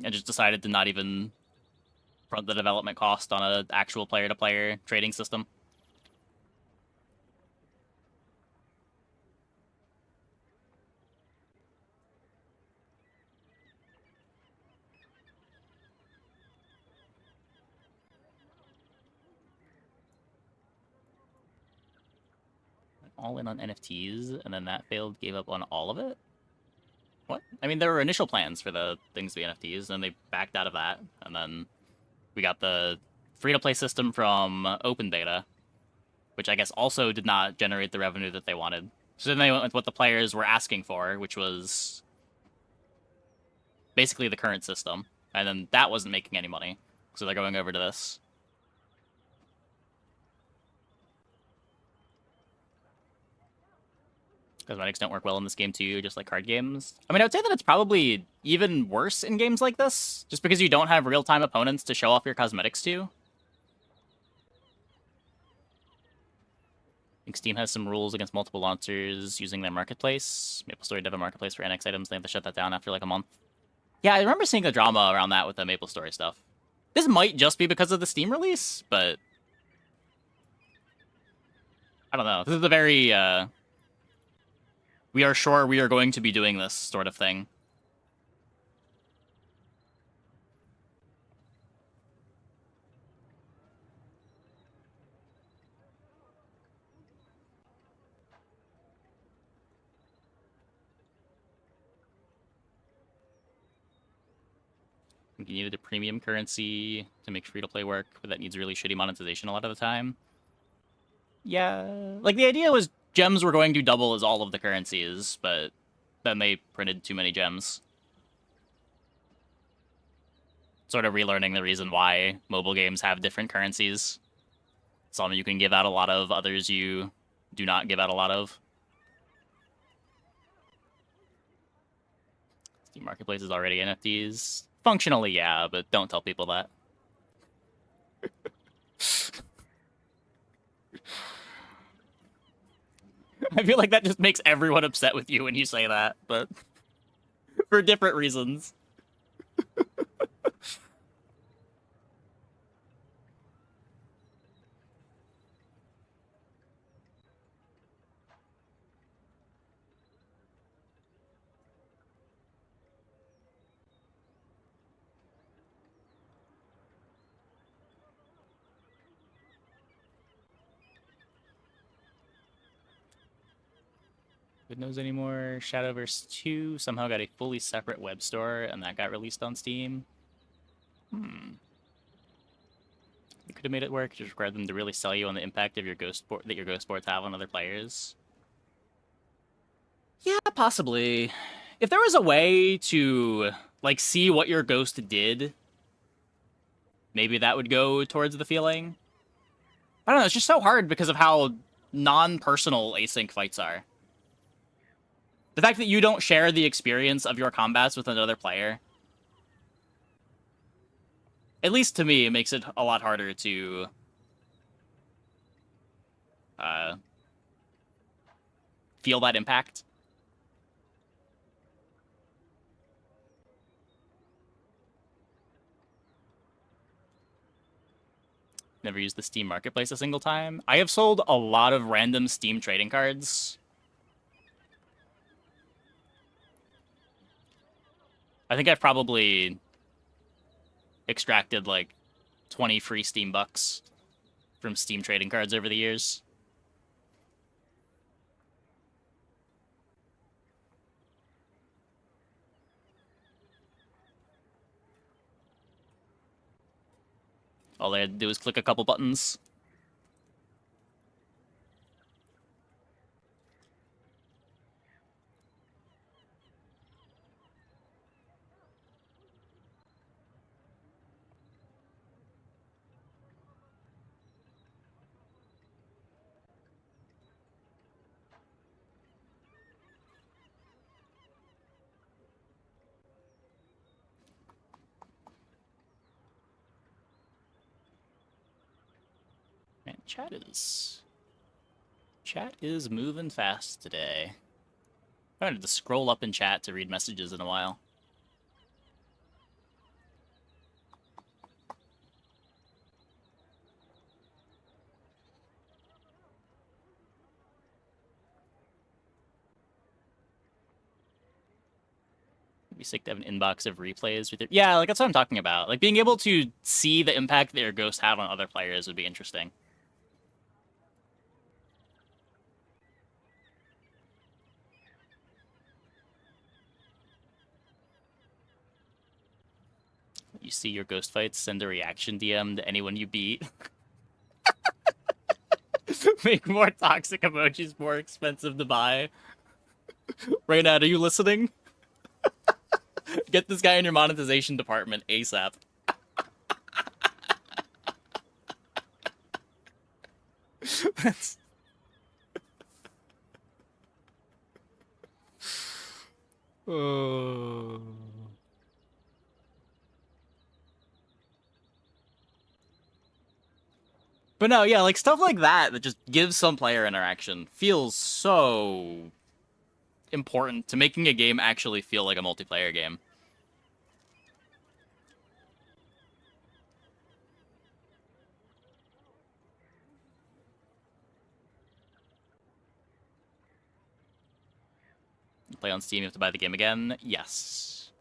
And just decided to not even front the development cost on an actual player-to-player trading system. All in on NFTs, and then that failed, gave up on all of it? What? I mean, there were initial plans for the things to be NFTs, and they backed out of that, and then we got the free-to-play system from open beta, which I guess also did not generate the revenue that they wanted. So then they went with what the players were asking for, which was basically the current system, and then that wasn't making any money, so they're going over to this. Cosmetics don't work well in this game too, just like card games. I mean, I would say that it's probably even worse in games like this, just because you don't have real-time opponents to show off your cosmetics to. I think Steam has some rules against multiple launchers using their marketplace. MapleStory did have a marketplace for NX items. They have to shut that down after like a month. Yeah, I remember seeing the drama around that with the MapleStory stuff. This might just be because of the Steam release, but I don't know. This is a very, we are sure we are going to be doing this sort of thing. You needed a premium currency to make free-to-play work, but that needs really shitty monetization a lot of the time. Yeah, like the idea was gems were going to double as all of the currencies, but then they printed too many gems. Sort of relearning the reason why mobile games have different currencies. Some you can give out a lot of, others you do not give out a lot of. Steam Marketplace is already NFTs. Functionally, yeah, but don't tell people that. I feel like that just makes everyone upset with you when you say that, but for different reasons. Good knows anymore. Shadowverse 2 somehow got a fully separate web store, and that got released on Steam. You could have made it work. Just required them to really sell you on the impact of your ghost that your ghost boards have on other players. Yeah, possibly. If there was a way to like see what your ghost did, maybe that would go towards the feeling. I don't know. It's just so hard because of how non-personal async fights are. The fact that you don't share the experience of your combats with another player, at least to me, it makes it a lot harder to feel that impact. Never used the Steam Marketplace a single time. I have sold a lot of random Steam trading cards. I think I've probably extracted like 20 free Steam bucks from Steam trading cards over the years. All I had to do was click a couple buttons. Chat is moving fast today. I wanted to scroll up in chat to read messages in a while. It'd be sick to have an inbox of replays with it. Yeah, like that's what I'm talking about. Like being able to see the impact that your ghost had on other players would be interesting. You see your ghost fights, send a reaction DM to anyone you beat. Make more toxic emojis more expensive to buy. Raynad, are you listening? Get this guy in your monetization department ASAP. That's... Oh... But no, yeah, like stuff like that just gives some player interaction feels so important to making a game actually feel like a multiplayer game. You play on Steam, you have to buy the game again? Yes.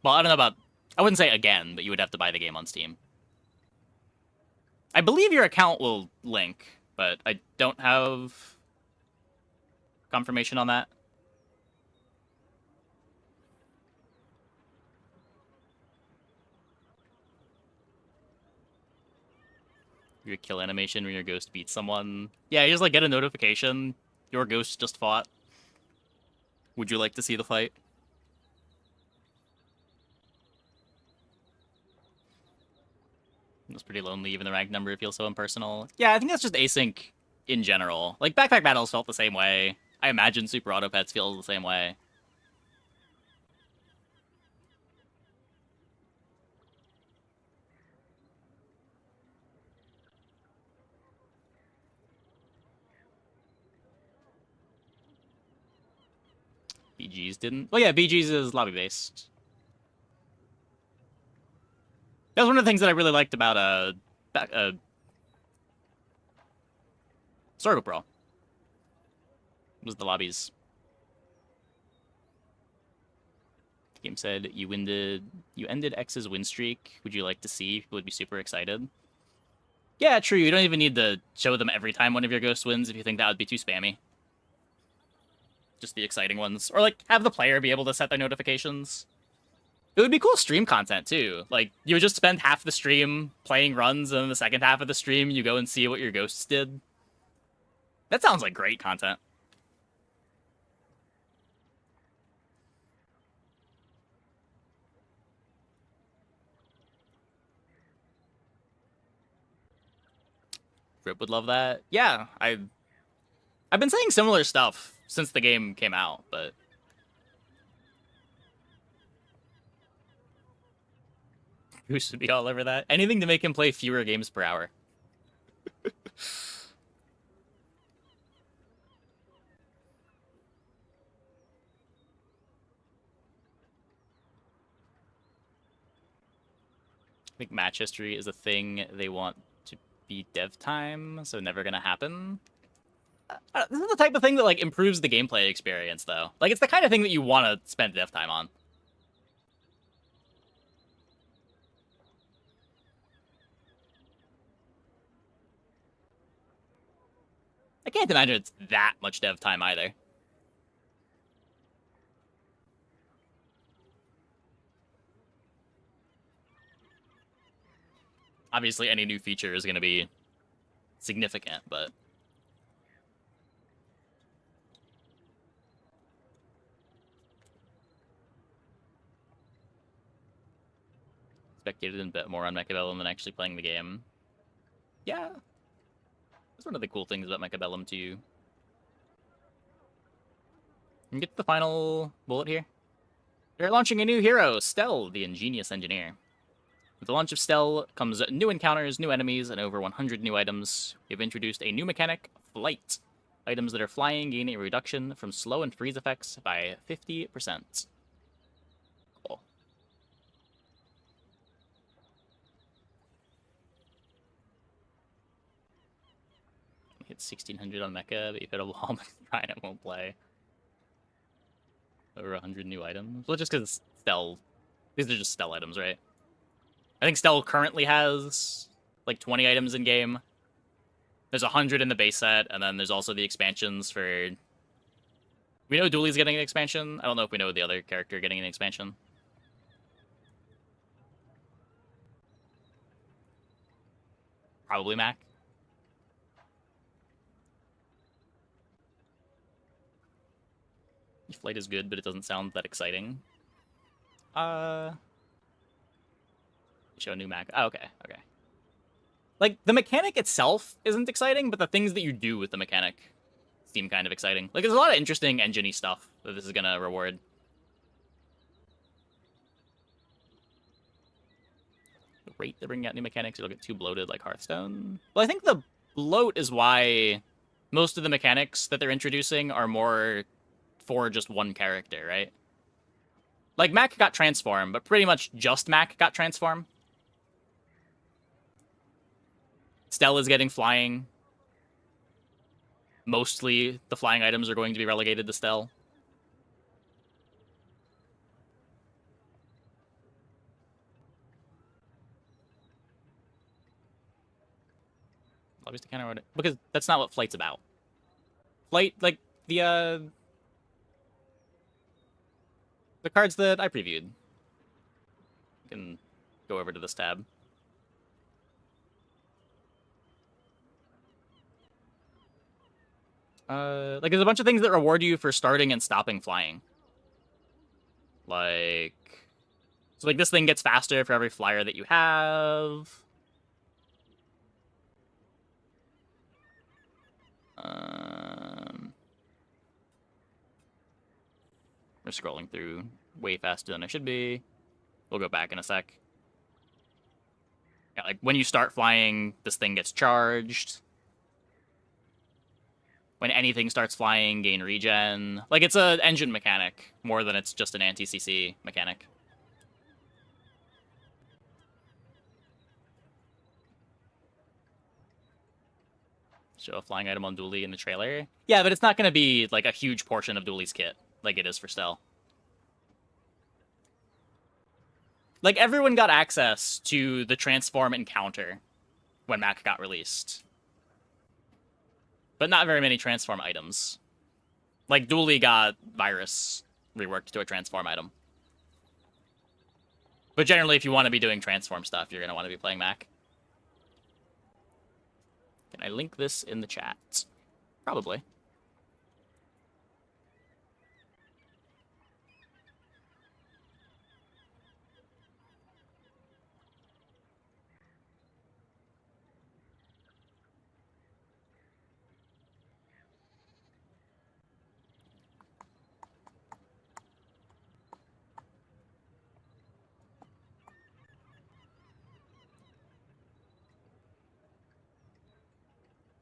Well, I don't know about... I wouldn't say again, but you would have to buy the game on Steam. I believe your account will link, but I don't have confirmation on that. Your kill animation when your ghost beats someone. Yeah, you just like get a notification. Your ghost just fought. Would you like to see the fight? It's pretty lonely, even the rank number feels so impersonal. Yeah, I think that's just async in general. Like, Backpack Battles felt the same way. I imagine Super Auto Pets feels the same way. BG's didn't. Well, yeah, BG's is lobby-based. That was one of the things that I really liked about Storybook Brawl. Was the lobbies. The game said you ended X's win streak. Would you like to see? People would be super excited. Yeah, true. You don't even need to show them every time one of your ghosts wins if you think that would be too spammy. Just the exciting ones. Or, like, have the player be able to set their notifications. It would be cool stream content, too. Like, you would just spend half the stream playing runs, and then the second half of the stream, you go and see what your ghosts did. That sounds like great content. Rip would love that. Yeah, I've been saying similar stuff since the game came out, but... Goose would be all over that. Anything to make him play fewer games per hour. I think match history is a thing they want to be dev time, so never gonna happen. This is the type of thing that, like, improves the gameplay experience, though. Like, it's the kind of thing that you want to spend dev time on. I can't imagine it's that much dev time either. Obviously, any new feature is going to be significant, but... Spectated a bit more on Mechabellum than actually playing the game. Yeah. That's one of the cool things about Mechabellum, too. And get to the final bullet here. They're launching a new hero, Stell, the ingenious engineer. With the launch of Stell comes new encounters, new enemies, and over 100 new items. We've introduced a new mechanic, Flight. Items that are flying gain a reduction from slow and freeze effects by 50%. Cool. Hit 1600 on Mecha, but you hit a wall and try and it won't play. Over 100 new items. Well, just because Stell... These are just Stell items, right? I think Stell currently has like 20 items in game. There's 100 in the base set, and then there's also the expansions for... We know Dooley's getting an expansion. I don't know if we know the other character getting an expansion. Probably Mac. Flight is good, but it doesn't sound that exciting. Show a new Mac. Oh, okay, okay. Like, the mechanic itself isn't exciting, but the things that you do with the mechanic seem kind of exciting. Like, there's a lot of interesting engine-y stuff that this is gonna reward. The rate they're bringing out new mechanics, it'll get too bloated like Hearthstone. Well, I think the bloat is why most of the mechanics that they're introducing are more for just one character, right? Like, Mac got Transform, but pretty much just Mac got Transform. Stell is getting Flying. Mostly the flying items are going to be relegated to Stell. Obviously, kind of because that's not what Flight's about. Flight, like the cards that I previewed. You can go over to this tab. Like, there's a bunch of things that reward you for starting and stopping flying. Like... So, like, this thing gets faster for every flyer that you have. We're scrolling through way faster than I should be. We'll go back in a sec. Yeah, like, when you start flying, this thing gets charged. When anything starts flying, gain regen. Like, it's an engine mechanic more than it's just an anti-CC mechanic. Show a flying item on Dooley in the trailer. Yeah, but it's not going to be, like, a huge portion of Dooley's kit, like it is for Stell. Like, everyone got access to the Transform encounter when Mac got released. But not very many Transform items. Like, Dooley got Virus reworked to a Transform item. But generally, if you want to be doing Transform stuff, you're going to want to be playing Mac. Can I link this in the chat? Probably.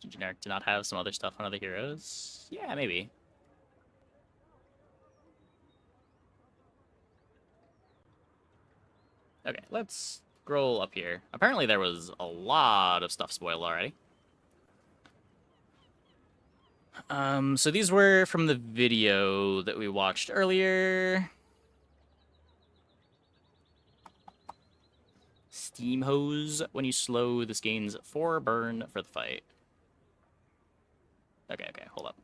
Generic to not have some other stuff on other heroes? Yeah, maybe. Okay, let's scroll up here. Apparently there was a lot of stuff spoiled already. So these were from the video that we watched earlier. Steam hose. When you slow, this gains 4 burn for the fight. Okay, hold up.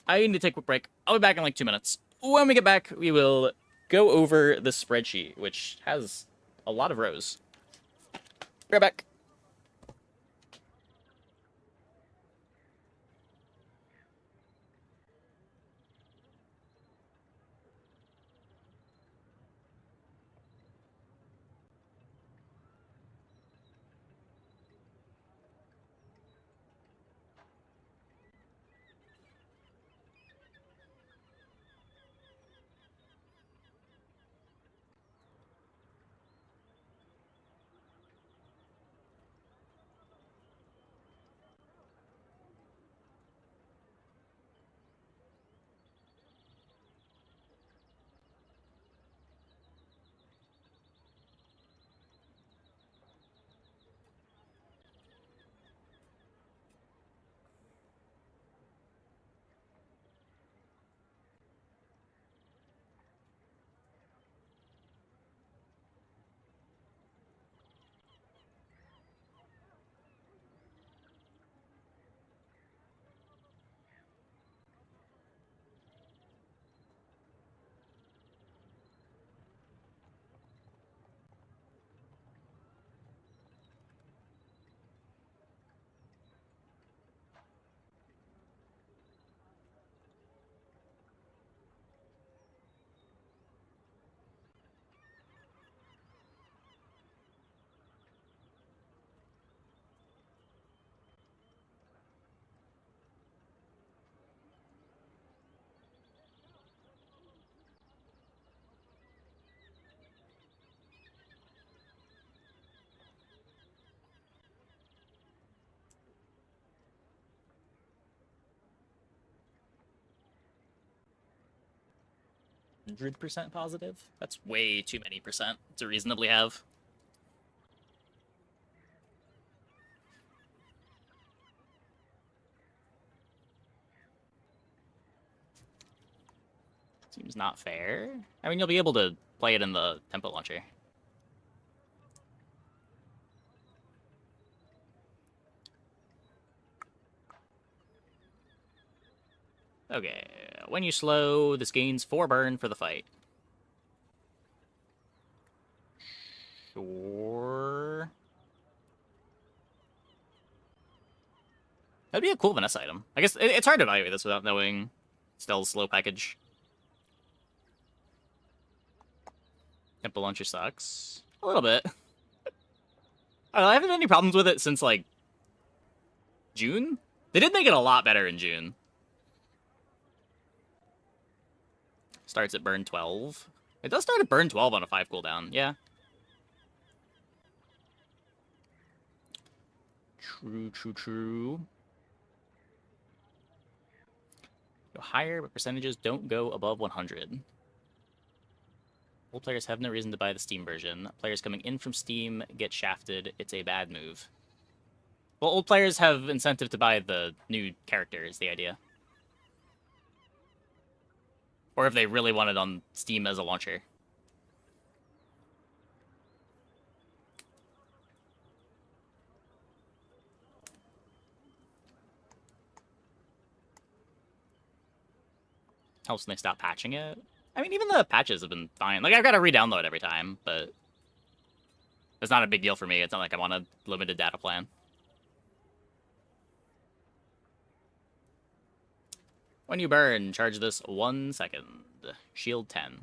I need to take a quick break. I'll be back in like 2 minutes. When we get back, we will go over the spreadsheet, which has a lot of rows. Be right back. 100% positive. That's way too many percent to reasonably have. Seems not fair. I mean, you'll be able to play it in the tempo launcher. Okay, when you slow, this gains 4 burn for the fight. Sure. That'd be a cool Vanessa item. I guess it's hard to evaluate this without knowing Stell's slow package. Temple Launcher sucks. A little bit. I haven't had any problems with it since, like, June? They did make it a lot better in June. Starts at burn 12. It does start at burn 12 on a 5 cooldown, yeah. True. Go higher, but percentages don't go above 100. Old players have no reason to buy the Steam version. Players coming in from Steam get shafted. It's a bad move. Well, old players have incentive to buy the new character, is the idea. Or if they really want it on Steam as a launcher. Helps when they stop patching it. I mean, even the patches have been fine. Like, I've got to re-download every time, but it's not a big deal for me. It's not like I'm on a limited data plan. When you burn, charge this 1 second. Shield 10.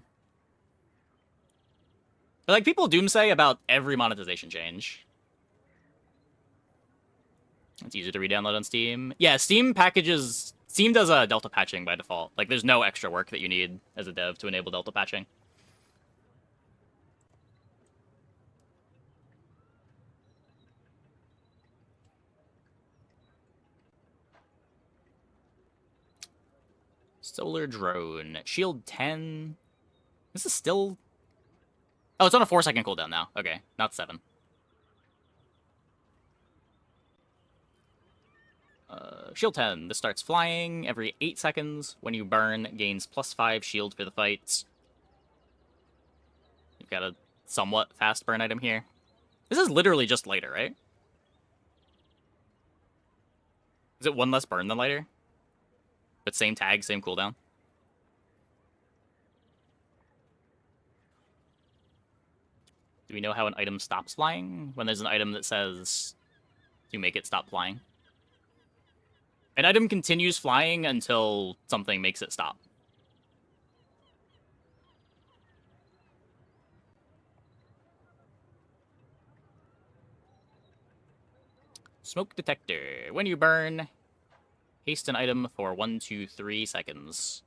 But like people doomsay about every monetization change. It's easy to re-download on Steam. Yeah, Steam packages... Steam does delta patching by default. Like, there's no extra work that you need as a dev to enable delta patching. Solar Drone. Shield 10. This is still... Oh, it's on a 4-second cooldown now. Okay, not 7. Shield 10. This starts flying every 8 seconds. When you burn, gains +5 shield for the fights. You've got a somewhat fast burn item here. This is literally just lighter, right? Is it 1 less burn than lighter? But same tag, same cooldown? Do we know how an item stops flying? When there's an item that says to make it stop flying? An item continues flying until something makes it stop. Smoke detector. When you burn, haste an item for 1, 2, 3 seconds.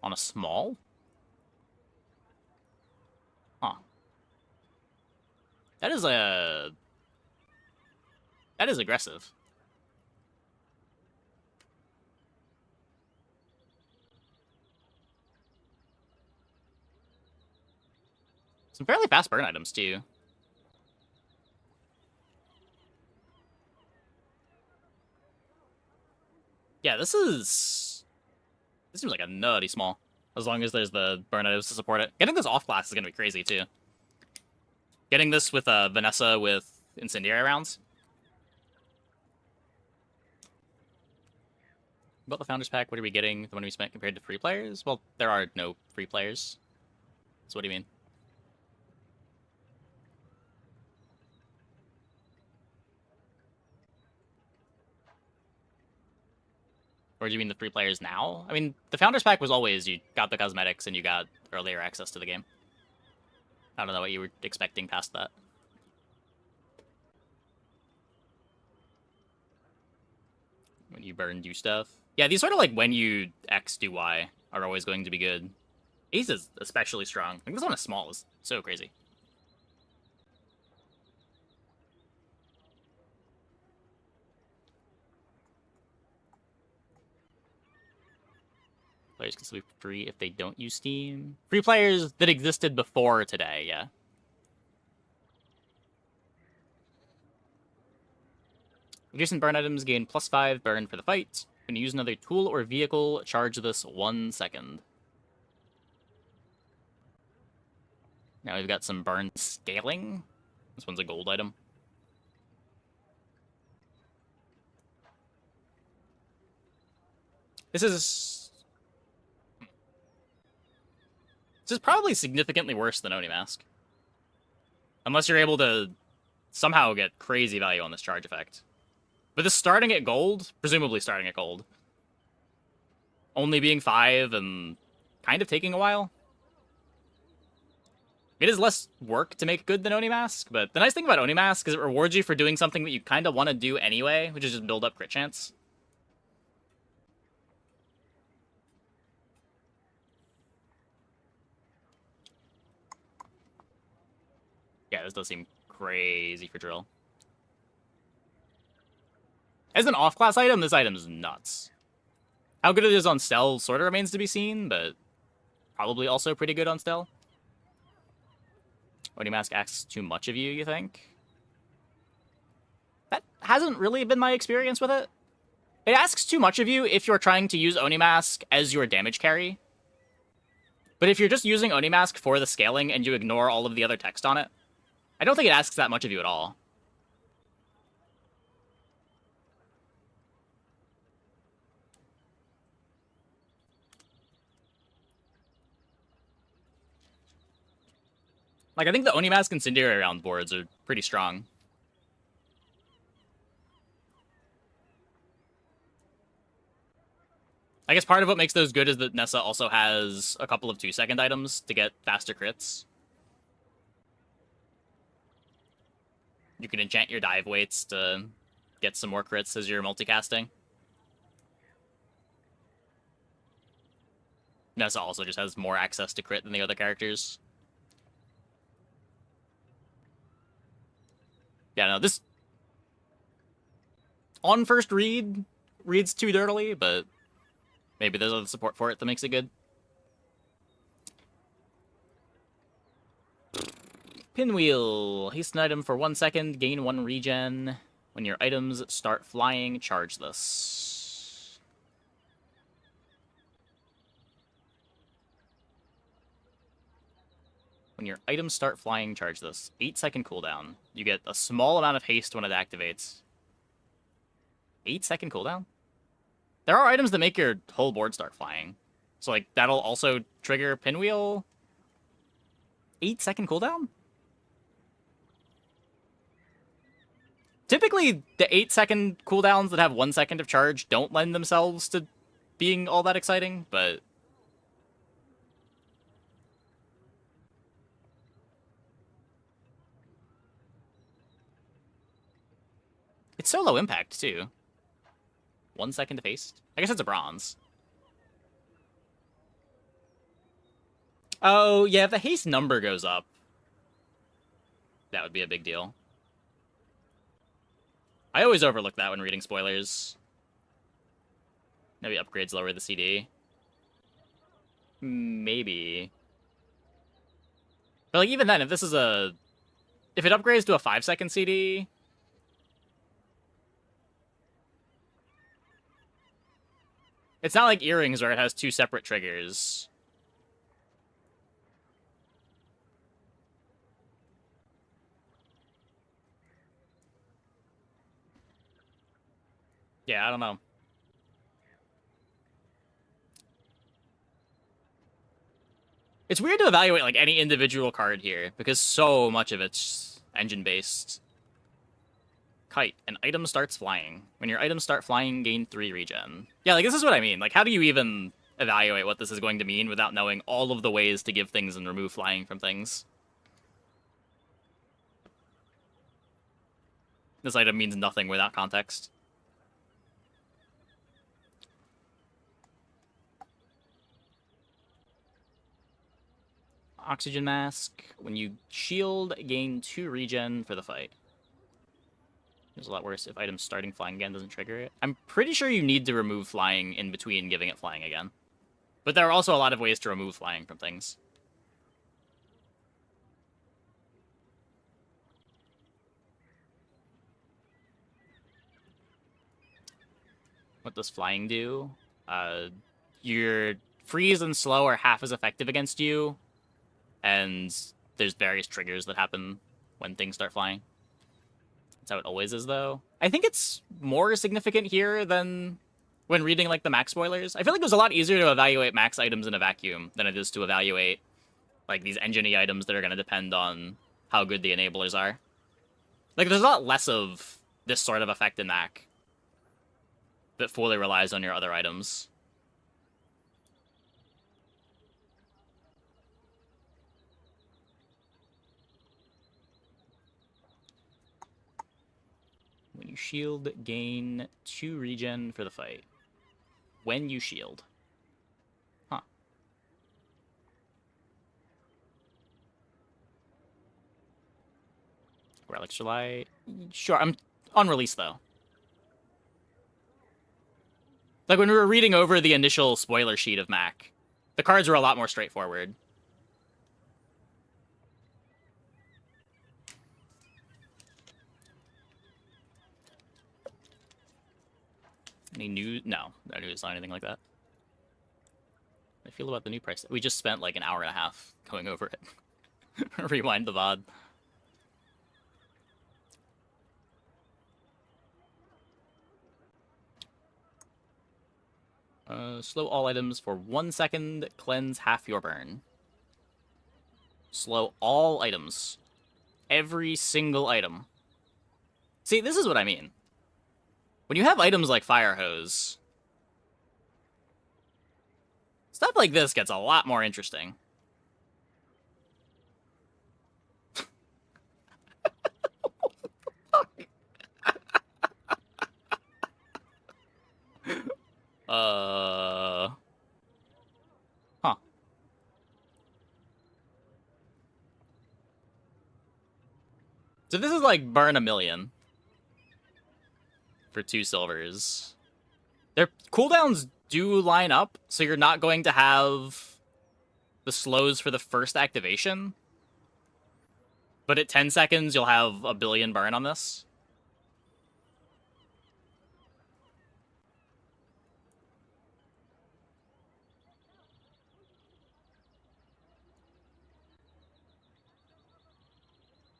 On a small? Huh. That is aggressive. Some fairly fast burn items, too. Yeah, this seems like a nutty small. As long as there's the burn items to support it. Getting this off class is going to be crazy, too. Getting this with Vanessa with incendiary rounds. About the Founders Pack, what are we getting? The money we spent compared to free players? Well, there are no free players. So what do you mean? Or do you mean the free players now? I mean, the Founders Pack was always, you got the cosmetics and you got earlier access to the game. I don't know what you were expecting past that. When you burn, do stuff. Yeah, these sort of like when you X, do Y are always going to be good. Ace is especially strong. I think this one is small is so crazy. Players can still be free if they don't use Steam. Free players that existed before today, yeah. Adjacent burn items gain +5 burn for the fight. When you use another tool or vehicle, charge this 1 second. Now we've got some burn scaling. This one's a gold item. This is probably significantly worse than Oni Mask. Unless you're able to somehow get crazy value on this charge effect. But this starting at gold, presumably starting at gold, only being 5 and kind of taking a while. It is less work to make good than Oni Mask, but the nice thing about Oni Mask is it rewards you for doing something that you kind of want to do anyway, which is just build up crit chance. Yeah, this does seem crazy for drill. As an off-class item, this item is nuts. How good it is on Stell sort of remains to be seen, but probably also pretty good on Stell. Oni Mask asks too much of you, you think? That hasn't really been my experience with it. It asks too much of you if you're trying to use Oni Mask as your damage carry. But if you're just using Oni Mask for the scaling and you ignore all of the other text on it, I don't think it asks that much of you at all. Like, I think the Oni Mask Incendiary round boards are pretty strong. I guess part of what makes those good is that Nessa also has a couple of 2-second items to get faster crits. You can enchant your dive weights to get some more crits as you're multicasting. Nessa also just has more access to crit than the other characters. Yeah, no, this on first read reads too dirtily, but maybe there's other support for it that makes it good. Pinwheel. Hasten item for 1 second, gain 1 regen. When your items start flying, charge this. When your items start flying, charge this. 8-second cooldown. You get a small amount of haste when it activates. 8-second cooldown? There are items that make your whole board start flying. So, like, that'll also trigger Pinwheel. 8-second cooldown? Typically, the 8-second cooldowns that have 1 second of charge don't lend themselves to being all that exciting, but it's so low impact, too. 1 second of haste? I guess it's a bronze. Oh, yeah, if the haste number goes up, that would be a big deal. I always overlook that when reading spoilers. Maybe upgrades lower the CD. Maybe. But, like, even then, if this is a... if it upgrades to a 5-second CD... it's not like Earrings where it has 2 separate triggers. Yeah, I don't know. It's weird to evaluate, like, any individual card here, because so much of it's engine-based. Kite. An item starts flying. When your items start flying, gain 3 regen. Yeah, like, this is what I mean. Like, how do you even evaluate what this is going to mean without knowing all of the ways to give things and remove flying from things? This item means nothing without context. Oxygen mask. When you shield, gain 2 regen for the fight. It's a lot worse if items starting flying again doesn't trigger it. I'm pretty sure you need to remove flying in between giving it flying again. But there are also a lot of ways to remove flying from things. What does flying do? Your freeze and slow are half as effective against you, and there's various triggers that happen when things start flying. That's how it always is, though. I think it's more significant here than when reading, like, the max spoilers. I feel like it was a lot easier to evaluate max items in a vacuum than it is to evaluate, like, these engine-y items that are going to depend on how good the enablers are. Like, there's a lot less of this sort of effect in Mac that fully relies on your other items. When you shield, gain 2 regen for the fight. When you shield. Huh. Relic July. Sure, I'm unreleased, though. Like, when we were reading over the initial spoiler sheet of Mac, the cards were a lot more straightforward. Any news? No news on anything like that. I feel about the new price. We just spent like an hour and a half going over it. Rewind the VOD. Slow all items for 1 second. Cleanse half your burn. Slow all items. Every single item. See, this is what I mean. When you have items like Fire Hose, stuff like this gets a lot more interesting. Huh. So this is like burn 1,000,000 for 2 silvers. Their cooldowns do line up, so you're not going to have the slows for the first activation. But at 10 seconds, you'll have 1,000,000,000 burn on this.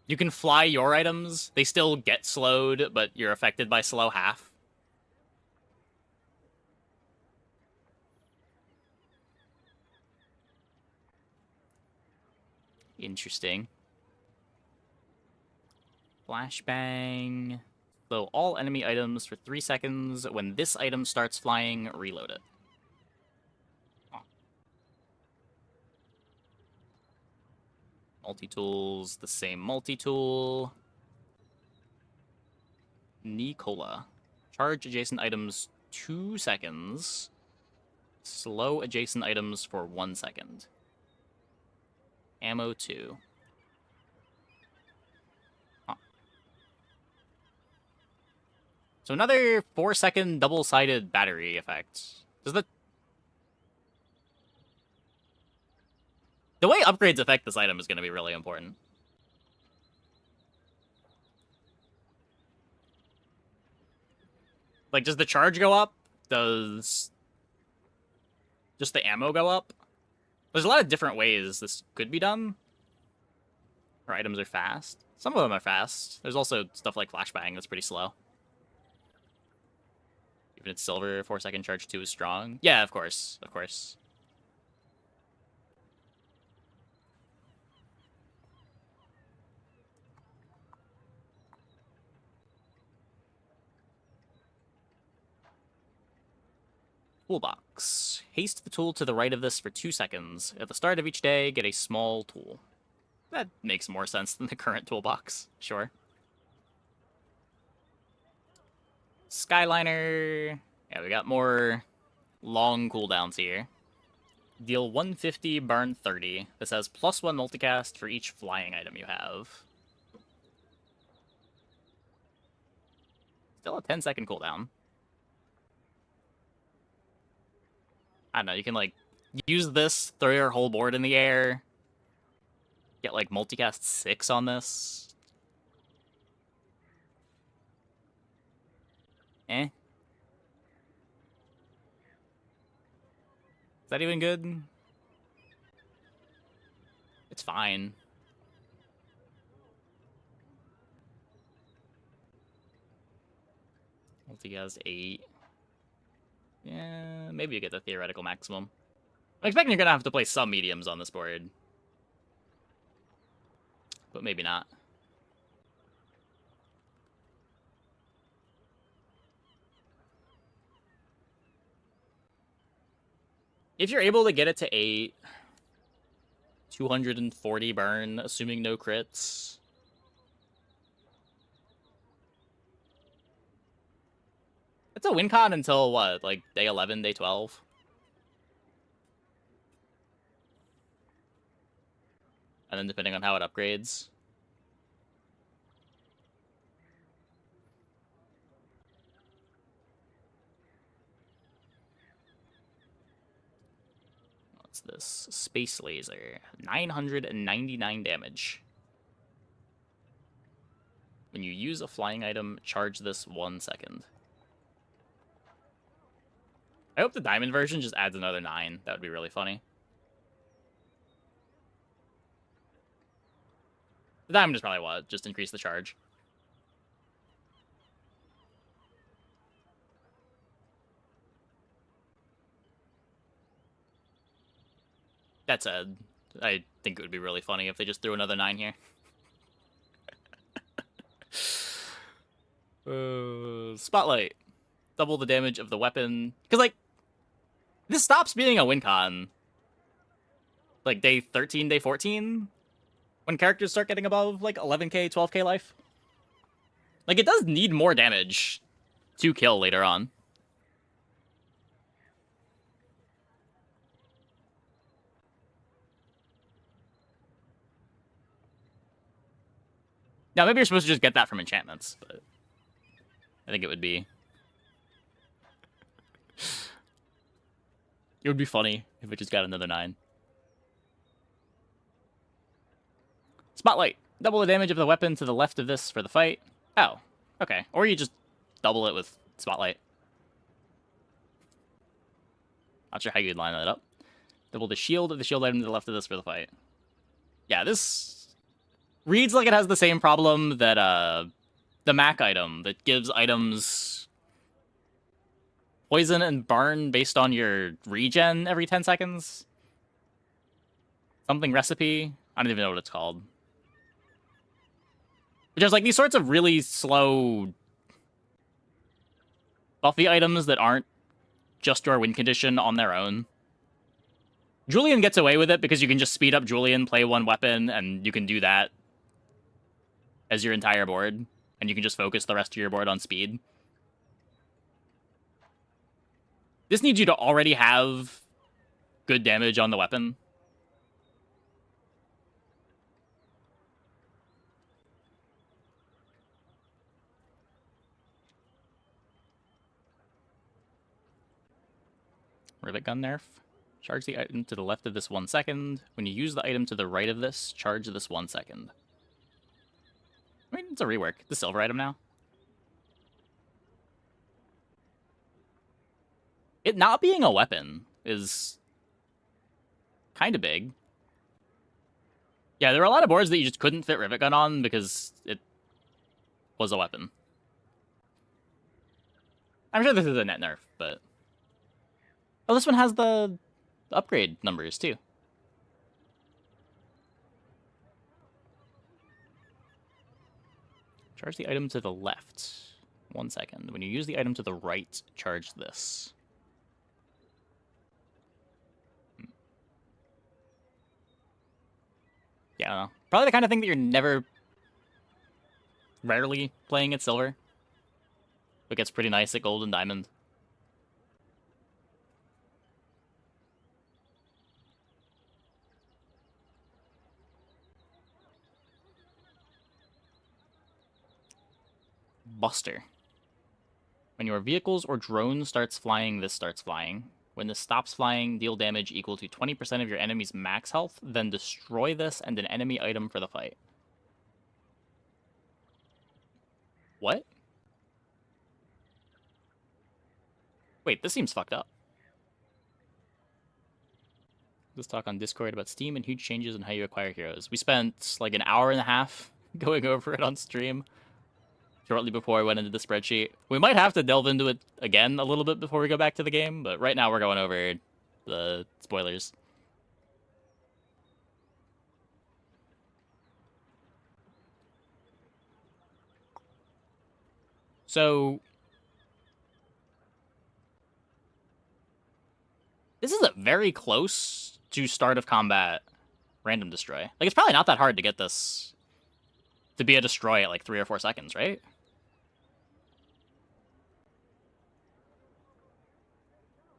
You can fly your items. They still get slowed, but you're affected by slow half. Interesting. Flashbang. So all enemy items for 3 seconds. When this item starts flying, reload it. Multi-tools, the same multi-tool. Nicola. Charge adjacent items 2 seconds. Slow adjacent items for 1 second. Ammo 2. Huh. So another 4-second double-sided battery effect. Does the way upgrades affect this item is going to be really important. Like, does the charge go up? Does just the ammo go up? There's a lot of different ways this could be done. Or items are fast. Some of them are fast. There's also stuff like Flashbang that's pretty slow. Even it's silver, 4-second charge 2 is strong. Yeah, of course. Of course. Toolbox. Haste the tool to the right of this for 2 seconds. At the start of each day, get a small tool. That makes more sense than the current toolbox. Sure. Skyliner. Yeah, we got more long cooldowns here. Deal 150, burn 30. This has +1 multicast for each flying item you have. Still a 10-second cooldown. I don't know, you can, like, Use this, throw your whole board in the air. Get like multicast 6 on this. Eh. Is that even good? It's fine. Multicast 8. Yeah, maybe you get the theoretical maximum. I'm expecting you're gonna have to play some mediums on this board. But maybe not. If you're able to get it to 8, 240 burn, assuming no crits. It's a win con until what, like day 11, day 12? And then depending on how it upgrades. What's this? Space laser. 999 damage. When you use a flying item, charge this 1 second. I hope the diamond version just adds another 9. That would be really funny. The diamond is probably what? Just increase the charge. That said, I think it would be really funny if they just threw another 9 here. Spotlight. Double the damage of the weapon. Because, like, this stops being a win con. Like, day 13, day 14? When characters start getting above, like, 11k, 12k life. Like, it does need more damage to kill later on. Now, maybe you're supposed to just get that from enchantments, but I think it would be... It would be funny if it just got another 9. Spotlight. Double the damage of the weapon to the left of this for the fight. Oh, okay. Or you just double it with Spotlight. Not sure how you'd line that up. Double the shield of the shield item to the left of this for the fight. Yeah, this reads like it has the same problem that the Mac item that gives items poison and burn based on your regen every 10 seconds. Something recipe. I don't even know what it's called. But there's like these sorts of really slow buffy items that aren't just your win condition on their own. Julian gets away with it because you can just speed up Julian, play one weapon, and you can do that as your entire board. And you can just focus the rest of your board on speed. This needs you to already have good damage on the weapon. Rivet gun nerf. Charge the item to the left of this 1 second. When you use the item to the right of this, charge this 1 second. I mean, it's a rework. The silver item now. It not being a weapon is kind of big. Yeah, there were a lot of boards that you just couldn't fit Rivet Gun on because it was a weapon. I'm sure this is a net nerf, but... Oh, this one has the upgrade numbers, too. Charge the item to the left. 1 second. When you use the item to the right, charge this. Yeah, I don't know. Probably the kind of thing that you're rarely playing at silver. But gets pretty nice at gold and diamond. Buster. When your vehicles or drone starts flying, this starts flying. When this stops flying, deal damage equal to 20% of your enemy's max health, then destroy this and an enemy item for the fight. What? Wait, this seems fucked up. Let's talk on Discord about Steam and huge changes in how you acquire heroes. We spent like an hour and a half going over it on stream shortly before I went into the spreadsheet. We might have to delve into it again a little bit before we go back to the game, but right now we're going over the spoilers. So this is a very close to start of combat random destroy. Like, it's probably not that hard to get this to be a destroy at like 3 or 4 seconds, right?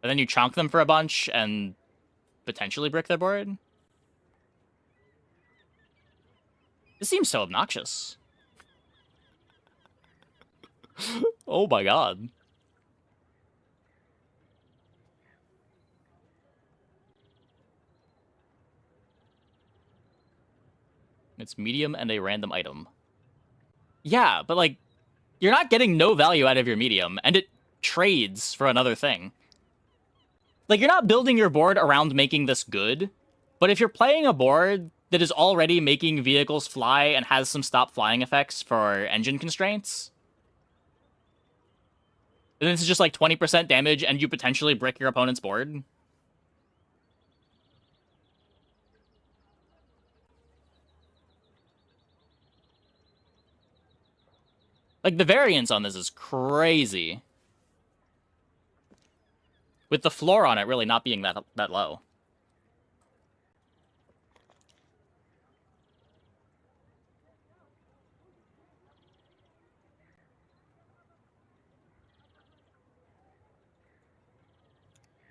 And then you chonk them for a bunch and potentially brick their board. This seems so obnoxious. Oh my god. It's medium and a random item. Yeah, but like, you're not getting no value out of your medium, and it trades for another thing. Like, you're not building your board around making this good, but if you're playing a board that is already making vehicles fly and has some stop flying effects for engine constraints, then this is just like 20% damage and you potentially brick your opponent's board. Like, the variance on this is crazy. With the floor on it really not being that low.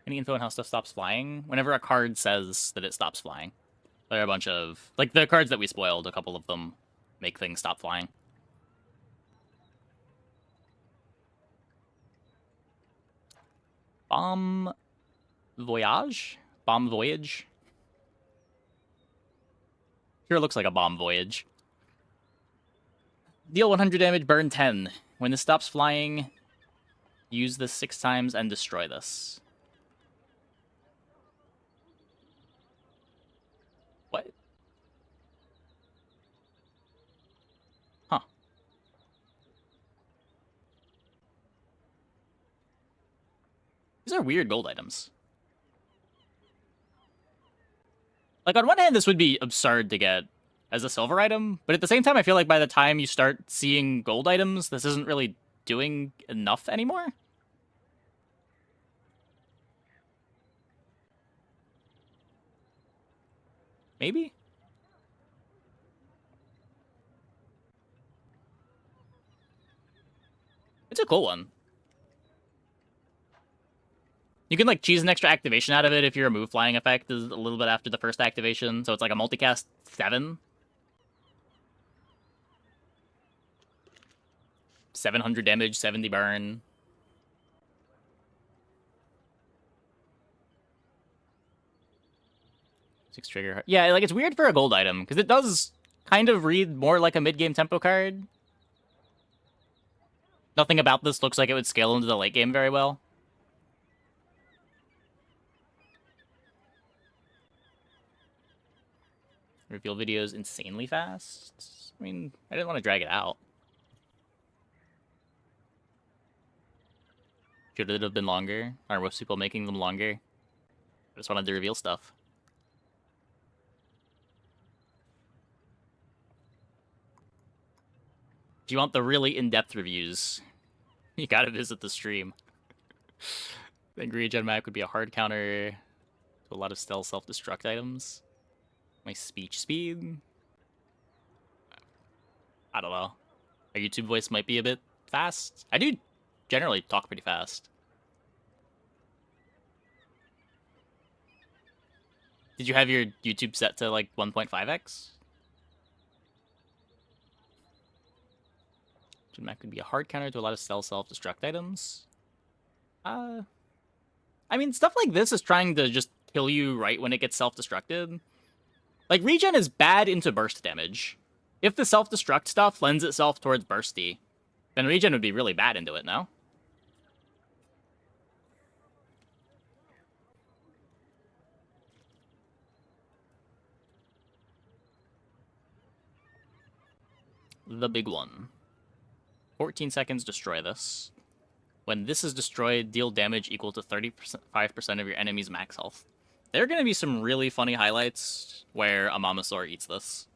Any info on how stuff stops flying? Whenever a card says that it stops flying. There are a bunch of... Like, the cards that we spoiled, a couple of them make things stop flying. Bomb Voyage? Bomb Voyage? Sure looks like a bomb voyage. Deal 100 damage, burn 10. When this stops flying, use this 6 times and destroy this. What? Huh. These are weird gold items. Like, on one hand, this would be absurd to get as a silver item, but at the same time, I feel like by the time you start seeing gold items, this isn't really doing enough anymore. Maybe? It's a cool one. You can, like, cheese an extra activation out of it if your remove flying effect is a little bit after the first activation, so it's like a multicast 7. 700 damage, 70 burn. 6 trigger. Yeah, like, it's weird for a gold item, because it does kind of read more like a mid-game tempo card. Nothing about this looks like it would scale into the late game very well. Reveal videos insanely fast. I mean, I didn't want to drag it out. Should it have been longer? Are most people making them longer? I just wanted to reveal stuff. If you want the really in-depth reviews, you gotta visit the stream. The Angry Gen Map would be a hard counter to a lot of Stell self-destruct items. My speech speed? I don't know. My YouTube voice might be a bit fast. I do generally talk pretty fast. Did you have your YouTube set to like 1.5x? That could be a hard counter to a lot of Stell self-destruct items. I mean, stuff like this is trying to just kill you right when it gets self-destructed. Like, regen is bad into burst damage. If the self-destruct stuff lends itself towards bursty, then regen would be really bad into it, no? The big one. 14 seconds, destroy this. When this is destroyed, deal damage equal to 35% of your enemy's max health. There are going to be some really funny highlights where a Mamasaur eats this.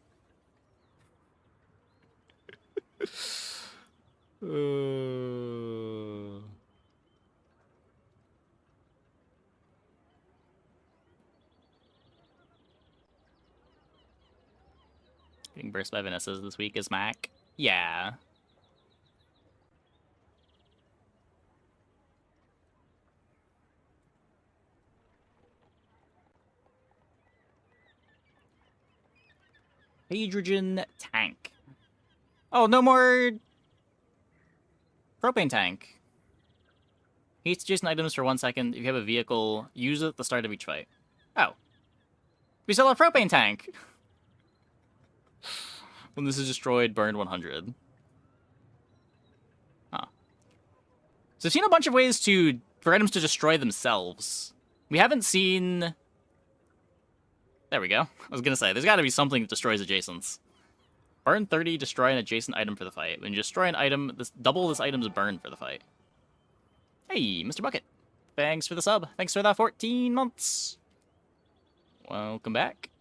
Getting burst by Vanessa's this week is Mac. Yeah. Hydrogen tank. Oh, no more propane tank. Heats adjacent items for 1 second. If you have a vehicle, use it at the start of each fight. Oh. We sell a propane tank! When this is destroyed, burn 100. Huh. So I've seen a bunch of ways for items to destroy themselves. We haven't seen... There we go. I was gonna say, there's gotta be something that destroys adjacents. Burn 30, destroy an adjacent item for the fight. When you destroy an item, double this item's burn for the fight. Hey, Mr. Bucket. Thanks for the sub. Thanks for that 14 months. Welcome back.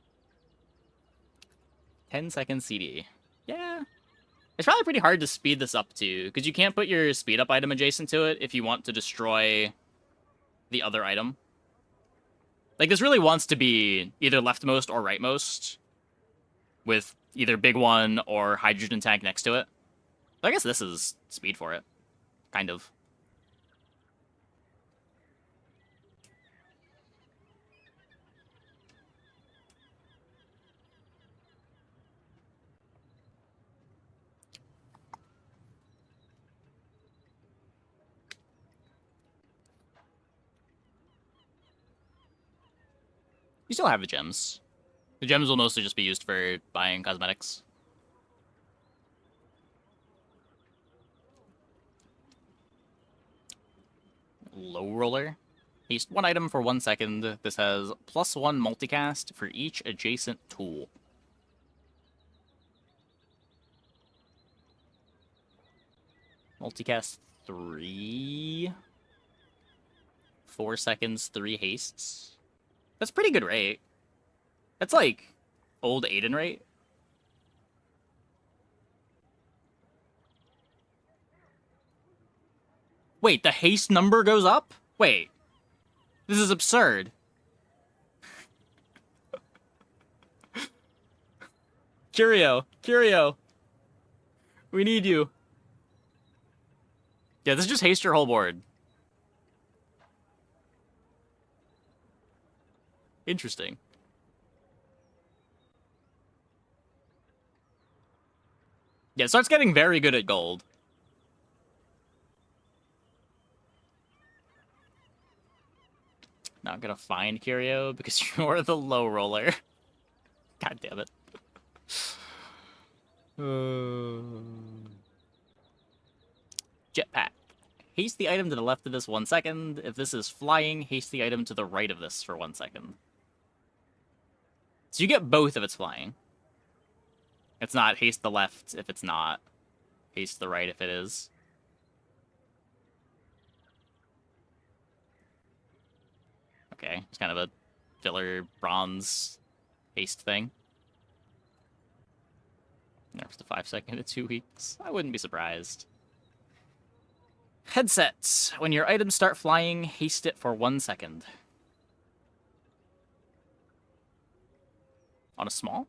10 seconds CD. Yeah. It's probably pretty hard to speed this up too, because you can't put your speed up item adjacent to it if you want to destroy the other item. Like, this really wants to be either leftmost or rightmost, with either big one or hydrogen tank next to it. So I guess this is speed for it. Kind of. You still have the gems. The gems will mostly just be used for buying cosmetics. Low roller. Haste one item for 1 second. This has +1 multicast for each adjacent tool. Multicast 3. 4 seconds, 3 hastes. That's pretty good rate. That's like old Aiden rate. Wait, the haste number goes up? Wait. This is absurd. Curio. We need you. Yeah, this just haste your whole board. Interesting. Yeah, it starts getting very good at gold. Not gonna find Curio because you're the low roller. God damn it. Jetpack. Haste the item to the left of this 1 second. If this is flying, haste the item to the right of this for 1 second. So you get both if it's flying. It's not haste the left if it's not. Haste the right if it is. Okay, it's kind of a filler bronze haste thing. Nerfs to 5 second in 2 weeks. I wouldn't be surprised. Headsets. When your items start flying, haste it for 1 second. On a small?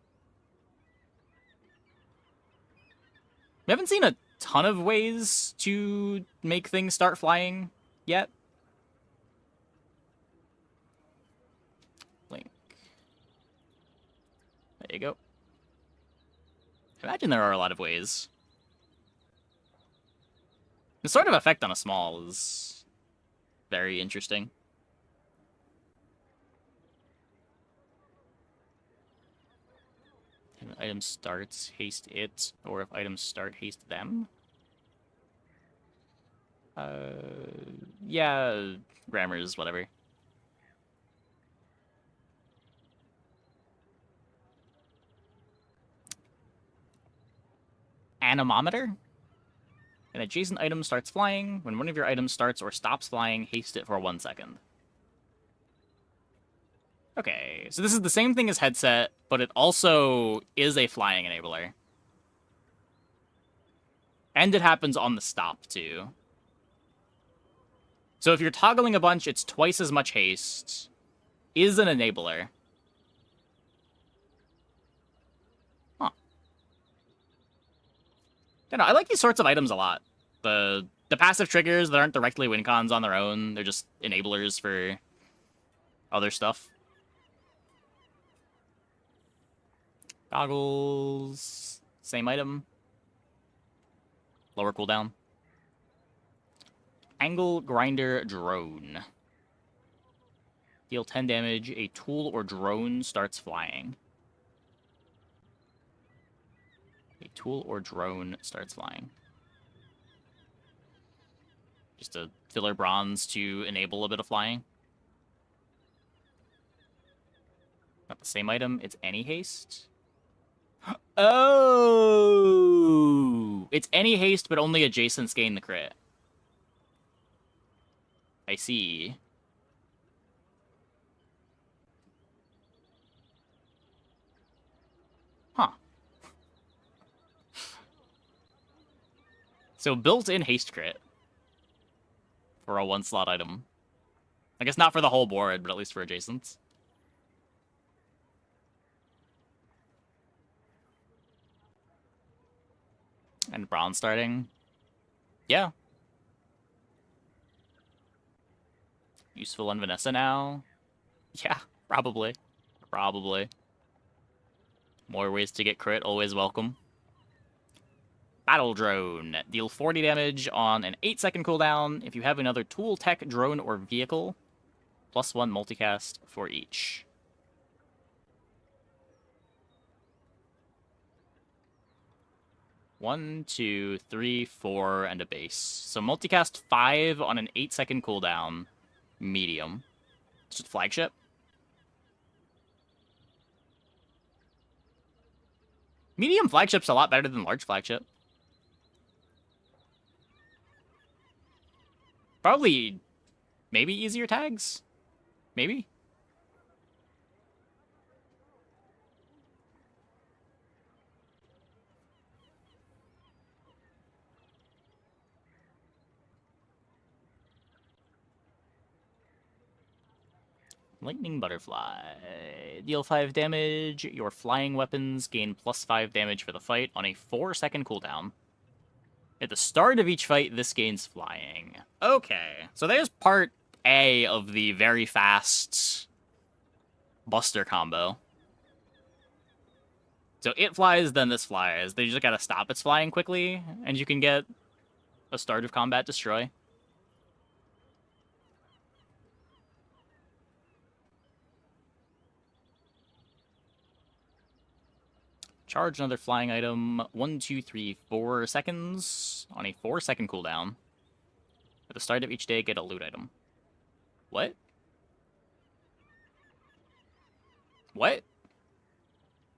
We haven't seen a ton of ways to make things start flying yet. Link. There you go. I imagine there are a lot of ways. The sort of effect on a small is very interesting. item starts, haste it, or if items start, haste them. Yeah, grammar's whatever. Anemometer. An adjacent item starts flying. When one of your items starts or stops flying, haste it for 1 second. Okay, so this is the same thing as headset, but it also is a flying enabler. And it happens on the stop, too. So if you're toggling a bunch, it's twice as much haste. Is an enabler. Huh. You know, I like these sorts of items a lot. The passive triggers that aren't directly win cons on their own, they're just enablers for other stuff. Goggles, same item. Lower cooldown. Angle Grinder Drone. Deal 10 damage. A tool or drone starts flying. A tool or drone starts flying. Just a filler bronze to enable a bit of flying. Not the same item. It's any haste. Oh! It's any haste, but only adjacents gain the crit. I see. Huh. So built-in haste crit for a one-slot item. I guess not for the whole board, but at least for adjacents. And bronze starting. Yeah. Useful on Vanessa now. Yeah, probably. Probably. More ways to get crit, always welcome. Battle Drone. Deal 40 damage on an 8-second cooldown. If you have another tool, tech, drone, or vehicle, +1 multicast for each. One, two, three, 4, and a base. So multicast 5 on an 8-second cooldown. Medium. It's just flagship. Medium flagship's a lot better than large flagship. Probably, maybe easier tags? Maybe? Lightning Butterfly. Deal 5 damage. Your flying weapons gain +5 damage for the fight on a 4-second cooldown. At the start of each fight, this gains flying. Okay, so there's part A of the very fast Buster combo. So it flies, then this flies. They just gotta stop its flying quickly, and you can get a start of combat destroy. Charge another flying item. 1, 2, 3, 4 seconds on a 4-second cooldown. At the start of each day, get a loot item. What? What?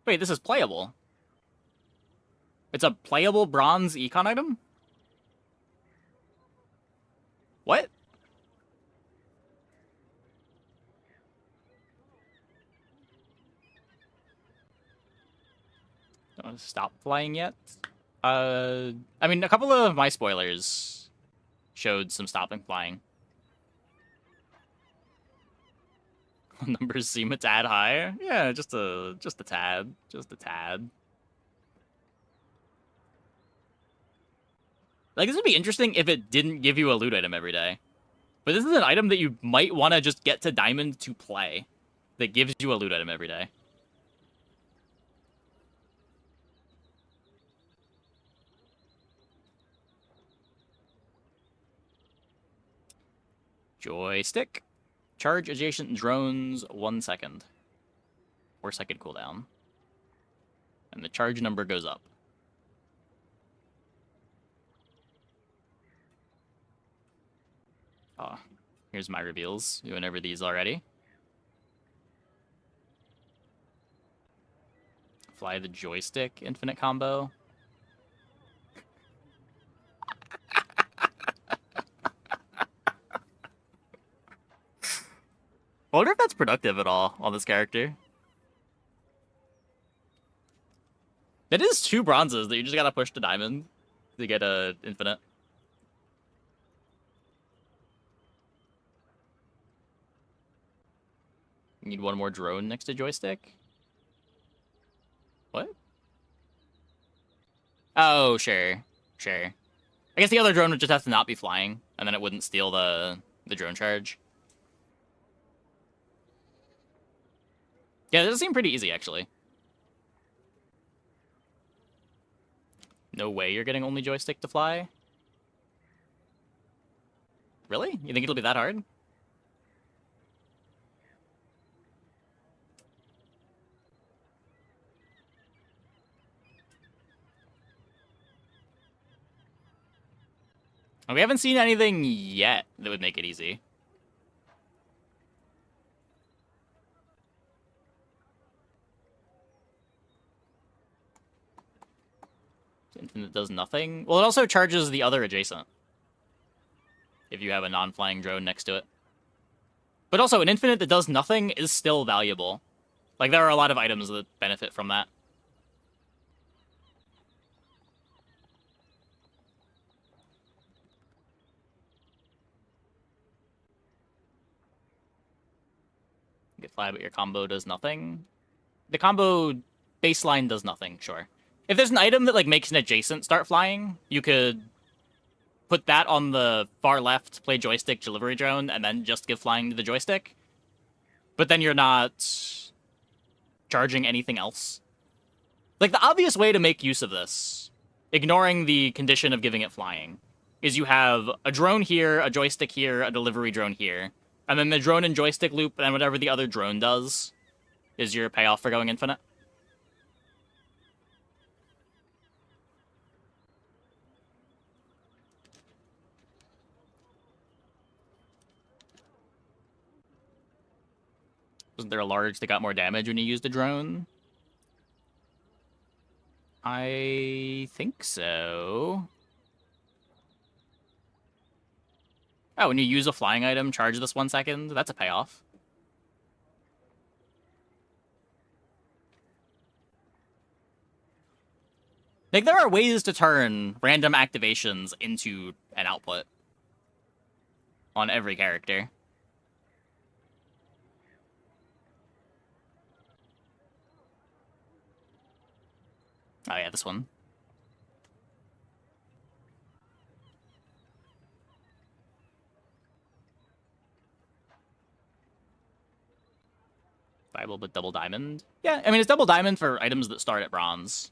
Wait, this is playable. It's a playable bronze econ item? What? Don't stop flying yet? I mean, a couple of my spoilers showed some stopping flying. Numbers seem a tad high. Yeah, just a tad. Just a tad. Like, this would be interesting if it didn't give you a loot item every day. But this is an item that you might want to just get to Diamond to play. That gives you a loot item every day. Joystick. Charge adjacent drones 1 second. 4-second cooldown. And the charge number goes up. Oh, here's my reveals. We went over these already. Fly the joystick infinite combo. I wonder if that's productive at all on this character. It is 2 bronzes that you just gotta push to diamond to get a infinite. You need 1 more drone next to joystick. What? Oh, sure. Sure. I guess the other drone would just have to not be flying, and then it wouldn't steal the drone charge. Yeah, this seemed pretty easy, actually. No way you're getting only joystick to fly? Really? You think it'll be that hard? We haven't seen anything yet that would make it easy. Infinite does nothing. Well, it also charges the other adjacent if you have a non-flying drone next to it. But also, an infinite that does nothing is still valuable. Like, there are a lot of items that benefit from that. You get fly, but your combo does nothing. The combo baseline does nothing, sure. If there's an item that, like, makes an adjacent start flying, you could put that on the far left, play joystick delivery drone, and then just give flying to the joystick. But then you're not charging anything else. Like, the obvious way to make use of this, ignoring the condition of giving it flying, is you have a drone here, a joystick here, a delivery drone here, and then the drone and joystick loop, and whatever the other drone does is your payoff for going infinite. Wasn't there a large that got more damage when you used a drone? I think so. Oh, when you use a flying item, charge this 1 second. That's a payoff. Like, there are ways to turn random activations into an output on every character. Oh yeah, this one. Viable but double diamond? Yeah, I mean, it's double diamond for items that start at bronze.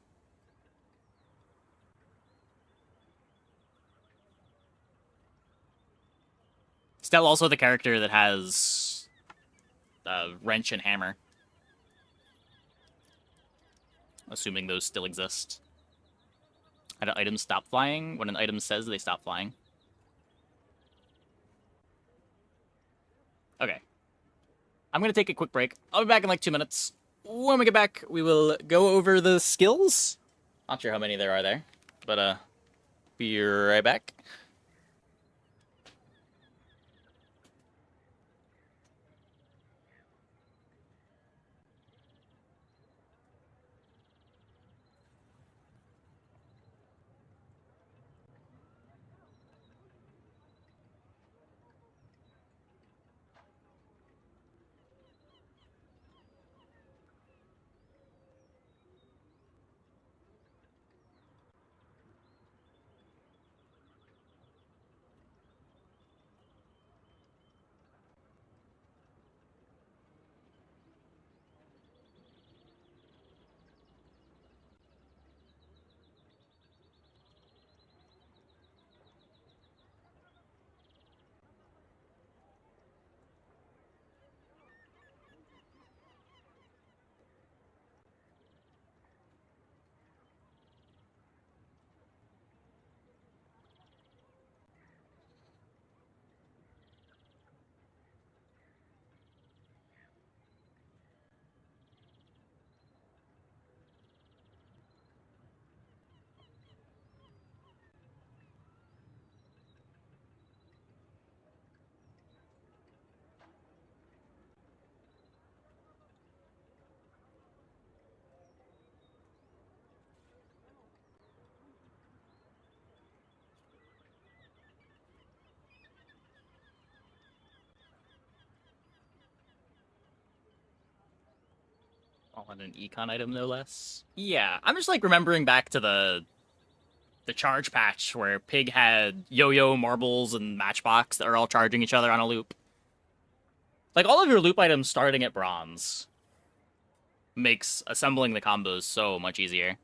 Stell also the character that has wrench and hammer. Assuming those still exist. How do items stop flying? When an item says they stop flying. Okay. I'm going to take a quick break. I'll be back in like 2 minutes. When we get back, we will go over the skills. Not sure how many there are there, but be right back. All on an econ item, no less. Yeah, I'm just like remembering back to the charge patch where Pig had yo-yo, marbles, and matchbox that are all charging each other on a loop. Like, all of your loop items starting at bronze makes assembling the combos so much easier.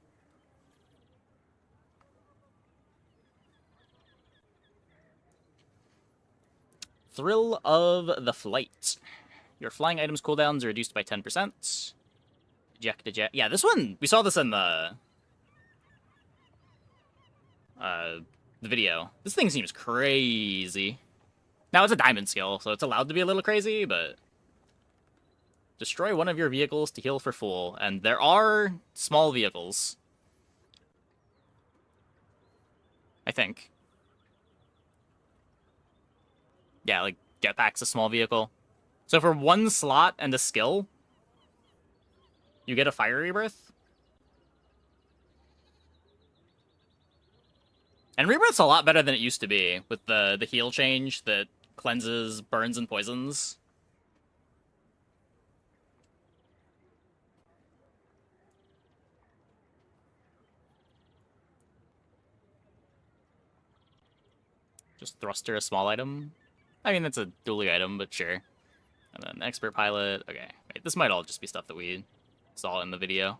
Thrill of the Flight. Your flying items cooldowns are reduced by 10%. Eject. Yeah, this one, we saw this in the video. This thing seems crazy. Now, it's a diamond skill, so it's allowed to be a little crazy, but... Destroy one of your vehicles to heal for full, and there are small vehicles. I think. Yeah, like, Jetpack's a small vehicle. So for one slot and a skill, you get a Fire Rebirth. And Rebirth's a lot better than it used to be, with the heal change that cleanses, burns, and poisons. Just thruster, a small item. I mean, that's a dually item, but sure. And then expert pilot. Okay, wait, this might all just be stuff that we saw in the video.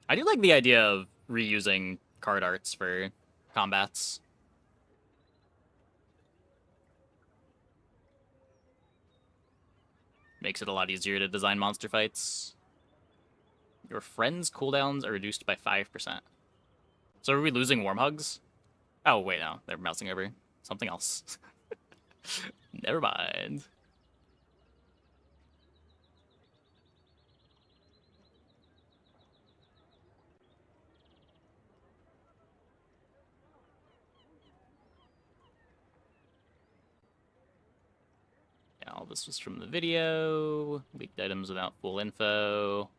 I do like the idea of reusing card arts for combats. Makes it a lot easier to design monster fights. Your friends' cooldowns are reduced by 5%. So are we losing warm hugs? Oh, wait, no. They're mousing over something else. Never mind. Yeah, all this was from the video. Leaked items without full info.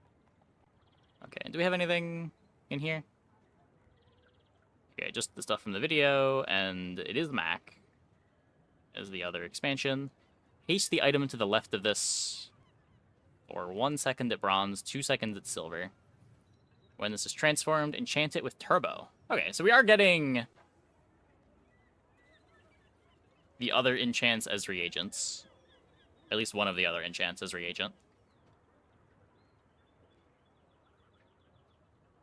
Okay, do we have anything in here? Okay, just the stuff from the video, and it is Mac as the other expansion. Haste the item to the left of this for 1 second at bronze, 2 seconds at silver. When this is transformed, enchant it with turbo. Okay, so we are getting the other enchants as reagents. At least one of the other enchants as reagent.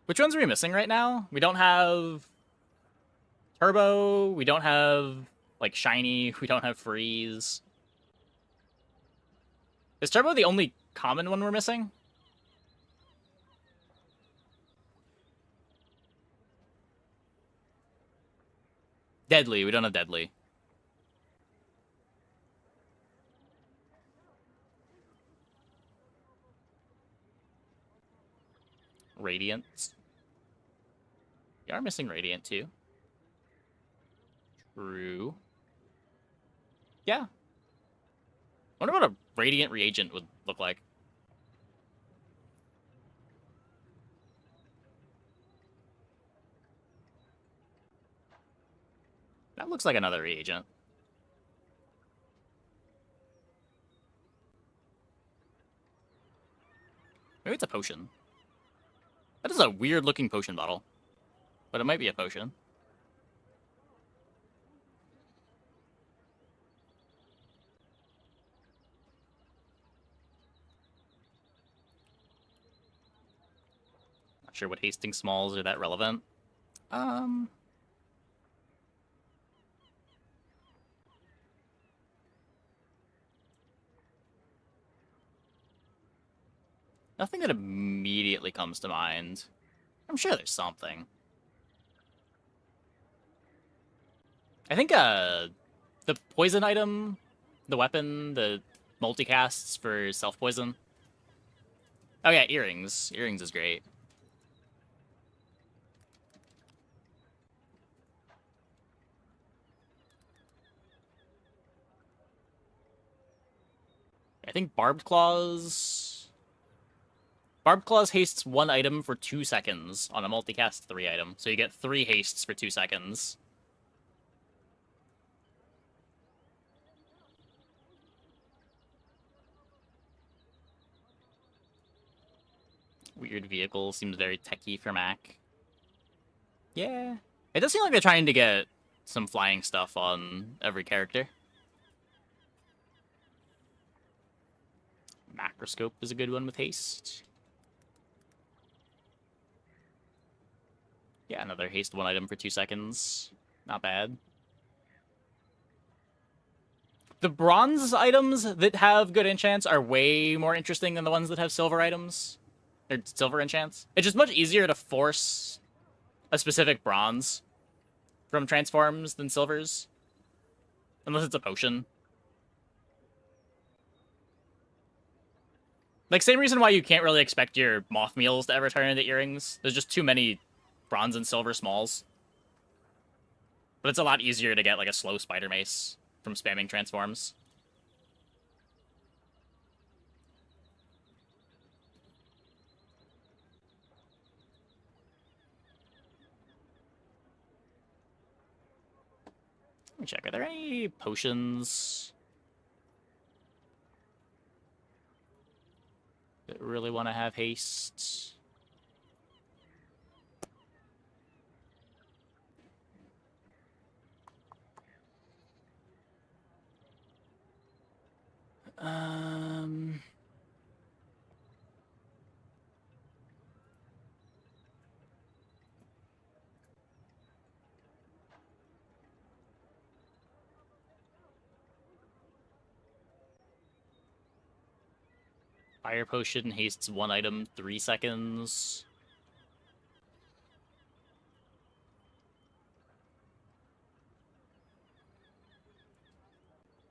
Which ones are we missing right now? We don't have turbo, we don't have, like, shiny, we don't have freeze. Is turbo the only common one we're missing? Deadly, we don't have deadly. Radiant. We are missing Radiant, too. True. Yeah. Wonder what a Radiant reagent would look like. That looks like another reagent. Maybe it's a potion. That is a weird-looking potion bottle. But it might be a potion. Not sure what hasting smalls are that relevant. Nothing that immediately comes to mind. I'm sure there's something. I think, the poison item, the weapon, the multicasts for self-poison. Oh yeah, earrings. Earrings is great. I think Barbed Claws... Barbed Claws hastes one item for 2 seconds on a multicast 3 item. So you get 3 hastes for 2 seconds. Weird vehicle seems very techy for Mac. Yeah. It does seem like they're trying to get some flying stuff on every character. Macroscope is a good one with haste. Yeah, another haste 1 item for 2 seconds. Not bad. The bronze items that have good enchants are way more interesting than the ones that have silver items. Or silver enchants. It's just much easier to force a specific bronze from transforms than silvers. Unless it's a potion. Like, same reason why you can't really expect your moth meals to ever turn into earrings. There's just too many bronze and silver smalls. But it's a lot easier to get, like, a slow spider mace from spamming transforms. Let me check. Are there any potions that really want to have haste? Fire potion hastes 1 item 3 seconds.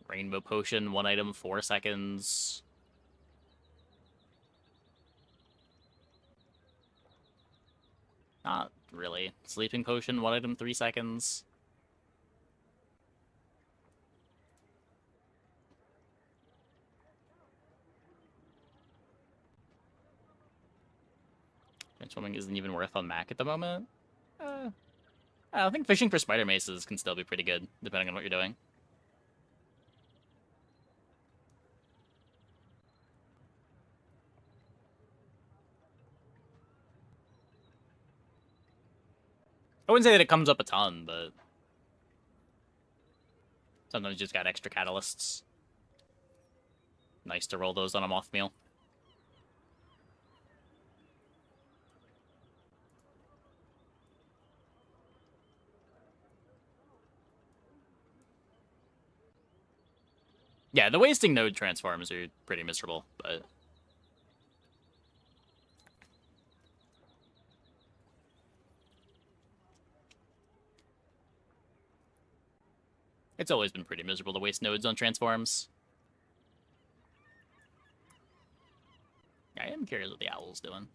Rainbow potion 1 item 4 seconds. Not really. Sleeping potion 1 item 3 seconds. Transforming isn't even worth on Mac at the moment. I think fishing for spider maces can still be pretty good, depending on what you're doing. I wouldn't say that it comes up a ton, but sometimes you just got extra catalysts. Nice to roll those on a moth meal. Yeah, the wasting node transforms are pretty miserable, but it's always been pretty miserable to waste nodes on transforms. I am curious what the owl's doing.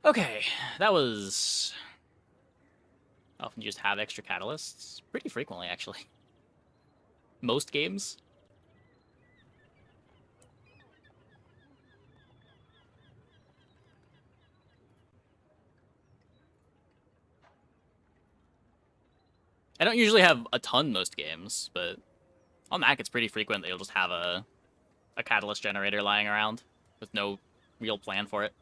Okay, that was... Often just have extra catalysts. Pretty frequently, actually. Most games. I don't usually have a ton most games, but on Mac it's pretty frequent that you'll just have a catalyst generator lying around with no real plan for it.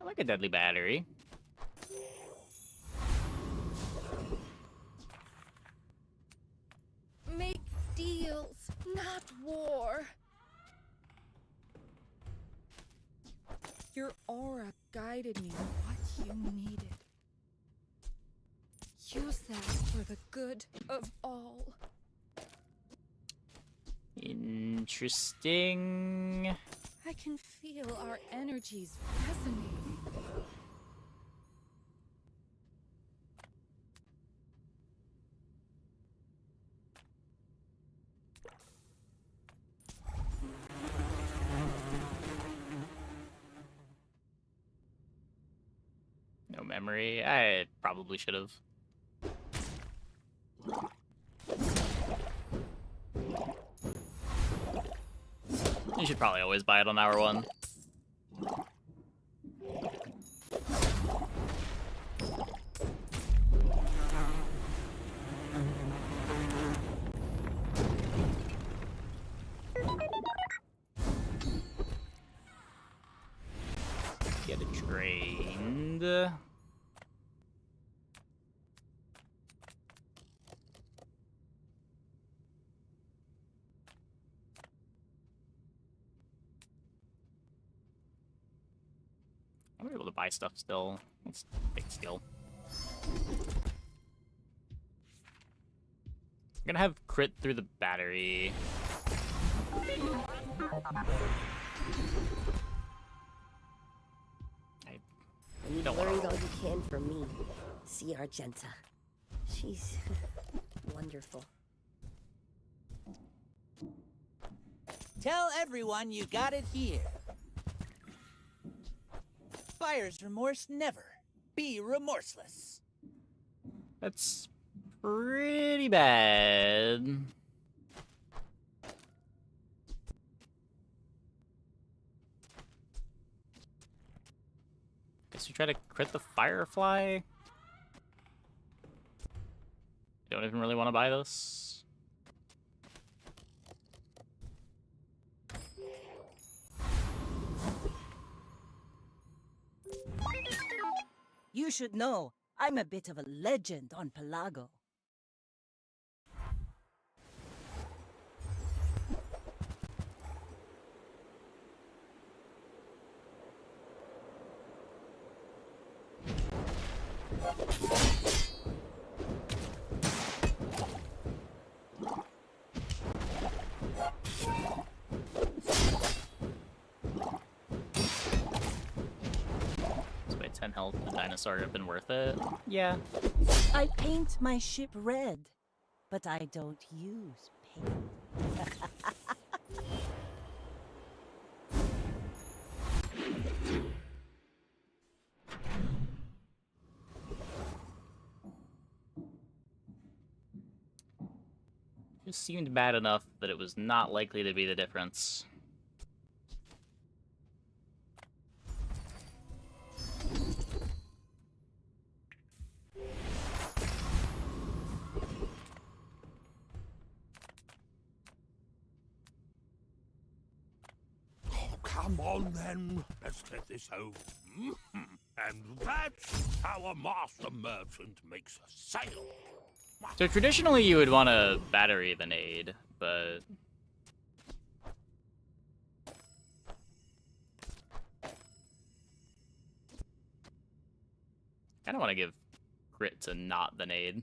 I like a deadly battery. Make deals, not war. Your aura guided me what you needed. Use that for the good of all. Interesting. I can feel our energies resonating. No memory. I probably should have. You should probably always buy it on hour 1. Get it trained. I'm able to buy stuff still. That's a big skill. I'm gonna have crit through the battery. And you've Don't wanna learned all roll. you can from me. See Argenta. She's wonderful. Tell everyone you got it here. Buyer's remorse never. Be remorseless. That's pretty bad. Guess you try to crit the Firefly? Don't even really want to buy this. You should know, I'm a bit of a legend on Pelago. So by 10 health, the dinosaur have been worth it? Yeah. I paint my ship red, but I don't use paint. Just seemed bad enough that it was not likely to be the difference. Oh, come on then. Let's get this over. And that's how a master merchant makes a sale. So traditionally you would want to battery the nade, but... I don't want to give crit to not the nade.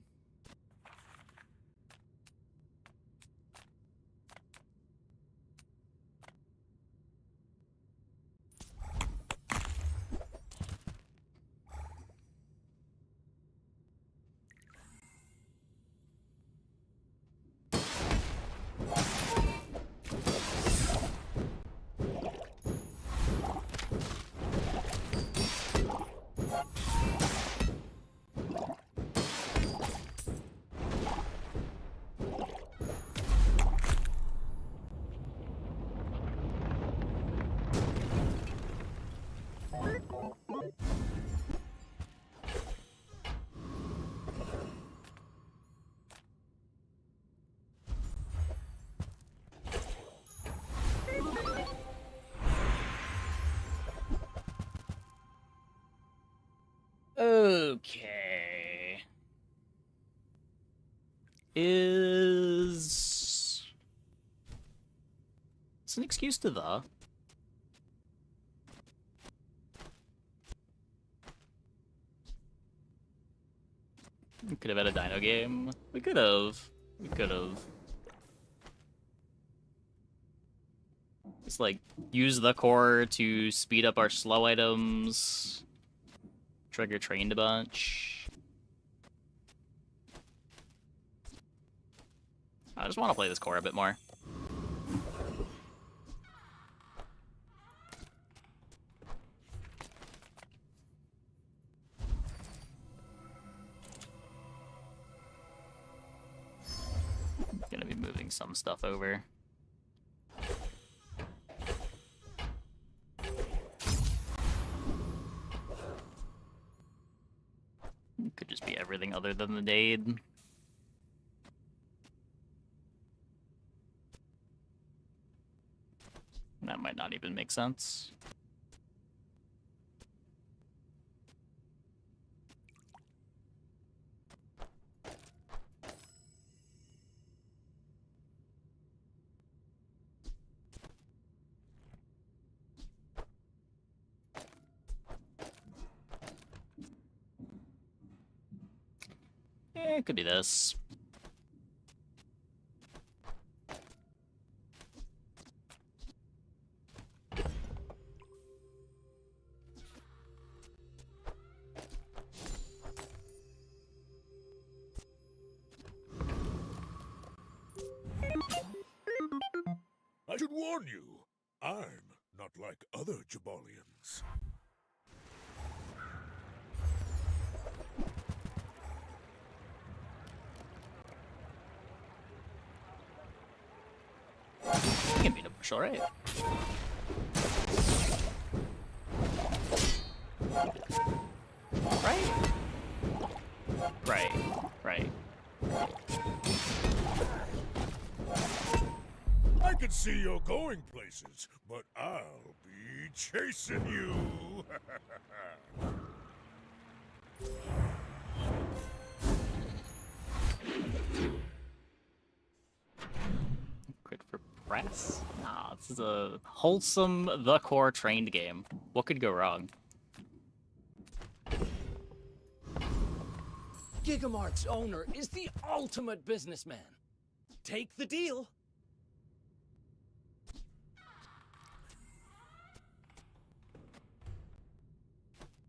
Okay. Is... It's an excuse to the... We could have had a dino game. We could have. We could have. Just like, use the core to speed up our slow items. Trigger trained a bunch. I just want to play this core a bit more. bring some stuff over. Could just be everything other than the Dade. That might not even make sense. It could be this. I should warn you, I'm not like other Jabalians. You can beat a bush, alright. Right? Right. Right. I can see you're going places, but I'll be chasing you. Crit for press? Nah, this is a wholesome, the core trained game. What could go wrong? Gigamart's owner is the ultimate businessman. Take the deal.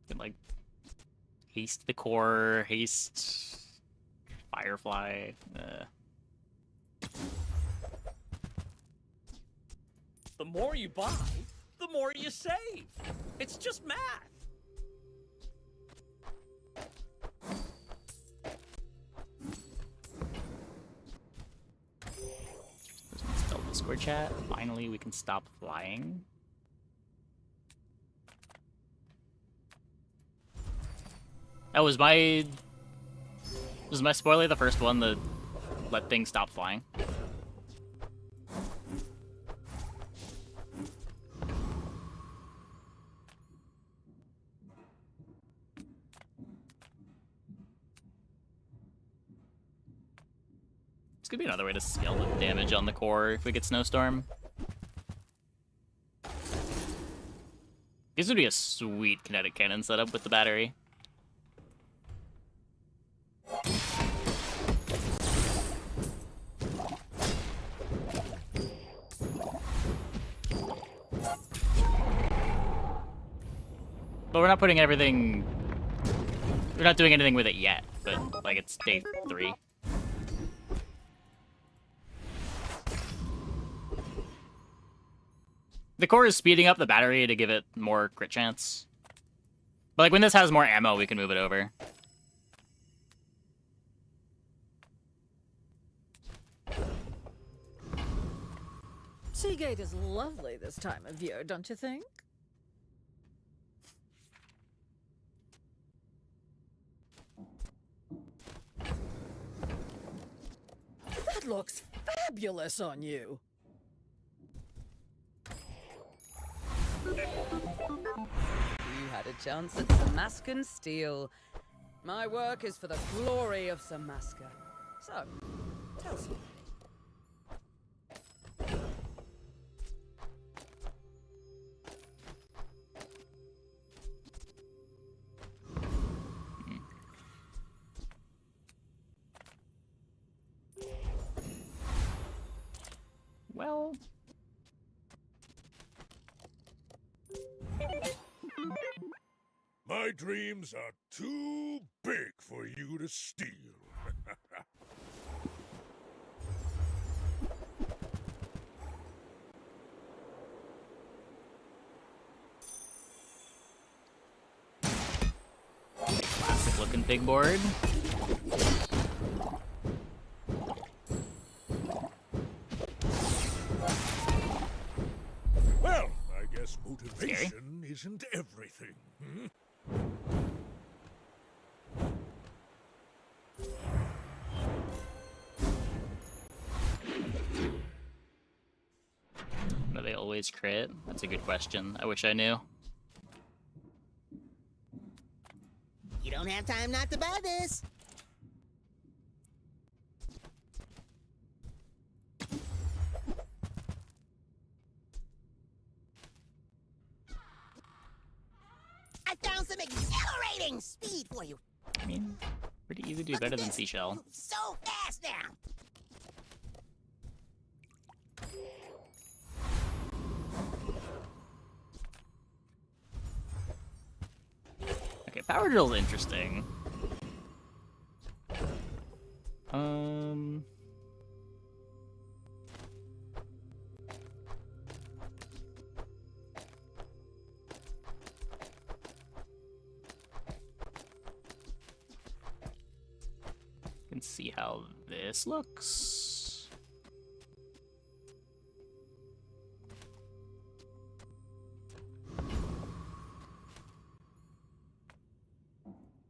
Can, like, haste the core, haste Firefly. The more you buy, the more you save. It's just math. Stell Discord chat. Finally, we can stop flying. Oh, was my spoiler the first one that let things stop flying? This could be another way to scale the damage on the core if we get Snowstorm. This would be a sweet kinetic cannon setup with the battery. But we're not putting everything... We're not doing anything with it yet, but, like, it's day 3. The core is speeding up the battery to give it more crit chance. But, like, when this has more ammo, we can move it over. Seagate is lovely this time of year, don't you think? That looks fabulous on you. You had a chance at Samaskan steel. My work is for the glory of Samaska. So, tell somebody. Well... My dreams are too big for you to steal. Classic looking big board. guess motivation isn't everything. Hmm? Do they always crit? That's a good question. I wish I knew. You don't have time not to buy this. I found some exhilarating speed for you. I mean, pretty easy to do better than Seashell. So fast now. Okay, Power Drill's interesting. Can see how this looks.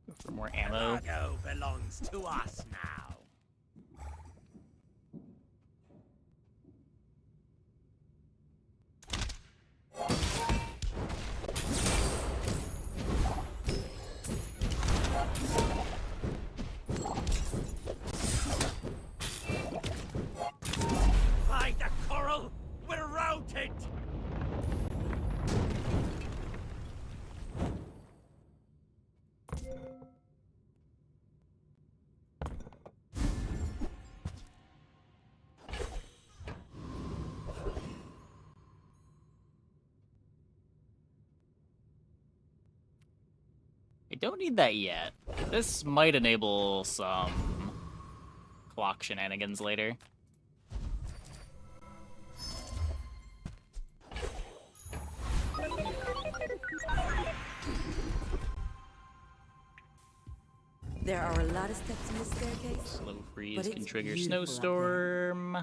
Go for more ammo. Cargo belongs to us now. Find the coral! We're routed! I don't need that yet. This might enable some clock shenanigans later. There are a lot of steps in this staircase. Slow freeze but can it's trigger beautiful up there. snowstorm.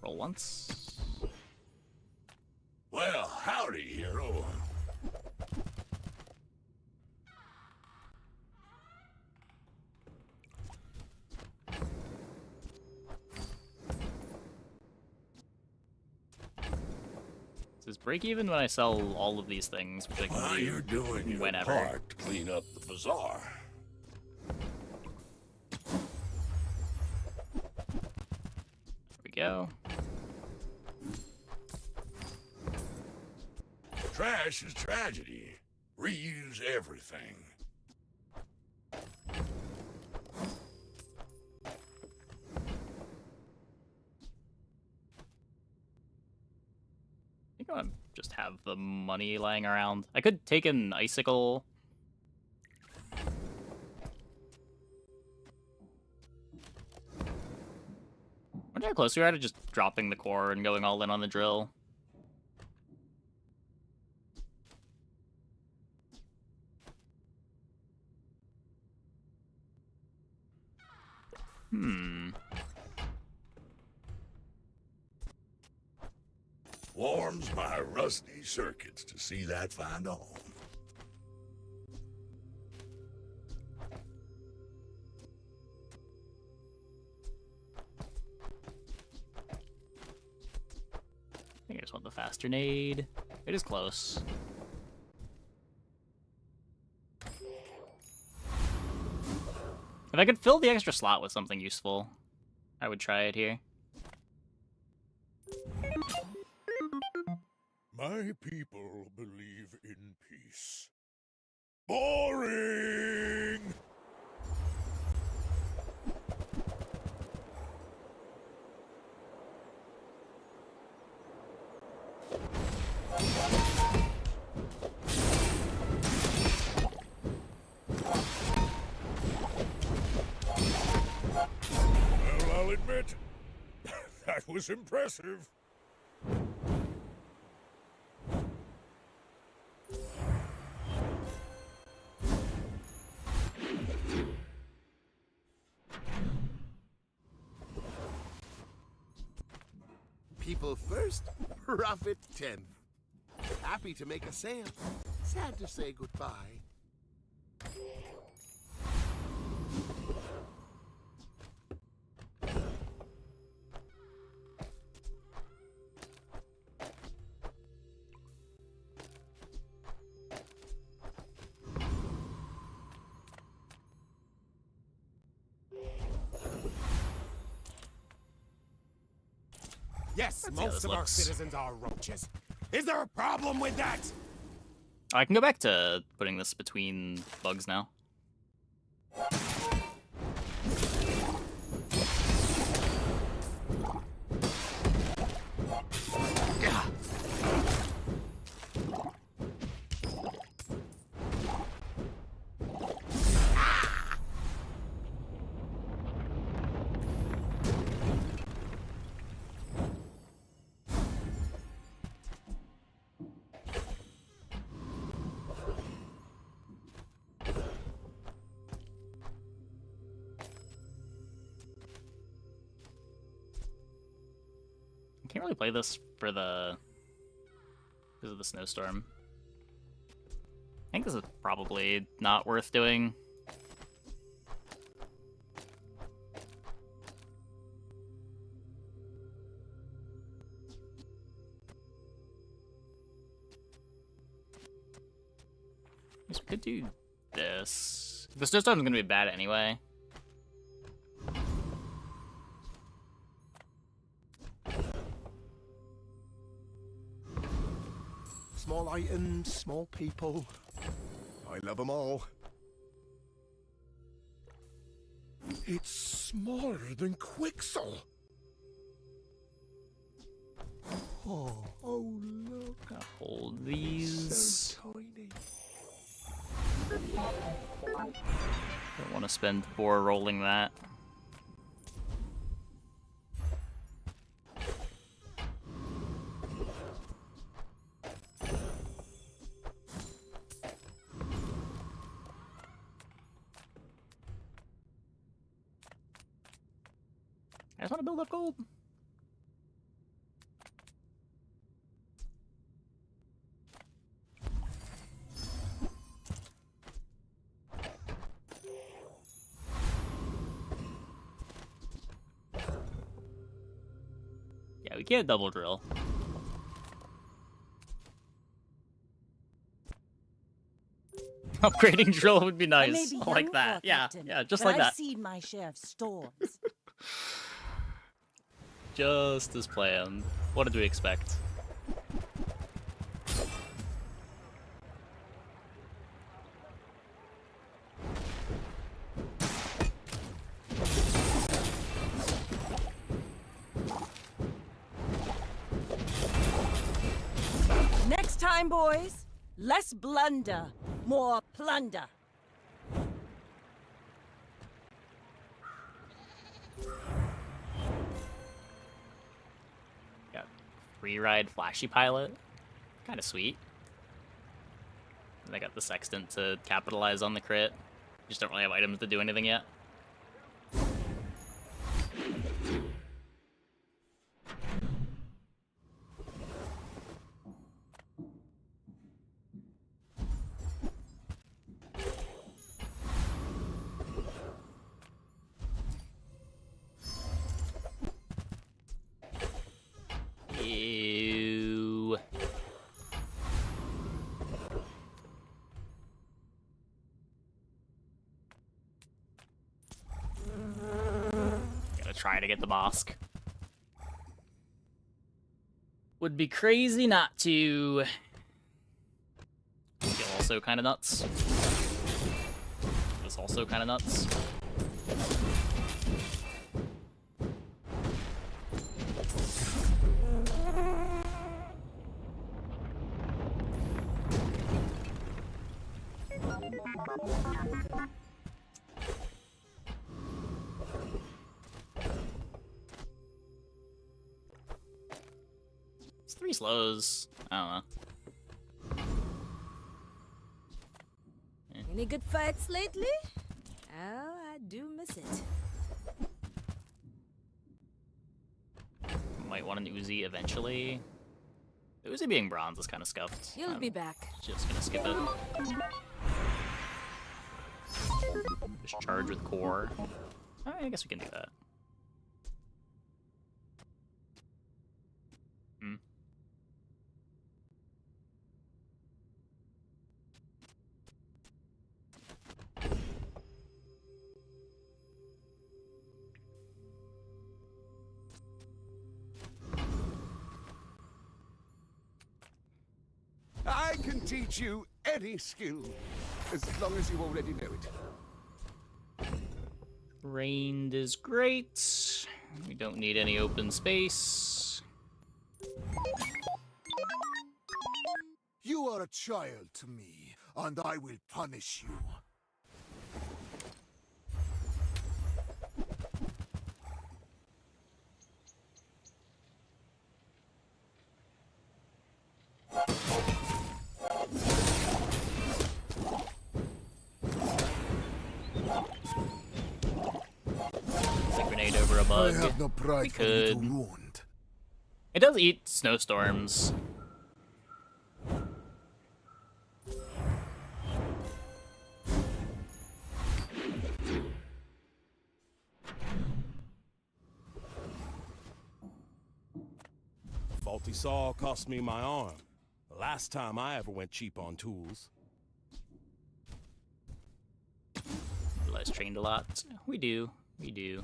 Roll once. Well, howdy, hero. Does break even when I sell all of these things, which I can Well, do you're doing your whenever. part to clean up the bazaar. There we go. Trash is tragedy. Reuse everything. I think I'll just have the money lying around. I could take an icicle. Wonder how close we are to just dropping the core and going all in on the drill. Warms my rusty circuits to see that find a home. I think I just want the faster nade. It is close. If I could fill the extra slot with something useful, I would try it here. My people believe in peace. Boring! Well, I'll admit, that was impressive. People first, profit 10th. Happy to make a sale. Sad to say goodbye. Yes, Let's see how most this of our looks. citizens are roaches. Is there a problem with that? Oh, I can go back to putting this between bugs now. Yeah. I can't really play this for the because of the snowstorm. I think this is probably not worth doing. I guess we could do this. The snowstorm's gonna be bad anyway. Small items, small people. I love them all. It's smaller than Quixel. Oh look. Gotta hold these. So tiny. Don't want to spend 4 rolling that. I just want to build up gold. Yeah, we can't double drill. Upgrading drill would be I may nice. be I like young, that. Lord Yeah, Captain, yeah, just but like I've that. seen my share of storms. Just as planned. What did we expect? Next time, boys, less blunder, more plunder. Got free ride flashy pilot. Kind of sweet. And I got the sextant to capitalize on the crit. Just don't really have items to do anything yet. Ew. Gotta try to get the Bosk. Would be crazy not to. Feel also kind of nuts. It's also kind of nuts. It's 3 slows. I don't know. Any good fights lately? Oh, I do miss it. might want an Uzi eventually. The Uzi being bronze is kind of scuffed. You'll be back. Just gonna skip it. Just charge with core. I guess we can do that. Hmm. I can teach you any skill, as long as you already know it. Rained is great. We don't need any open space. You are a child to me, and I will punish you. Grenade over a bug. I have no pride We for you to could. wound. It does eat snowstorms. Faulty saw cost me my arm. The last time I ever went cheap on tools. Realize trained a lot. We do. We do.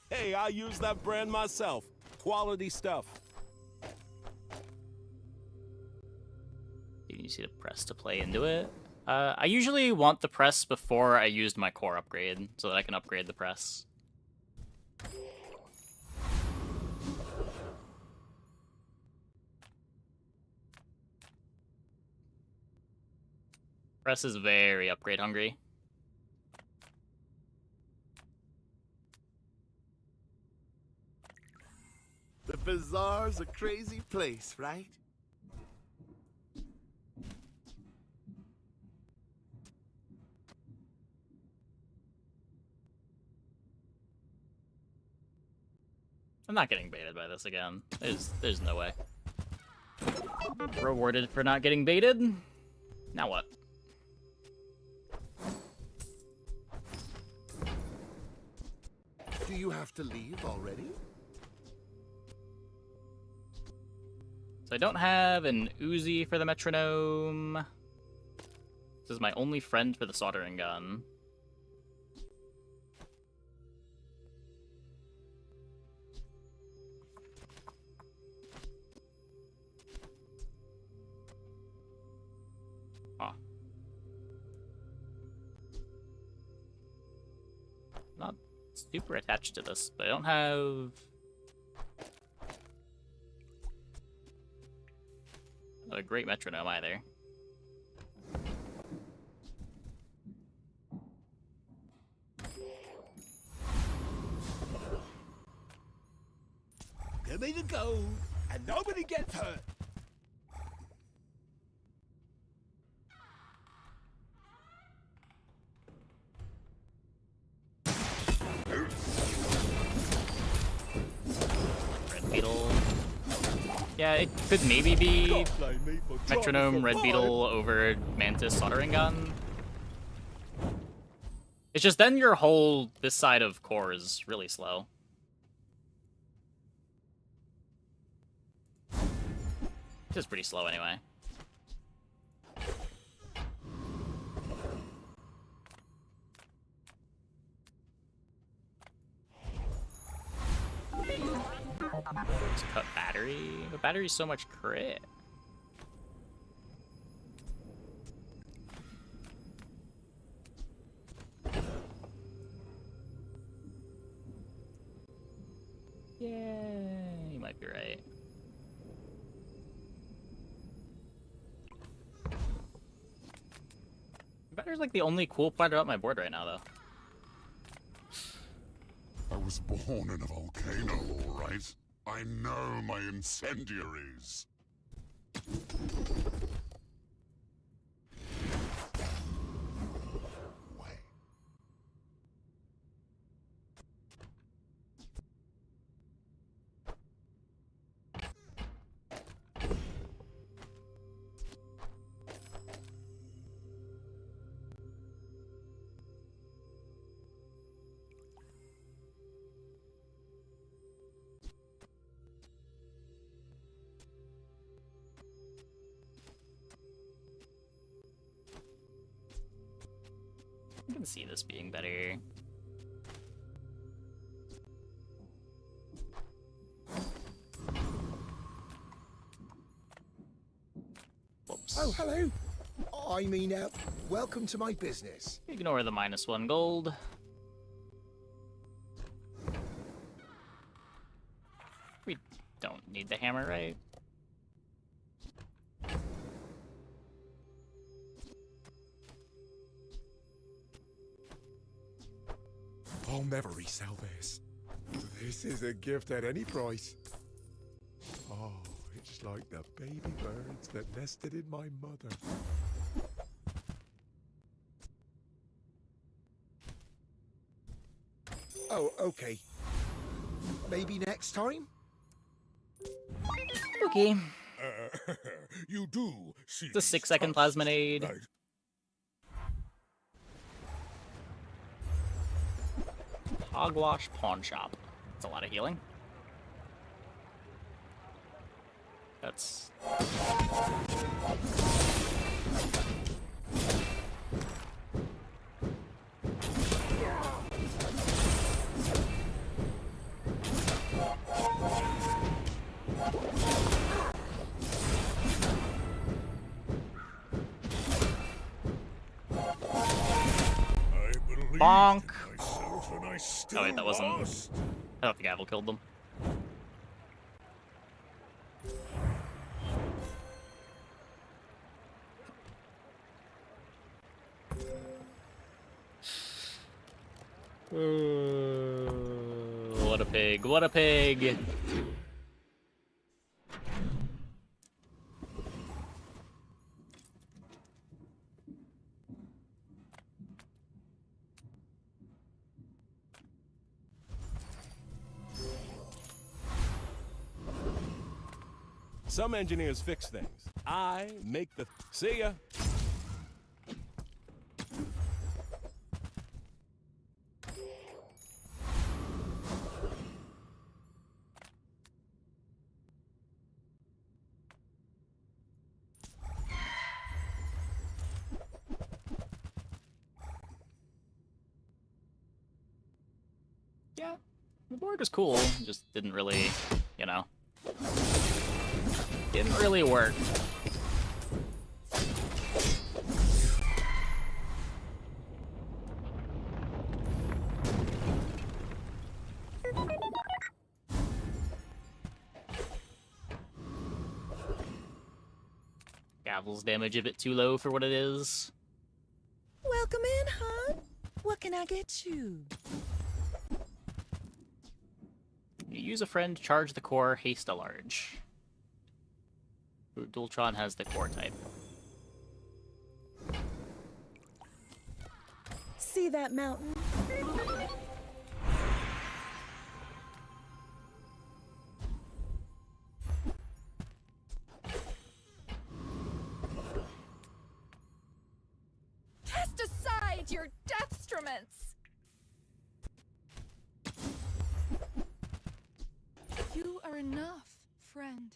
Hey, I use that brand myself. Quality stuff. You see the press to play into it. I usually want the press before I used my core upgrade, so that I can upgrade the press. Press is very upgrade hungry. The bazaar's a crazy place, right? I'm not getting baited by this again. There's no way. Rewarded for not getting baited. Now what? Do you have to leave already? So I don't have an Uzi for the metronome. This is my only friend for the soldering gun. Huh. Not super attached to this, but I don't have a great metronome either. Give me the gold, and nobody gets hurt. Red Beetle. Yeah, it could maybe be metronome, Red Beetle over Mantis soldering gun. It's just then your whole this side of core is really slow. It's just pretty slow anyway. Just cut battery, but battery's so much crit. Yeah, you might be right. Battery's like the only cool part about my board right now, though. I was born born in a volcano, all right. I know my incendiaries. I can see this being better. Whoops. Oh, hello. I mean, welcome to my business. Ignore the -1 gold. We don't need the hammer, right? I'll never resell this. This is a gift at any price. Oh, it's like the baby birds that nested in my mother. Oh, okay. Maybe next time? Okay. You do see It's a 6-second plasminade. Right. Hogwash Pawn Shop. That's a lot of healing. That's... Bonk! Oh wait, that wasn't... I thought the gavel killed them. What a pig, what a pig! Some engineers fix things. I make the... See ya! Yeah, the board was cool, just didn't really, you know... Didn't really work. Gavel's damage a bit too low for what it is. Welcome in, hon. What can I get you? You use a friend, charge the core, haste a large. Dultron has the core type. See that mountain? Cast aside your deathstruments! You are enough, friend.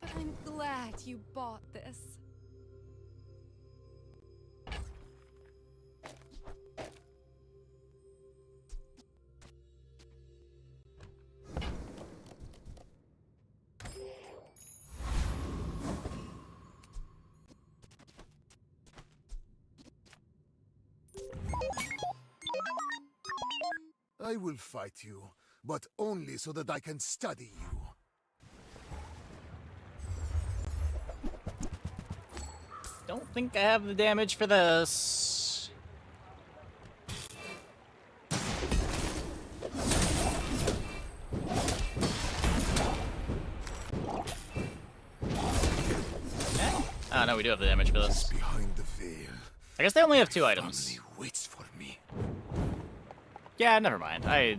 But I'm glad you bought this. I will fight you, but only so that I can study you. Don't think I have the damage for this. no, we do have the damage for this. Behind the veil. I guess they only have 2 items. Waits for me. Yeah, never mind. I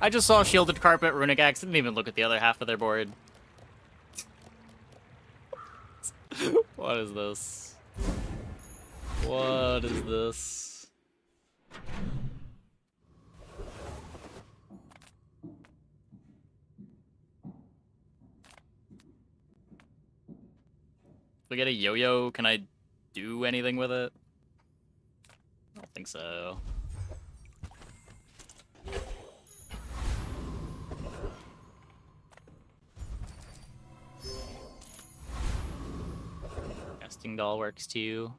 just saw Shielded Carpet, Runic Axe, didn't even look at the other half of their board. What is this? What is this? If we get a yo-yo, can I do anything with it? I don't think so. Nesting doll works too.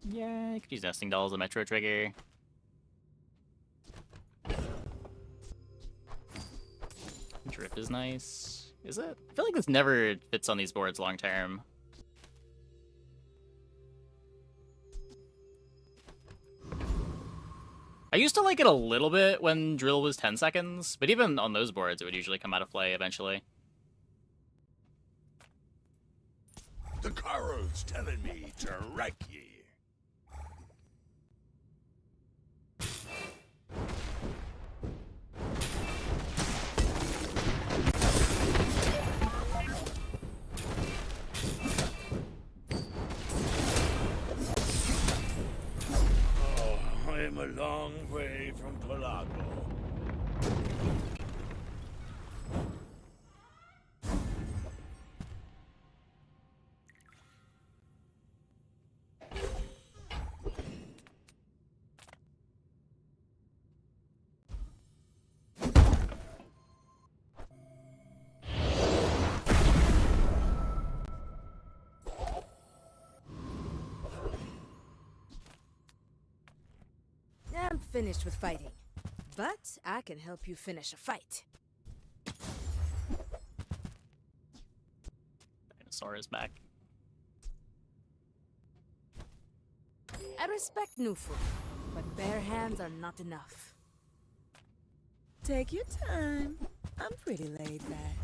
Yeah, you could use nesting doll as a metro trigger. Drip is nice. Is it? I feel like this never fits on these boards long term. I used to like it a little bit when drill was 10 seconds, but even on those boards it would usually come out of play eventually. The Carol's telling me to wreck ye. Oh, I am a long way from Palago. I'm finished with fighting, but I can help you finish a fight. Dinosaur is back. I respect Nufu, but bare hands are not enough. Take your time. I'm pretty laid back.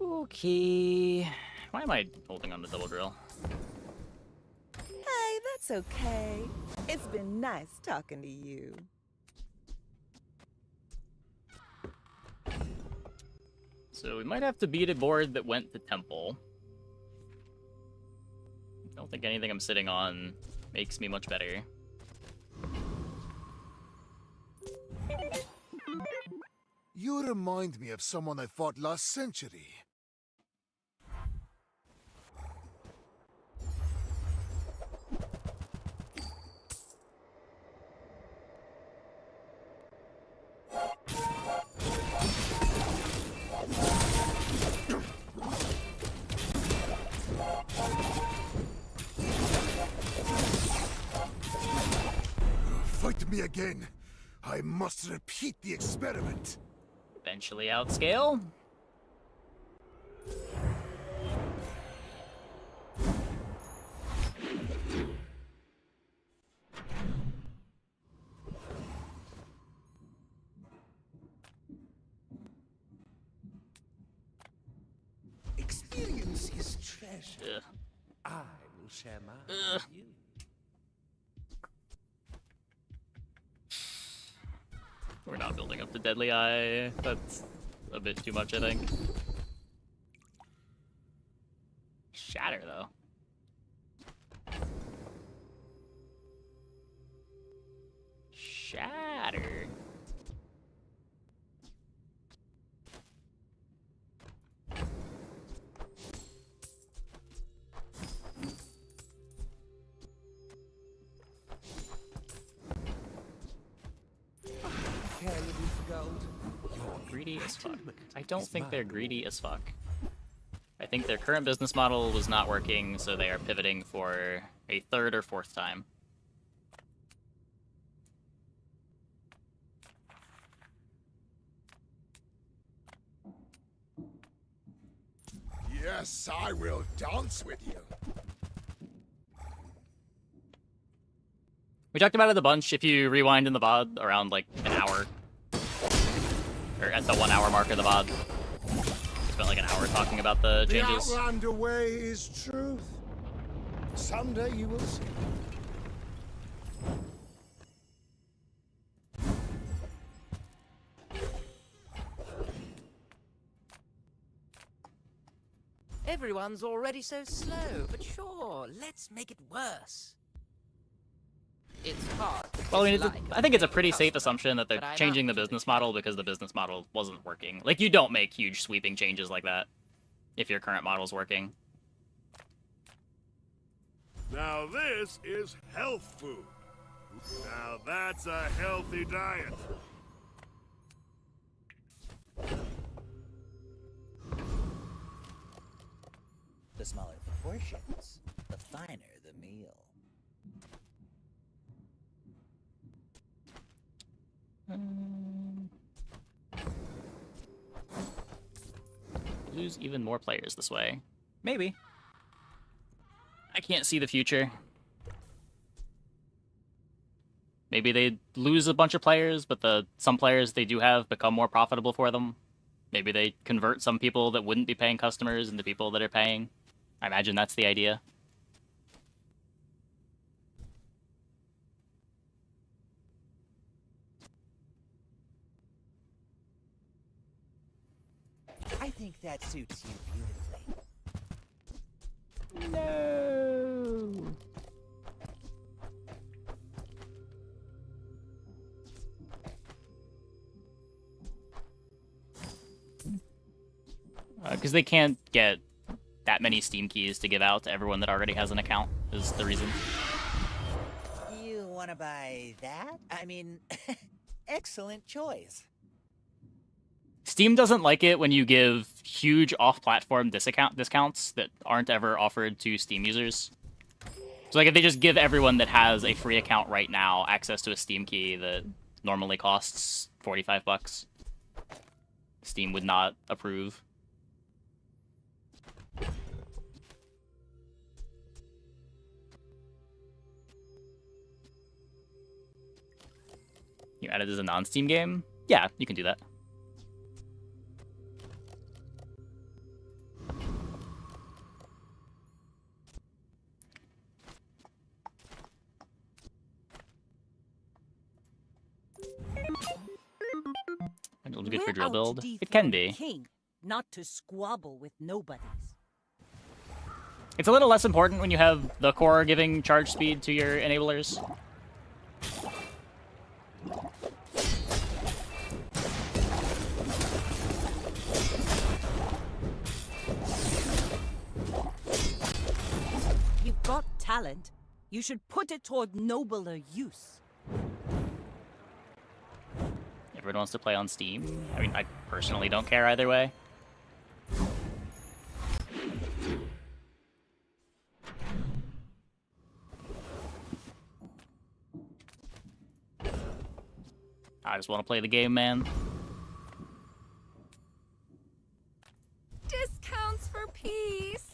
Okay. Why am I holding on to double drill? Hey, that's okay. It's been nice talking to you. So we might have to beat a board that went to temple. I don't think anything I'm sitting on makes me much better. You remind me of someone I fought last century. Fight me again. I must repeat the experiment. Eventually outscale. Experience is treasure. Ugh. I will share mine Ugh. with you. We're not building up the Deadly Eye. That's a bit too much, I think. Shatter, though. Shatter. Care you do for gold? Greedy as fuck. I don't think they're greedy as fuck. I think their current business model was not working, so they are pivoting for a third or fourth time. Yes, I will dance with you. We talked about it a bunch. If you rewind in the VOD around like an hour, or at the 1 hour mark of the VOD, we spent like an hour talking about the changes. The Outlander way is truth. Someday you will see. Everyone's already so slow, but sure, let's make it worse. It's hard. Well, I mean, I think it's a pretty safe assumption that they're changing the business model because the business model wasn't working. Like, you don't make huge sweeping changes like that if your current model's working. Now this is health food. Now that's a healthy diet. The smaller the portions, the finer the meal. Lose even more players this way. Maybe. I can't see the future. Maybe they lose a bunch of players, but some players they do have become more profitable for them. Maybe they convert some people that wouldn't be paying customers into people that are paying. I imagine that's the idea. I think that suits you beautifully. No. Because they can't get that many Steam keys to give out to everyone that already has an account, is the reason. You wanna buy that? I mean, excellent choice. Steam doesn't like it when you give huge off-platform discounts that aren't ever offered to Steam users. So like if they just give everyone that has a free account right now access to a Steam key that normally costs $45, Steam would not approve. You add it as a non-Steam game? Yeah, you can do that. It's good for drill build. It can be. King, not to squabble with nobodies. It's a little less important when you have the core giving charge speed to your enablers. You've got talent. You should put it toward nobler use. Everyone wants to play on Steam. I mean, I personally don't care either way. I just want to play the game, man. Discounts for peace.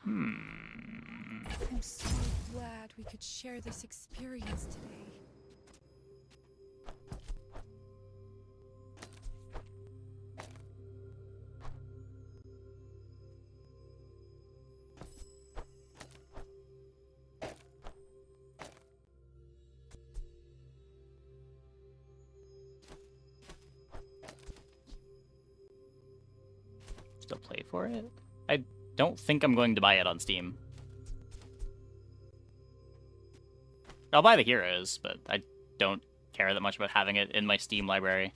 I'm so glad we could share this experience today. Still play for it? I don't think I'm going to buy it on Steam. I'll buy the heroes, but I don't care that much about having it in my Steam library.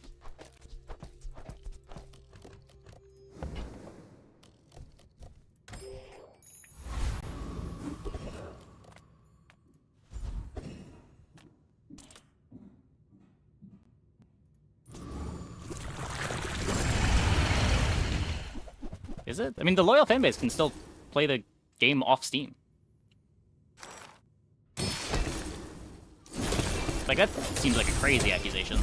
Is it? I mean, the loyal fanbase can still play the game off Steam. Like, that seems like a crazy accusation.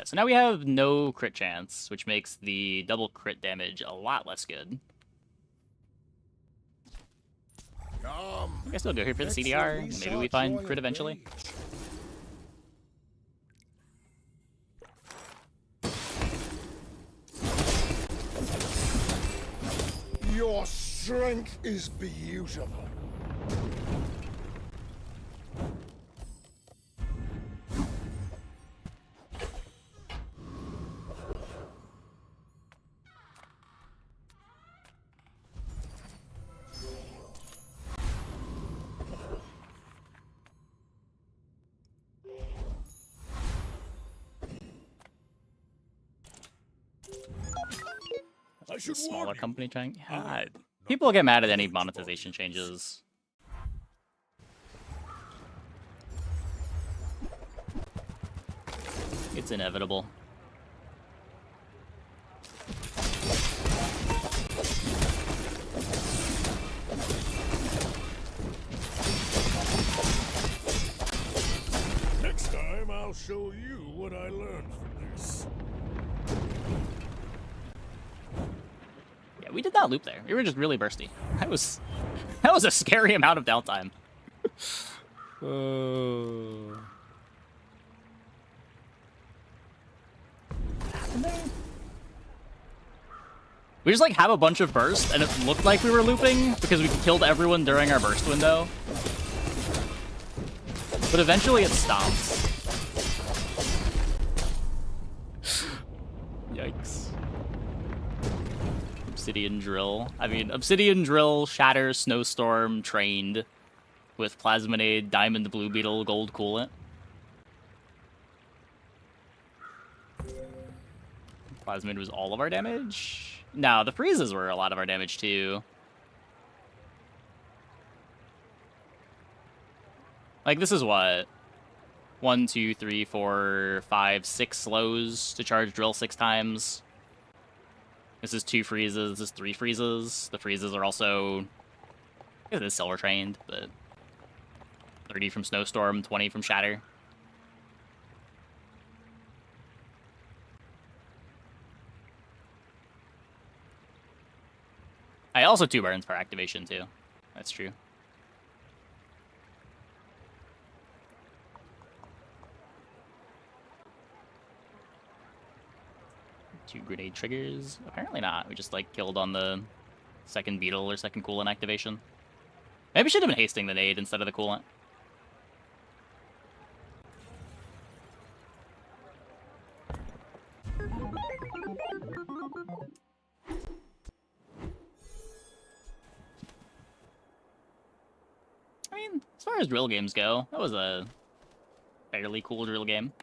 Yeah, so now we have no crit chance, which makes the double crit damage a lot less good. I guess we'll go here for the CDR. Maybe we find crit eventually. Your strength is beautiful. A smaller company trying. Yeah, people get mad at any monetization changes. It's inevitable. Next time, I'll show you what I learned from this. Yeah, we did not loop there. We were just really bursty. That was a scary amount of downtime. We just like have a bunch of bursts, and it looked like we were looping because we killed everyone during our burst window. But eventually it stops. Yikes. Obsidian Drill. I mean, Obsidian Drill, Shatter, Snowstorm, Trained with Plasminade, Diamond, Blue Beetle, Gold Coolant. Plasmid was all of our damage? No, the freezes were a lot of our damage too. Like, this is what? 1, 2, 3, 4, 5, 6 slows to charge drill 6 times. This is 2 freezes, this is 3 freezes. The freezes are also... it is silver trained, but 30 from Snowstorm, 20 from Shatter. I also 2 burns per activation too. That's true. Two grenade triggers? Apparently not. We just like killed on the second beetle or second coolant activation. Maybe we should have been hasting the nade instead of the coolant. I mean, as far as drill games go, that was a fairly cool drill game.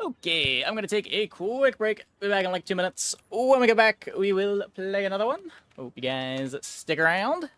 Okay, I'm gonna take a quick break. Be back in like 2 minutes. When we get back, we will play another one. Hope you guys stick around.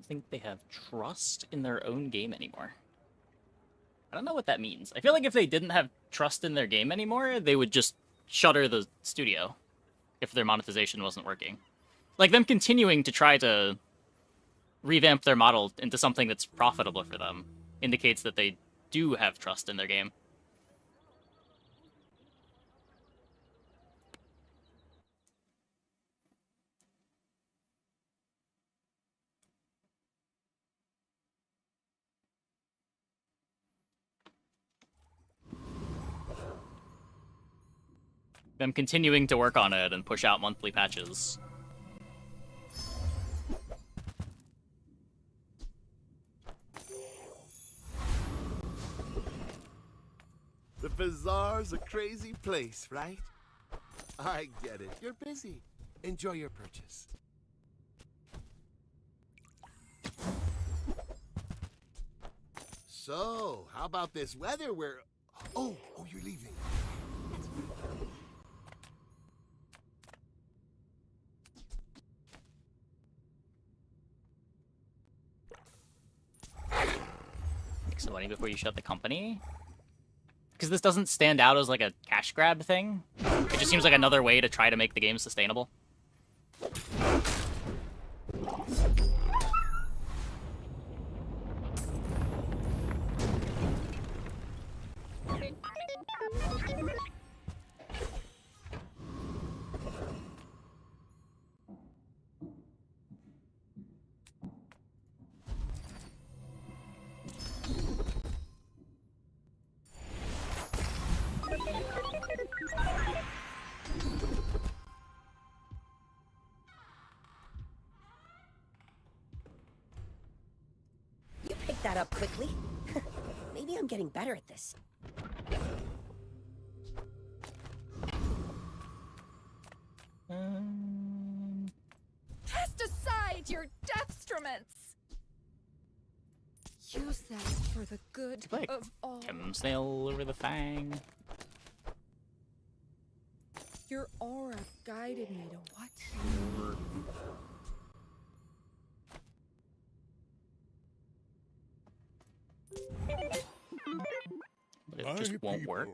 think they have trust in their own game anymore. I don't know what that means. I feel like if they didn't have trust in their game anymore, they would just shutter the studio if their monetization wasn't working. Like, them continuing to try to revamp their model into something that's profitable for them indicates that they do have trust in their game. Them continuing to work on it and push out monthly patches. The bazaar's a crazy place, right? I get it. You're busy. Enjoy your purchase. So, how about this weather where... Oh, you're leaving. Make some money before you shut the company? Because this doesn't stand out as like a cash grab thing. It just seems like another way to try to make the game sustainable. You picked that up quickly. Maybe I'm getting better at this. Cast aside your destruments! Use that for the good Like, of all. Chem snail over the fang. Your aura guided me to what you... But it just won't work.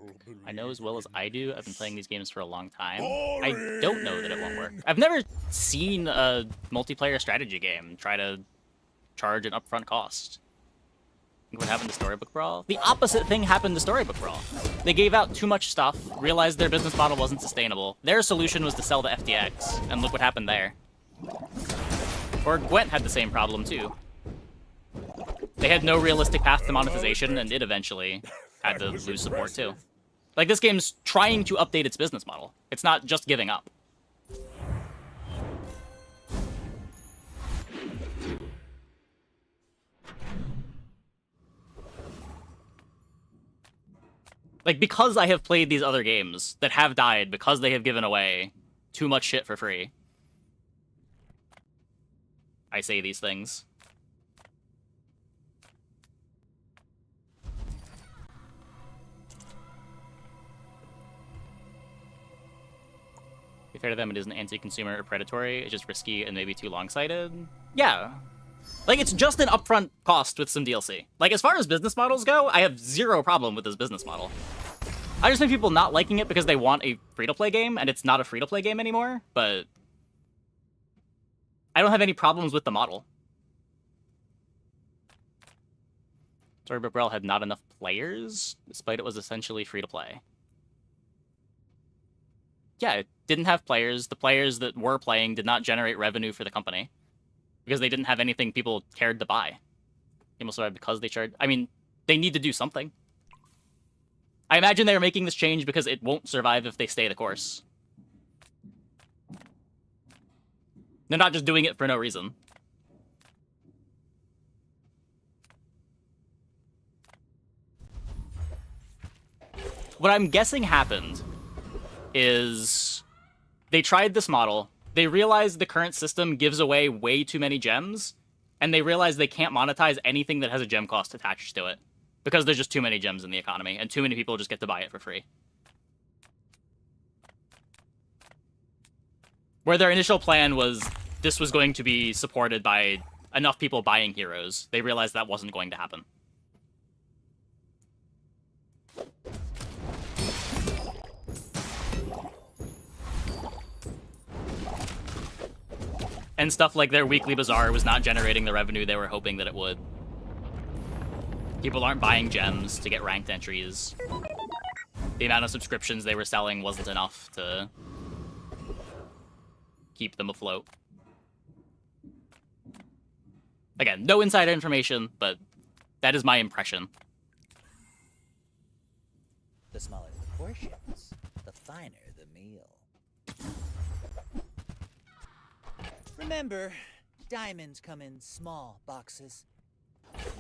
I know as well as I do. I've been playing these games for a long time. I don't know that it won't work. I've never seen a multiplayer strategy game try to charge an upfront cost. Think what happened to Storybook Brawl? The opposite thing happened to Storybook Brawl. They gave out too much stuff, realized their business model wasn't sustainable. Their solution was to sell the FTX, and look what happened there. Or Gwent had the same problem too. They had no realistic path to monetization, and it eventually had to lose support too. Like, this game's trying to update its business model. It's not just giving up. Like, because I have played these other games that have died because they have given away too much shit for free, I say these things. To be fair to them, it isn't anti-consumer or predatory. It's just risky and maybe too long-sighted. Yeah. Like, it's just an upfront cost with some DLC. Like, as far as business models go, I have zero problem with this business model. I just think people not liking it because they want a free-to-play game, and it's not a free-to-play game anymore, but I don't have any problems with the model. Storybook Brawl had not enough players, despite it was essentially free-to-play. Yeah, it didn't have players. The players that were playing did not generate revenue for the company because they didn't have anything people cared to buy. Game will survive because they charged. I mean, they need to do something. I imagine they're making this change because it won't survive if they stay the course. They're not just doing it for no reason. What I'm guessing happened is they tried this model, they realized the current system gives away way too many gems, and they realized they can't monetize anything that has a gem cost attached to it, because there's just too many gems in the economy, and too many people just get to buy it for free. Where their initial plan was, this was going to be supported by enough people buying heroes, they realized that wasn't going to happen. And stuff like their weekly bazaar was not generating the revenue they were hoping that it would. People aren't buying gems to get ranked entries. The amount of subscriptions they were selling wasn't enough to keep them afloat. Again, no inside information, but that is my impression. The smaller the portions, the finer the meal. Remember, diamonds come in small boxes.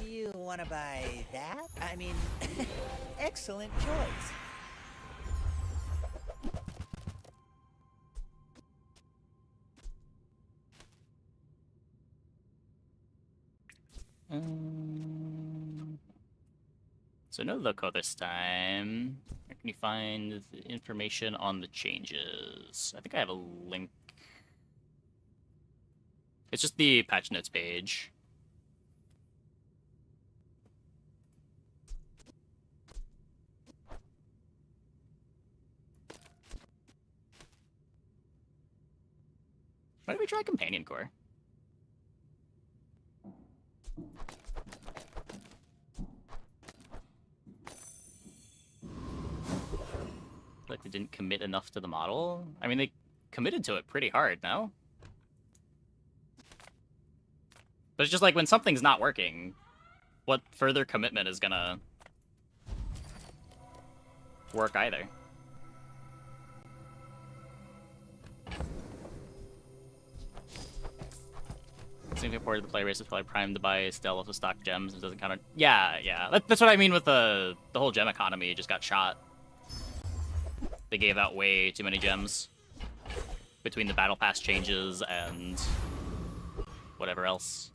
You want to buy that? I mean, excellent choice. So no loco this time. Where can you find the information on the changes? I think I have a link. It's just the patch notes page. Why don't we try Companion Core? Like they didn't commit enough to the model? I mean, they committed to it pretty hard, no? But it's just like when something's not working, what further commitment is gonna work either? Seems important the player base is probably primed to buy Stell with stock gems. It doesn't count. Yeah. That's what I mean with the whole gem economy. It just got shot. They gave out way too many gems between the battle pass changes and whatever else.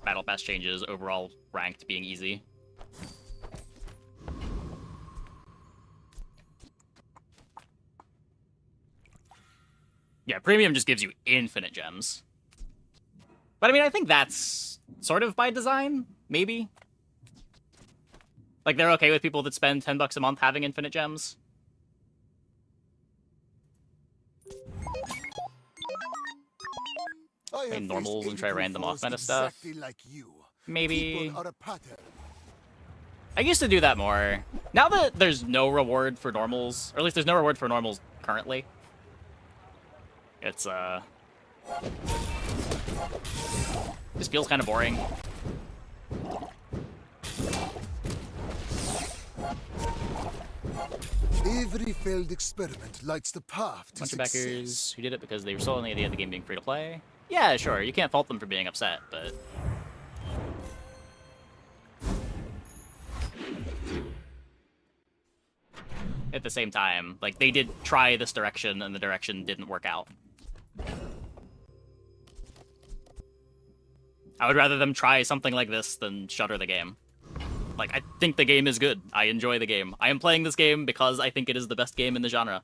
Battle pass changes, overall ranked being easy. Yeah, premium just gives you infinite gems. But I mean, I think that's sort of by design, maybe. Like, they're okay with people that spend $10 a month having infinite gems. Play normals and try random off meta stuff. Like you. Maybe. Are a pattern. I used to do that more. Now that there's no reward for normals, or at least there's no reward for normals currently, it's, just feels kind of boring. Every failed experiment lights the path to Bunch of success. backers who did it because they were sold on the idea of the game being free to play. Yeah, sure, you can't fault them for being upset, but at the same time, like, they did try this direction and the direction didn't work out. I would rather them try something like this than shutter the game. Like, I think the game is good. I enjoy the game. I am playing this game because I think it is the best game in the genre.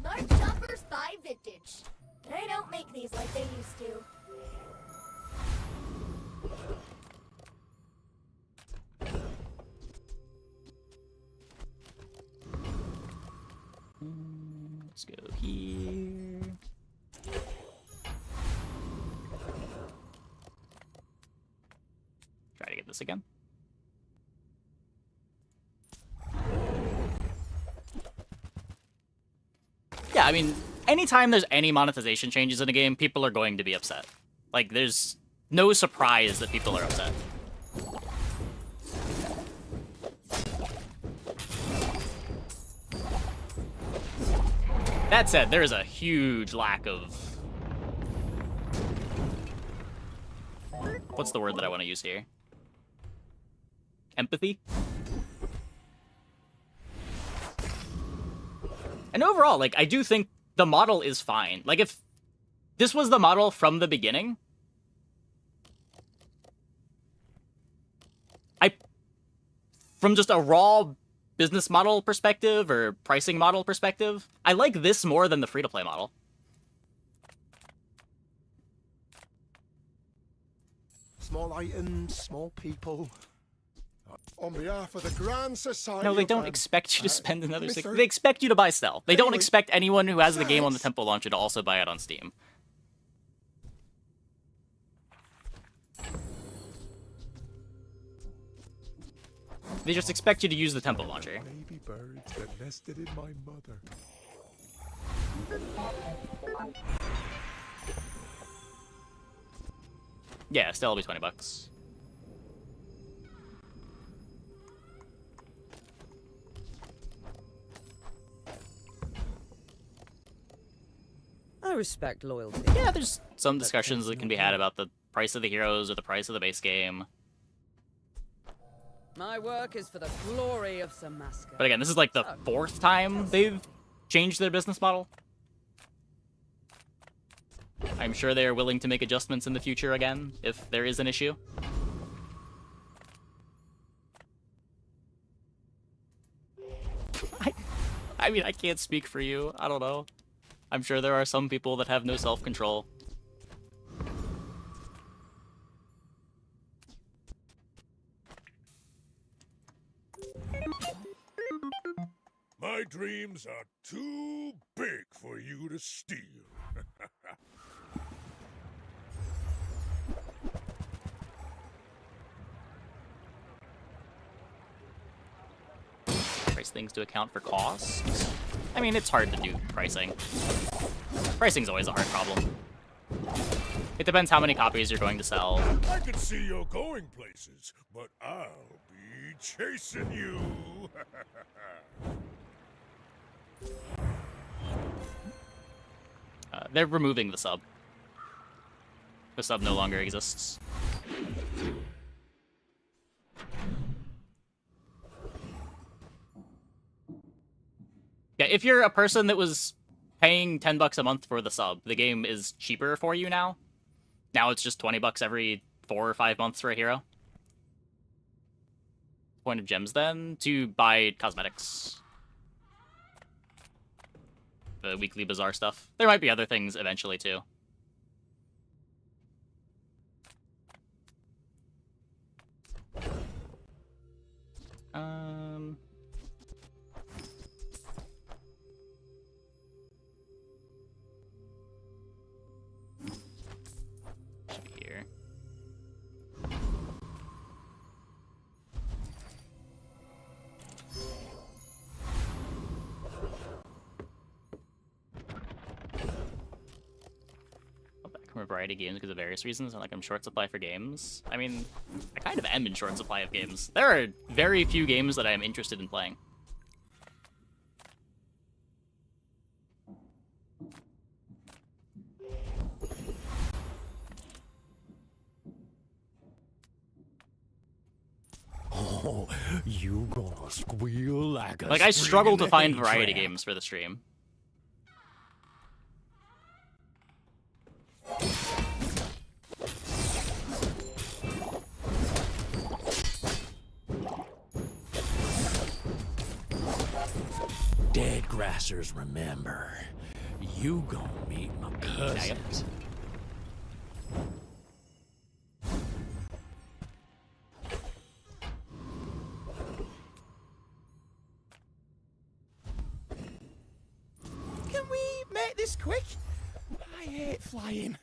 Smart shoppers buy vintage. They don't make these like they used to. Let's go here. Try to get this again. Yeah, I mean, anytime there's any monetization changes in a game, people are going to be upset. Like, there's no surprise that people are upset. That said, there is a huge lack of... What's the word that I want to use here? Empathy? And overall, like, I do think the model is fine. Like, if this was the model from the beginning, from just a raw business model perspective or pricing model perspective, I like this more than the free-to-play model. Small items, small people. On behalf of the Grand Society. No, they of, don't expect you to spend another Mr. They expect you to buy Stell. They don't Anyway, expect anyone who has the game on the thanks. Temple launcher to also buy it on Steam. They just expect you to use the Temple launcher. Baby birds that nested in my mother. Yeah, Stell will be $20. I respect loyalty. Yeah, there's some discussions that can be had about the price of the heroes or the price of the base game. My work is for the glory of Samaska. But again, this is like the 4th time they've changed their business model. I'm sure they are willing to make adjustments in the future again, if there is an issue. I mean, I can't speak for you. I don't know. I'm sure there are some people that have no self-control. My dreams are too big for you to steal. Price things to account for cost. I mean, it's hard to do pricing. Pricing's always a hard problem. It depends how many copies you're going to sell. I can see you're going places, but I'll be chasing you. They're removing the sub. The sub no longer exists. Yeah, if you're a person that was paying $10 a month for the sub, the game is cheaper for you now. Now it's just $20 every 4 or 5 months for a hero. Point of gems then to buy cosmetics. The weekly bazaar stuff. There might be other things eventually too. Should be here. From a variety of games because of various reasons, and like I'm short supply for games. I mean, I kind of am in short supply of games. There are very few games that I am interested in playing. Oh, you gonna squeal like a Like I struggle to screaming find hay variety trap. games for the stream. Dead grassers remember. You gonna meet my cousins. Can we make this quick? I hate flying.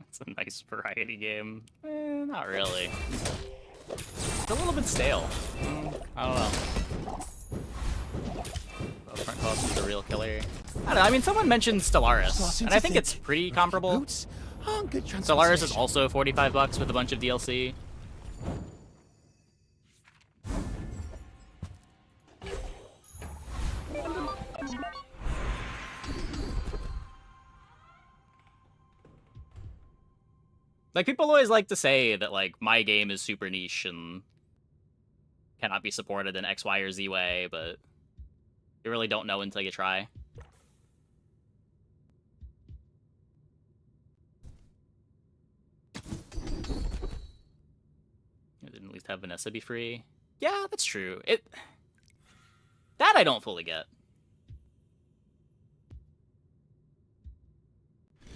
It's a nice variety game. Not really. It's a little bit stale. I don't know. Upfront cost is the real killer. I don't know. I mean, someone mentioned Stellaris, and I think it's pretty comparable. Stellaris is also $45 with a bunch of DLC. Like, people always like to say that, like, my game is super niche and cannot be supported in X, Y, or Z way, but You really don't know until you try. I didn't at least have Vanessa be free. Yeah, that's true. That I don't fully get.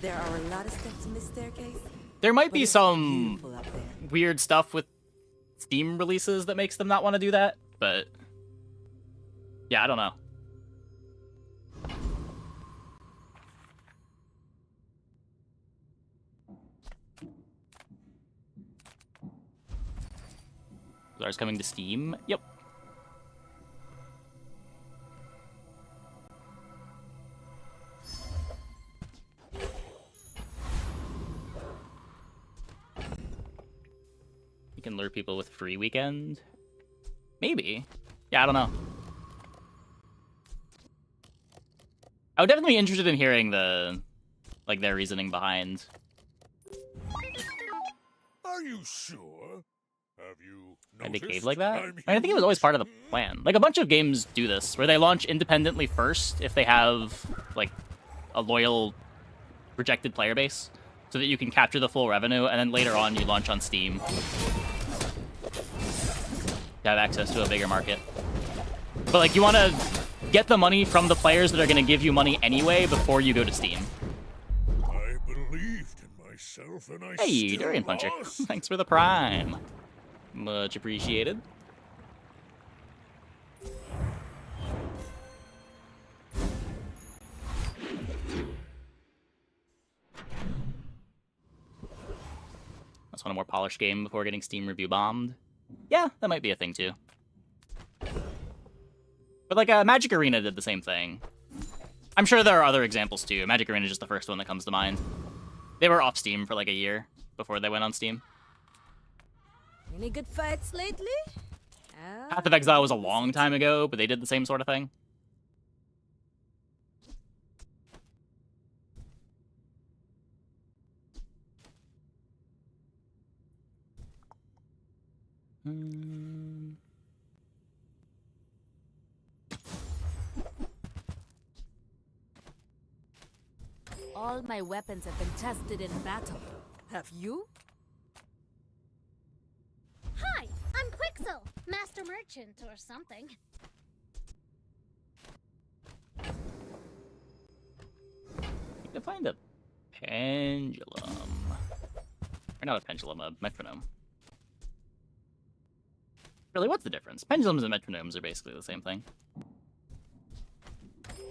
There are a lot of steps in this staircase. There might but be it's some beautiful up there. weird stuff with Steam releases that makes them not want to do that, but yeah, I don't know. Zara's coming to Steam? Yep. You can lure people with free weekend? Maybe. Yeah, I don't know. I would definitely be interested in hearing their reasoning behind. Are you sure? Have you Why they cave noticed like that? I'm I mean, I think it was always part of the plan. Like, a bunch of games do this, where they launch independently first if they have, like, a loyal, rejected player base, so that you can capture the full revenue, and then later on you launch on Steam to have access to a bigger market. But, like, you want to get the money from the players that are going to give you money anyway before you go to Steam. I believed in myself, and I Hey, still Durian Puncher. lost. Thanks for the prime. Much appreciated. Just want a more polished game before getting Steam review bombed. Yeah, that might be a thing too. But like Magic Arena did the same thing. I'm sure there are other examples too. Magic Arena is just the first one that comes to mind. They were off Steam for like a year before they went on Steam. Any good fights lately? Path of Exile was a long time ago, but they did the same sort of thing. All my weapons have been tested in battle. Have you? Hi, I'm Quixel, Master Merchant or something. You can find a pendulum. Or not a pendulum, a metronome. Really, what's the difference? Pendulums and metronomes are basically the same thing.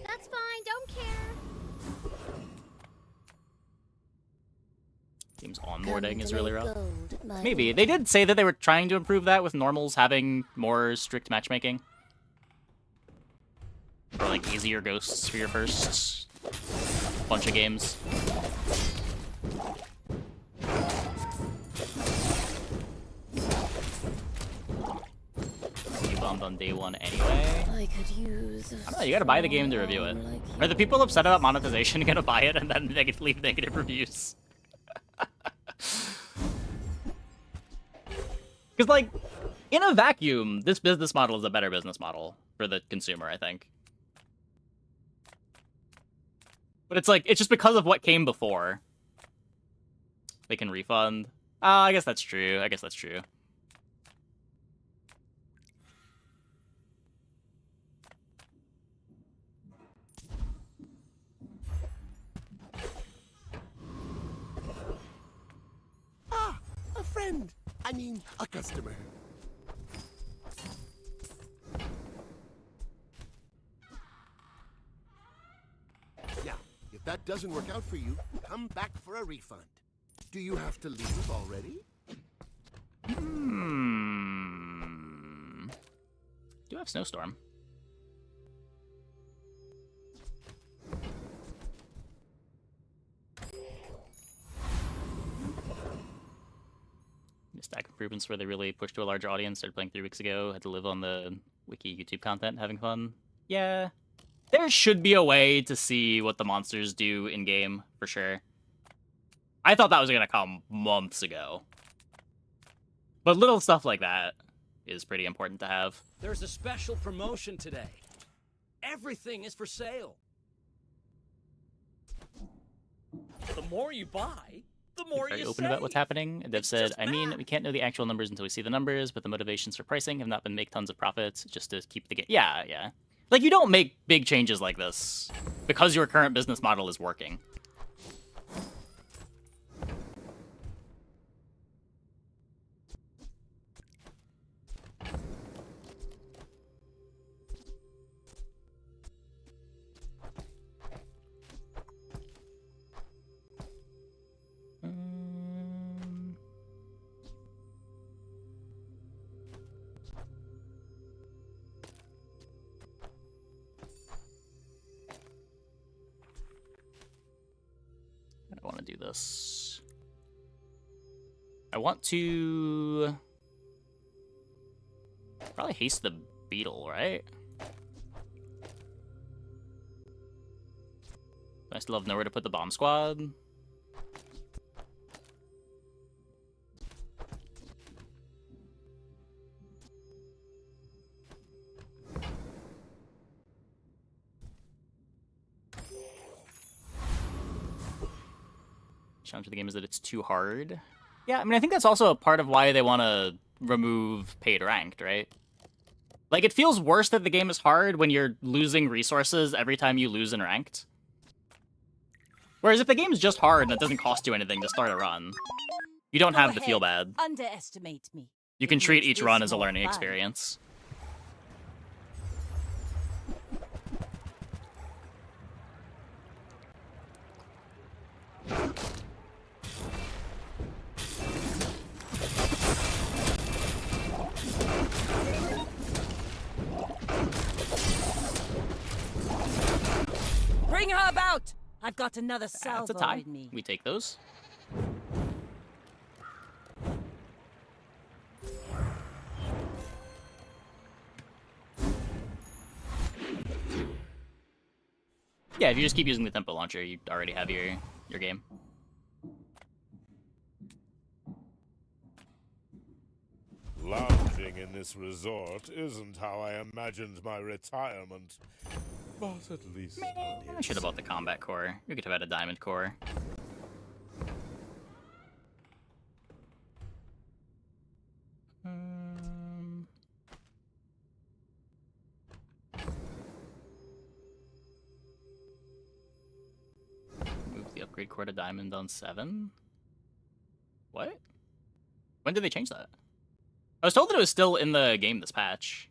That's fine, don't care. Seems onboarding is really rough. gold at my Maybe. They did say that they were trying to improve that with normals having more strict matchmaking. Or like easier ghosts for your first bunch of games. You bombed on day one anyway. I could use I don't know, you gotta buy the game to review it. Are the people upset about monetization gonna buy it and then they could leave negative reviews? Because, like, in a vacuum, this business model is a better business model for the consumer, I think. But it's like, it's just because of what came before. They can refund. I guess that's true. I guess that's true. Ah, a friend. I mean, a customer. Now, if that doesn't work out for you, come back for a refund. Do you have to leave already? Do have Snowstorm. Stack improvements where they really pushed to a larger audience. Started playing 3 weeks ago. Had to live on the wiki YouTube content, having fun. Yeah, there should be a way to see what the monsters do in game for sure. I thought that was gonna come months ago, but little stuff like that is pretty important to have. There's a special promotion today. Everything is for sale. The more you buy, the more Very you open save. about what's happening. Dev said, I mean, we can't know the actual numbers until we see the numbers, but the motivations for pricing have not been make tons of profits just to keep the game. Yeah, yeah. Like, you don't make big changes like this because your current business model is working. I want to do this. I want to probably haste the beetle, right? I still have nowhere to put the bomb squad. Challenge of the game is that it's too hard. Yeah, I mean, I think that's also a part of why they want to remove paid ranked, right? Like, it feels worse that the game is hard when you're losing resources every time you lose in ranked. Whereas if the game's just hard and it doesn't cost you anything to start a run, you don't have to feel bad. Underestimate me. You can It treat makes each this run as a more learning fun. experience. Bring her about! I've got another That's salvo a tie. in me. We take those. Yeah, if you just keep using the tempo launcher, you already have your game. Lounging in this resort isn't how I imagined my retirement. But at least I should have bought the combat core. We could have had a diamond core. Move the upgrade core to diamond on 7. What? When did they change that? I was told that it was still in the game this patch.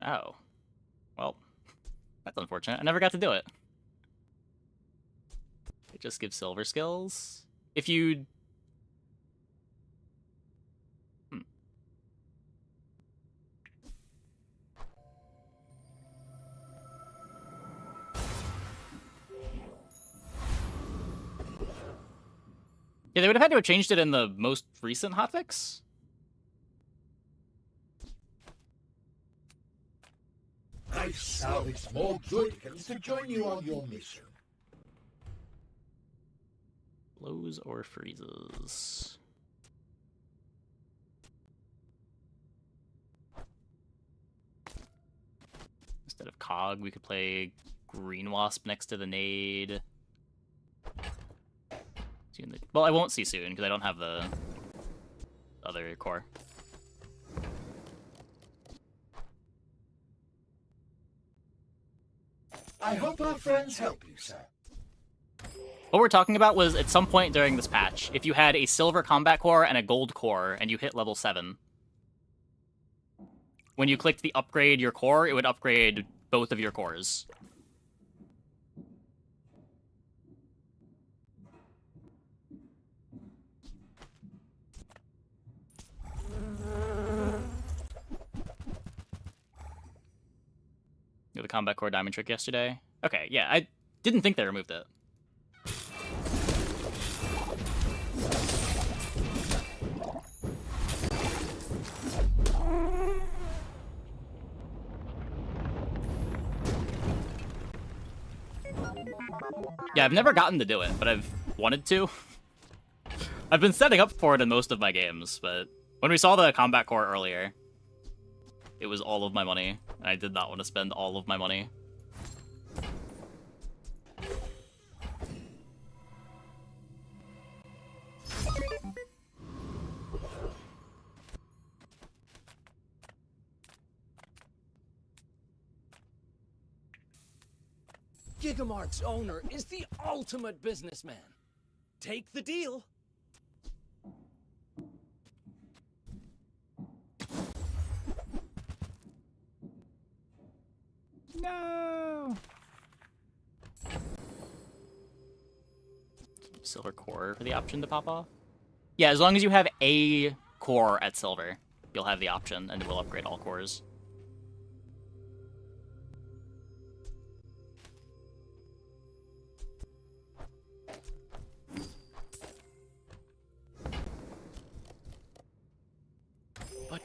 Oh. Well, that's unfortunate. I never got to do it. It just gives silver skills. If you... Yeah, they would have had to have changed it in the most recent hotfix. I've salvaged more Droidicans to join you on your mission. Blows or freezes. Instead of Cog, we could play Green Wasp next to the Nade. Well, I won't see soon because I don't have the other core. I hope our friends help you, sir. What we're talking about was at some point during this patch, if you had a silver combat core and a gold core and you hit level 7, when you clicked the upgrade your core, it would upgrade both of your cores. The combat core diamond trick yesterday. Okay, yeah, I didn't think they removed it. Yeah, I've never gotten to do it, but I've wanted to. I've been setting up for it in most of my games, but when we saw the combat core earlier, it was all of my money, and I did not want to spend all of my money. Gigamart's owner is the ultimate businessman. Take the deal. No. Silver core for the option to pop off? Yeah, as long as you have a core at silver, you'll have the option, and it will upgrade all cores. But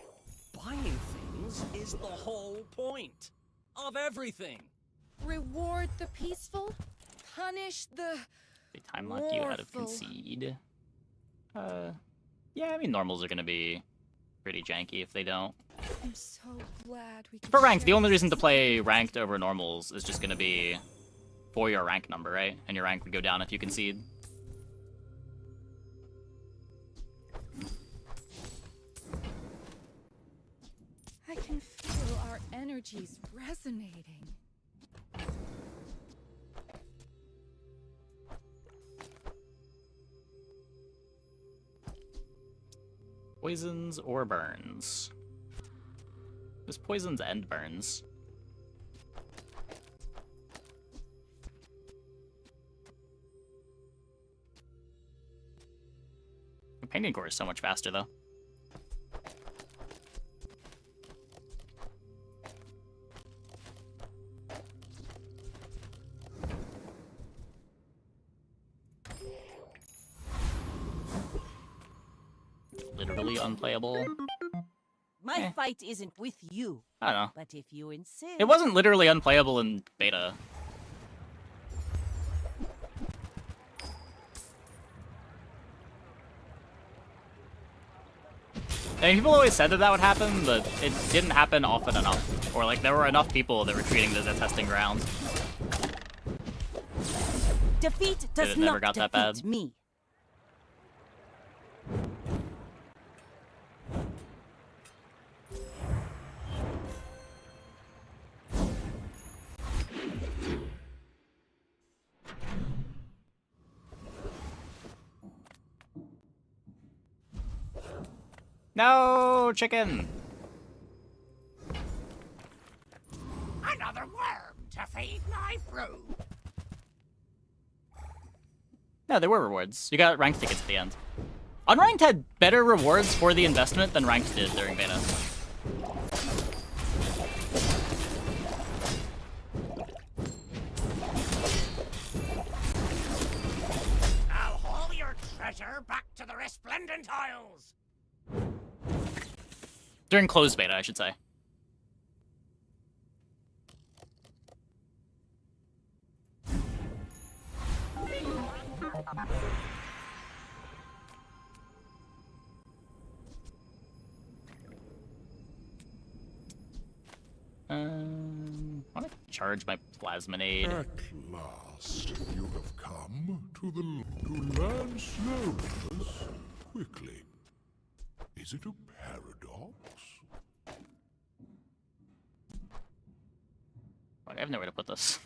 buying things is the whole point of everything. Reward the peaceful, punish the They time lock you out of concede. Yeah, I mean normals are gonna be pretty janky if they don't. I'm so glad we could For ranked, the share only reason to this. play ranked over normals is just gonna be for your rank number, right? And your rank would go down if you concede. I can feel our energies resonating. Poisons or burns? There's poisons and burns. Companion core is so much faster, though. Literally unplayable. My fight isn't with you. I don't know. But if you insist. It wasn't literally unplayable in beta. I mean, people always said that would happen, but it didn't happen often enough. Or, like, there were enough people that were treating this as a testing ground. Defeat does it never not got that bad. defeat me. No, chicken! Another worm to feed my brood. No, there were rewards. You got ranked tickets at the end. Unranked had better rewards for the investment than ranked did during beta. I'll haul your treasure back to the Resplendent Isles. During closed beta, I should say. I want to charge my plasminade. At last, you have come to land slowness quickly. Is it a paradox? I have nowhere to put this.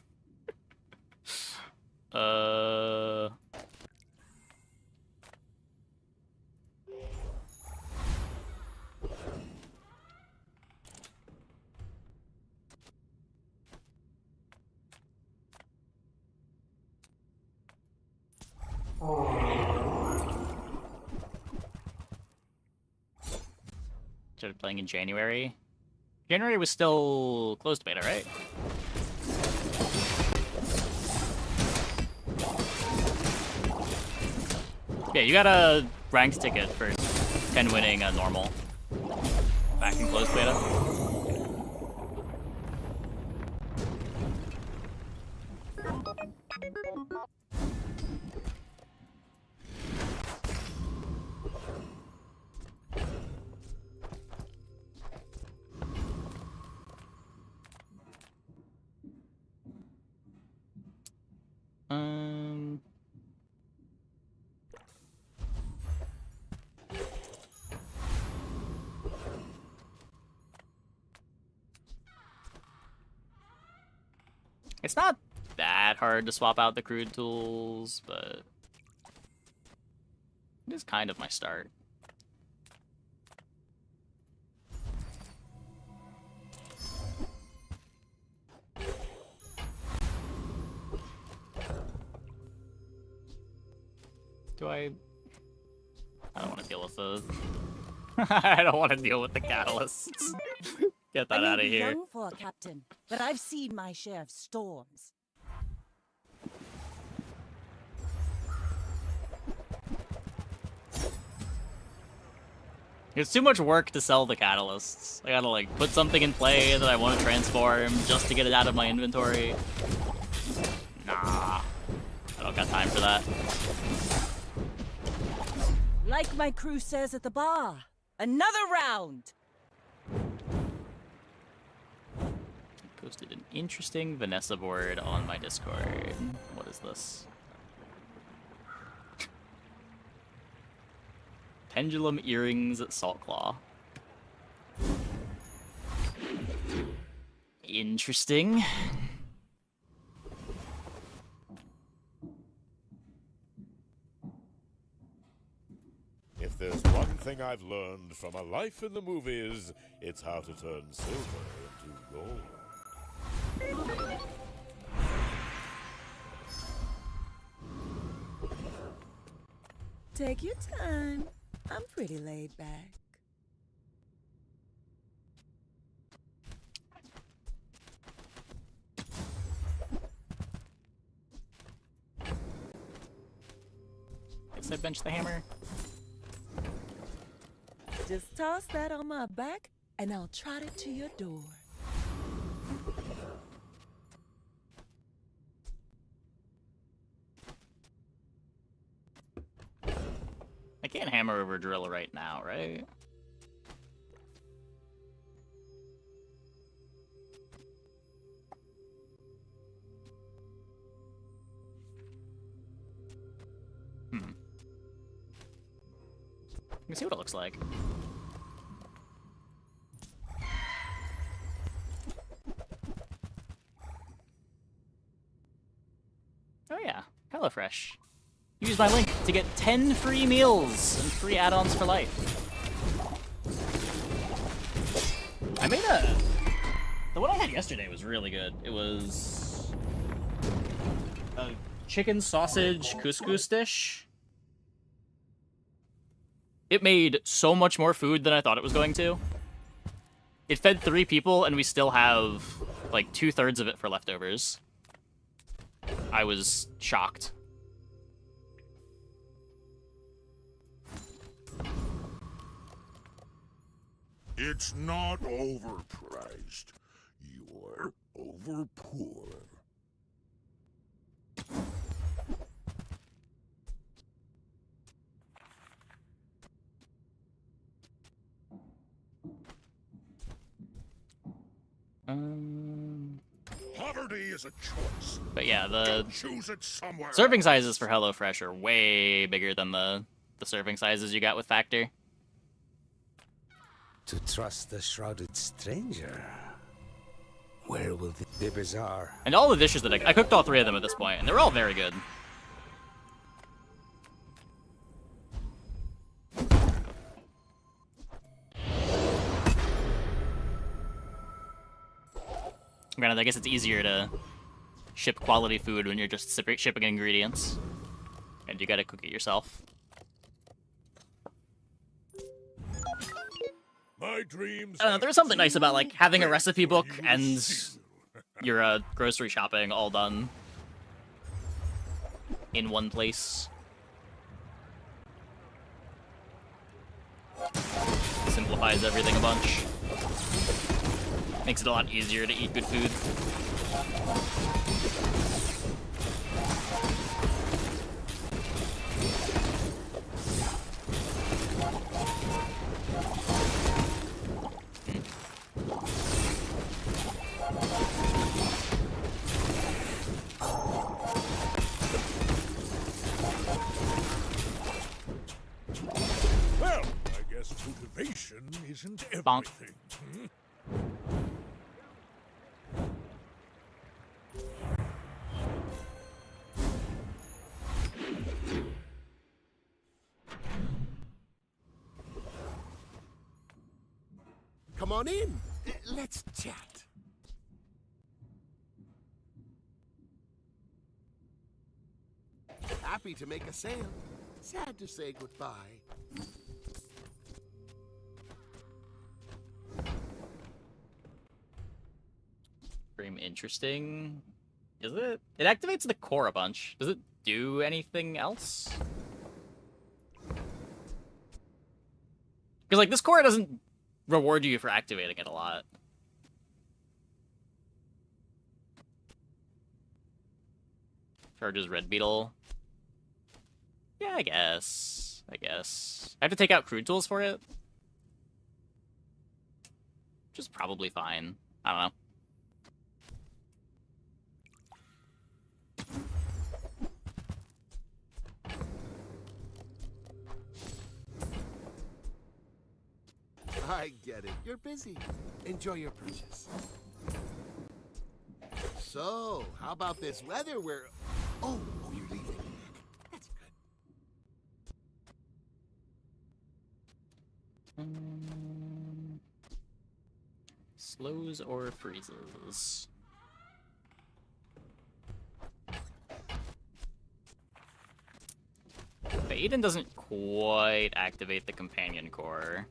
Started playing in January. January was still closed beta, right? Yeah, you got a ranked ticket for 10 winning a normal. Back in closed beta. It's not that hard to swap out the crude tools, but it is kind of my start. I don't want to deal with the... I don't want to deal with the catalysts. Get that I may out of be here. young for a captain, but I've seen my share of storms. It's too much work to sell the catalysts. I gotta like put something in play that I want to transform just to get it out of my inventory. Nah, I don't got time for that. Like my crew says at the bar, another round! Posted an interesting Vanessa board on my Discord. What is this? Pendulum earrings at Saltclaw. Interesting. If there's one thing I've learned from a life in the movies, it's how to turn silver into gold. Take your time. I'm pretty laid back. Guess I bench the hammer. Just toss that on my back, and I'll trot it to your door. I can't hammer over drill right now, right? Let me see what it looks like. Oh yeah, HelloFresh. Use my link to get 10 free meals and free add-ons for life. I made a... The one I had yesterday was really good. It was... a chicken sausage couscous dish. It made so much more food than I thought it was going to. It fed 3 people, and we still have, like, 2/3 of it for leftovers. I was shocked. It's not overpriced. You're overpoor. Poverty is a choice. But yeah, the Don't choose it somewhere serving else. sizes for HelloFresh are way bigger than the serving sizes you got with Factor. To trust the shrouded stranger. Where will the bizarre? And all the dishes that I cooked all 3 of them at this point, and they're all very good. Granted, I guess it's easier to ship quality food when you're just shipping ingredients. And you gotta cook it yourself. My dreams. I don't know, there's something nice about like having a recipe book and your grocery shopping all done in one place. Simplifies everything a bunch. Makes it a lot easier to eat good food. Well, I guess motivation isn't everything. Bonk. Hmm? Come on in. Let's chat. Happy to make a sale. Sad to say goodbye. Frame interesting. Is it? It activates the core a bunch. Does it do anything else? Because, like, this core doesn't reward you for activating it a lot. Charges Red Beetle. Yeah, I guess. I have to take out crude tools for it. Which is probably fine. I don't know. I get it. You're busy. Enjoy your purchase. So, how about this weather where... Oh, you're leaving. That's good. Slows or freezes. Aiden doesn't quite activate the companion core.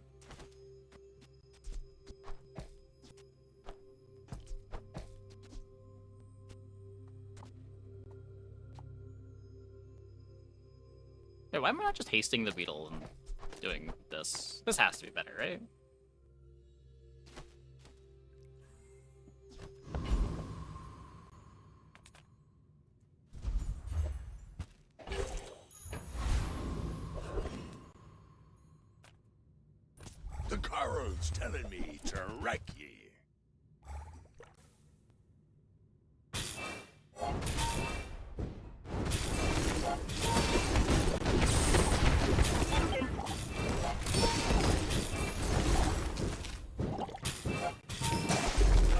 Hey, why am I not just hasting the beetle and doing this? This has to be better, right? The coral's telling me to wreck ye.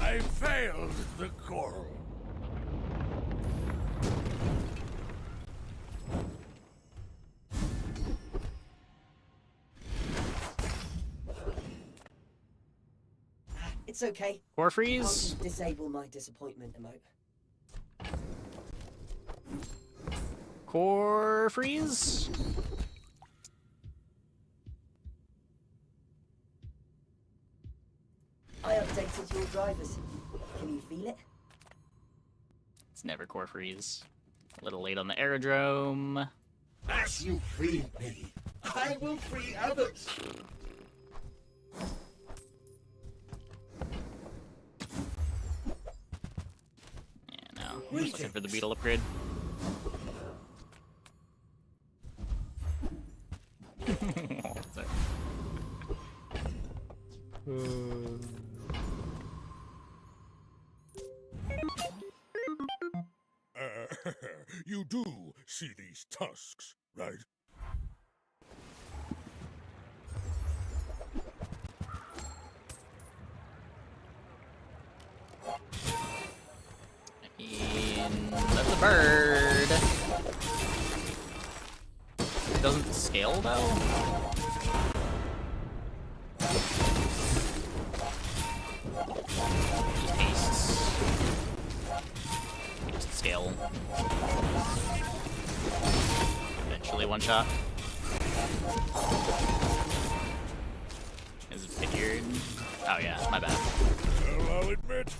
I failed the coral. It's okay. Core freeze? I'll disable my disappointment emote. Core freeze? I updated your drivers. Can you feel it? It's never core freeze. A little late on the aerodrome. As you freed me, I will free others. Yeah, no. I'm just looking for the beetle upgrade. You do see these tusks, right? That's a bird. It doesn't scale though. Just hastes. Just scale. Eventually one shot. Is it figured? Oh yeah, my bad. Well, I'll admit.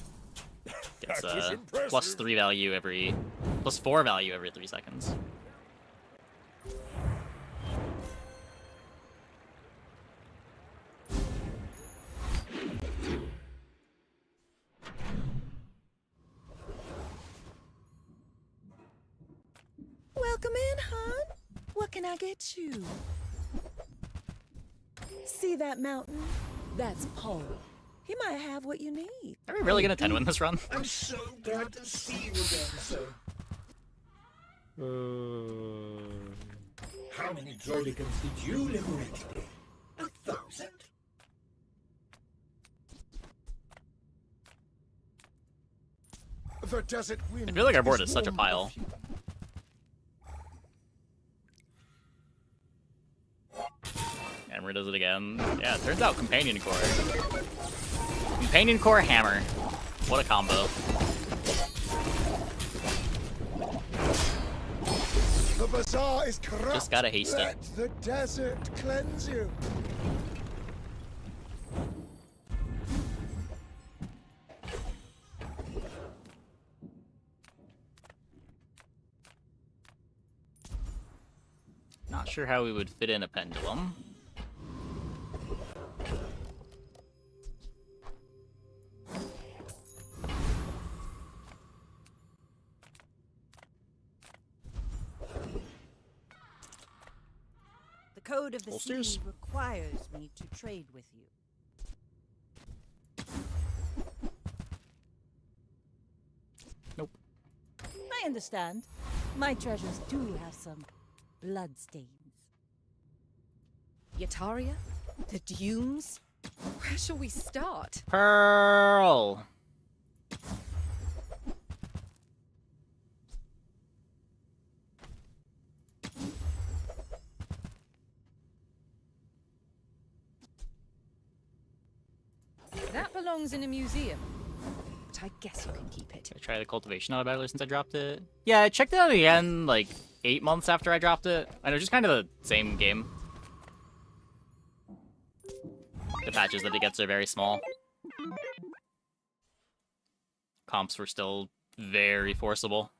Gets That was impressive. plus 3 value every, plus 4 value every 3 seconds. Welcome in, hon. What can I get you? See that mountain? That's Paul. He might have what you need. Are we really gonna 10 win this run? I'm so glad to see you again, sir. How many droidicans did you liberate today? 1,000? The desert wind. I feel like our board is such a pile. And hammer does it again. Yeah, it turns out companion core. Companion core hammer. What a combo. The bazaar is corrupt. Just gotta haste it. Let the desert cleanse you. Not sure how we would fit in a pendulum. The code of the Holsters? sea requires me to trade with you. Nope. I understand. My treasures do have some bloodstains. Yataria? The dunes? Where shall we start? Pearl! That belongs in a museum. But I guess you can keep it. I try the cultivation auto battler since I dropped it. Yeah, I checked it out again like 8 months after I dropped it. I know, just kind of the same game. The patches that it gets are very small. Comps were still very forcible.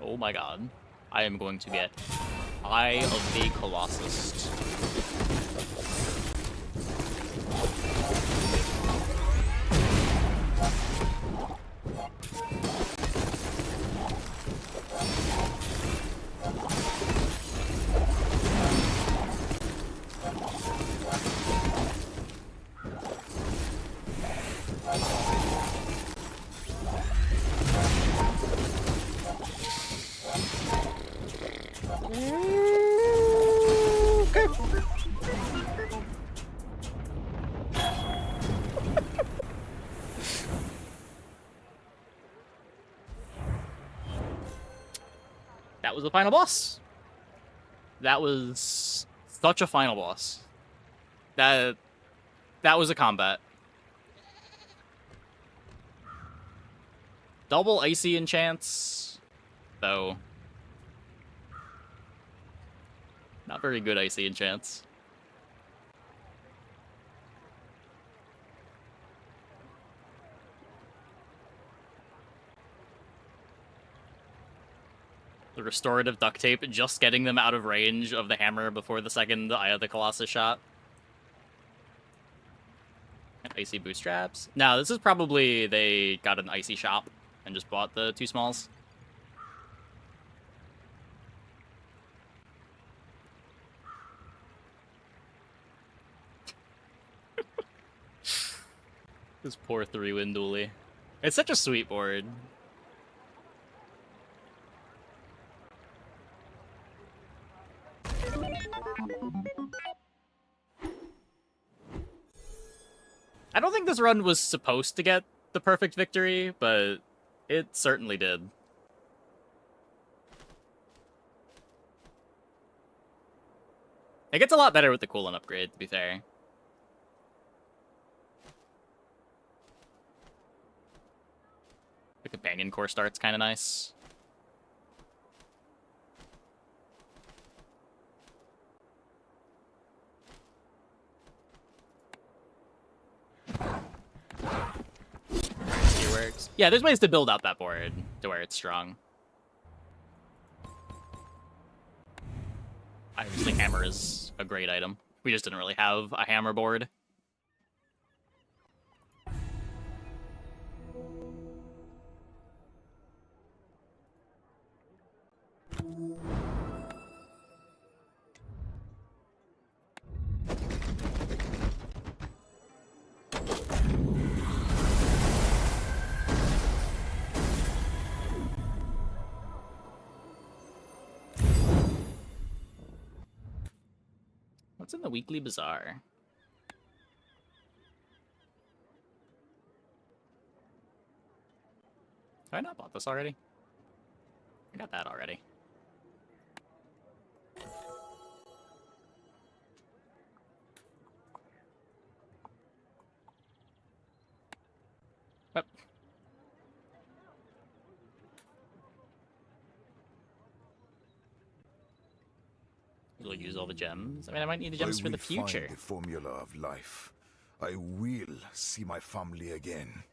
Oh my god. I am going to get Eye of the Colossus. That was the final boss. That was such a final boss. That was a combat. Double icy enchants, though. Not very good icy enchants. The restorative duct tape, just getting them out of range of the hammer before the second Eye of the Colossus shot. And icy bootstraps. No, this is probably they got an icy shop and just bought the 2 smalls. This poor 3-win dually. It's such a sweet board. I don't think this run was supposed to get the perfect victory, but it certainly did. It gets a lot better with the cooldown upgrade, to be fair. The companion core start's kind of nice. See where it's... Yeah, there's ways to build out that board to where it's strong. I just think hammer is a great item. We just didn't really have a hammer board. What's in the weekly bazaar? Have I not bought this already? I got that already. We'll use all the gems. I mean, I might need the gems I for the will future. find the formula of life. I will see my family again.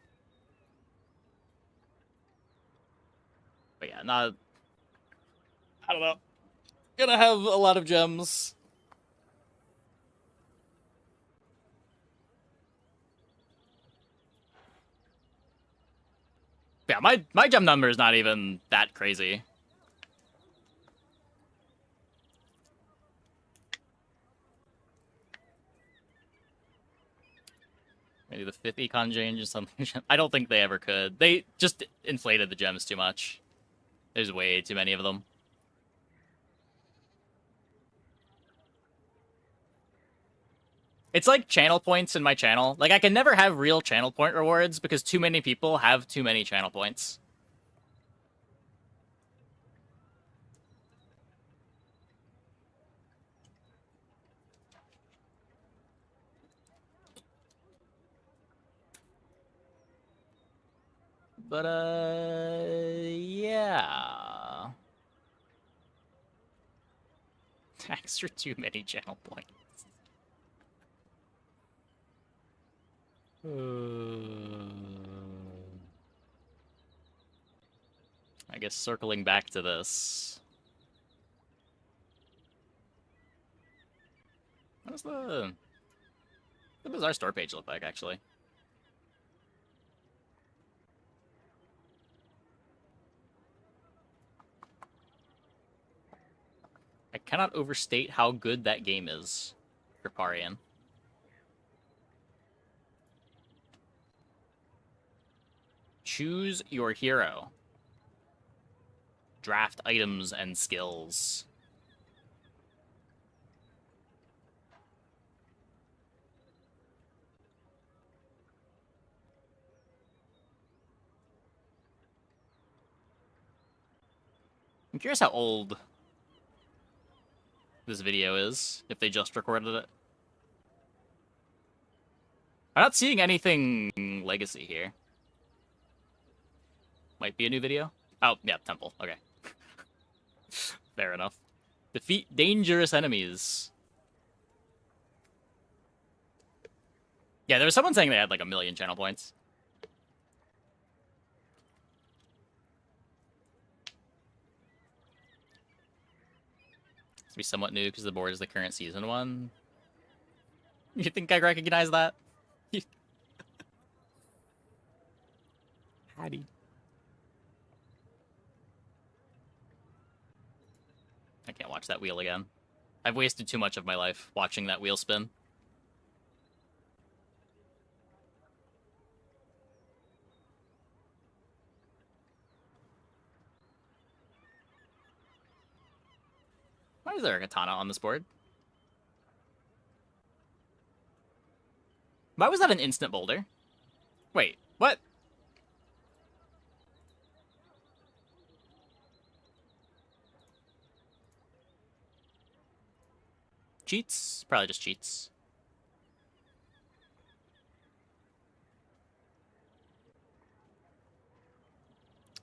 But yeah, not... I don't know. Gonna have a lot of gems. Yeah, my gem number is not even that crazy. Maybe the 5th econ change or something. I don't think they ever could. They just inflated the gems too much. There's way too many of them. It's like channel points in my channel. Like, I can never have real channel point rewards because too many people have too many channel points. But, yeah. Extra too many channel points. I guess circling back to this. What does our store page look like, actually? I cannot overstate how good that game is for Parian. Choose your hero. Draft items and skills. I'm curious how old this video is, if they just recorded it. I'm not seeing anything legacy here. Might be a new video. Oh, yeah, temple. Okay. Fair enough. Defeat dangerous enemies. Yeah, there was someone saying they had like 1 million channel points. It's be somewhat new because the board is the current season one. You think I recognize that? Howdy. I can't watch that wheel again. I've wasted too much of my life watching that wheel spin. Why is there a katana on this board? Why was that an instant boulder? Wait, what? Cheats? Probably just cheats.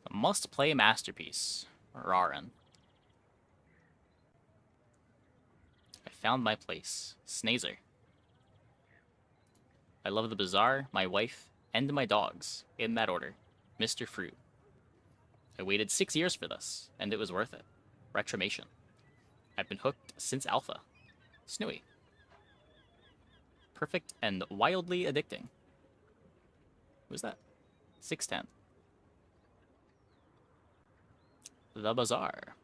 A must-play masterpiece. Rarin. I found my place. Snazer. I love the bazaar, my wife, and my dogs. In that order. Mr. Fruit. I waited 6 years for this, and it was worth it. Retribution. I've been hooked since Alpha. Snowy. Perfect and wildly addicting. Who's that? 610. The Bazaar.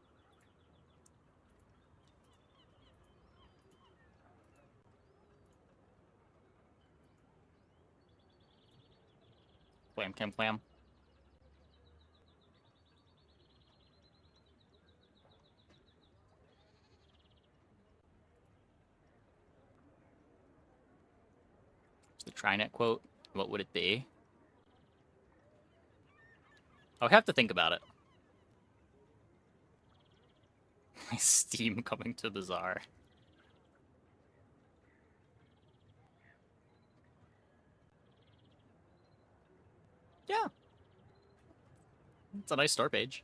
Clam, clam, clam. The Trinet quote, what would it be? I would have to think about it. My Steam coming to Bazaar. Yeah. It's a nice store page.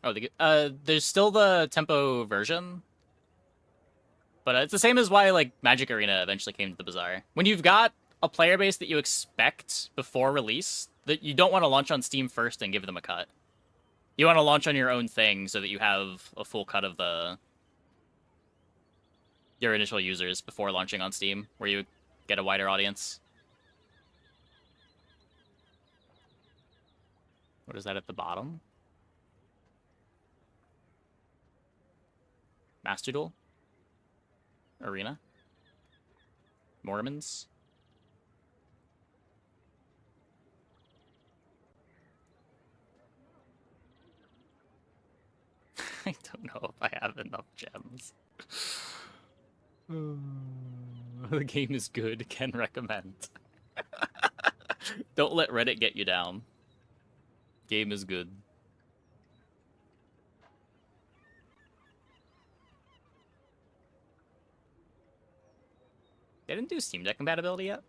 Oh, there's still the tempo version, but it's the same as why like Magic Arena eventually came to the Bazaar. When you've got a player base that you expect before release, that you don't want to launch on Steam first and give them a cut. You want to launch on your own thing so that you have a full cut of your initial users before launching on Steam, where you get a wider audience. What is that at the bottom? Master Duel? Arena? Mormons? I don't know if I have enough gems. The game is good. Can recommend. Don't let Reddit get you down. Game is good. They didn't do Steam Deck compatibility yet?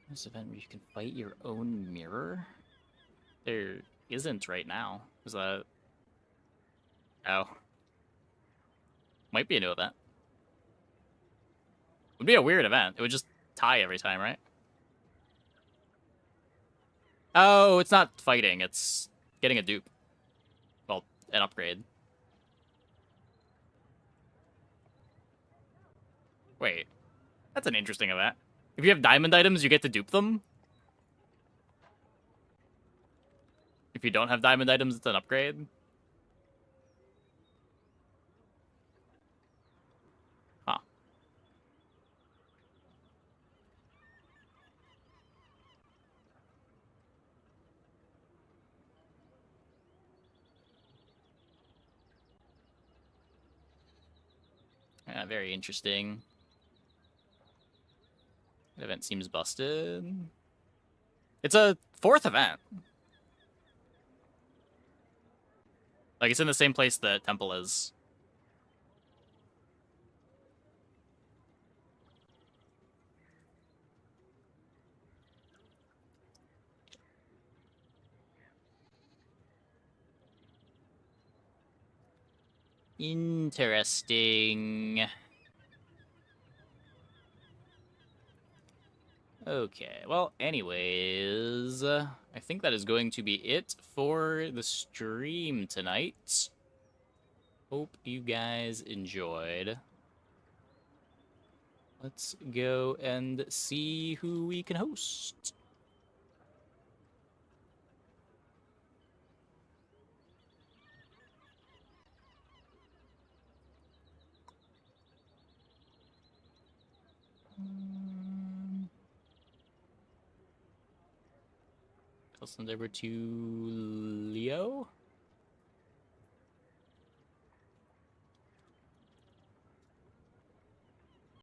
This event where you can fight your own mirror? There isn't right now. Is that... Oh. Might be a new event. Would be a weird event. It would just tie every time, right? Oh, it's not fighting. It's getting a dupe. Well, an upgrade. Wait. That's an interesting event. If you have diamond items, you get to dupe them? If you don't have diamond items, it's an upgrade? Huh. Yeah, very interesting. The event seems busted. It's a 4th event. Like, it's in the same place that Temple is. Interesting. Okay, well, anyways, I think that is going to be it for the stream tonight. Hope you guys enjoyed. Let's go and see who we can host. I'll send over to Leo.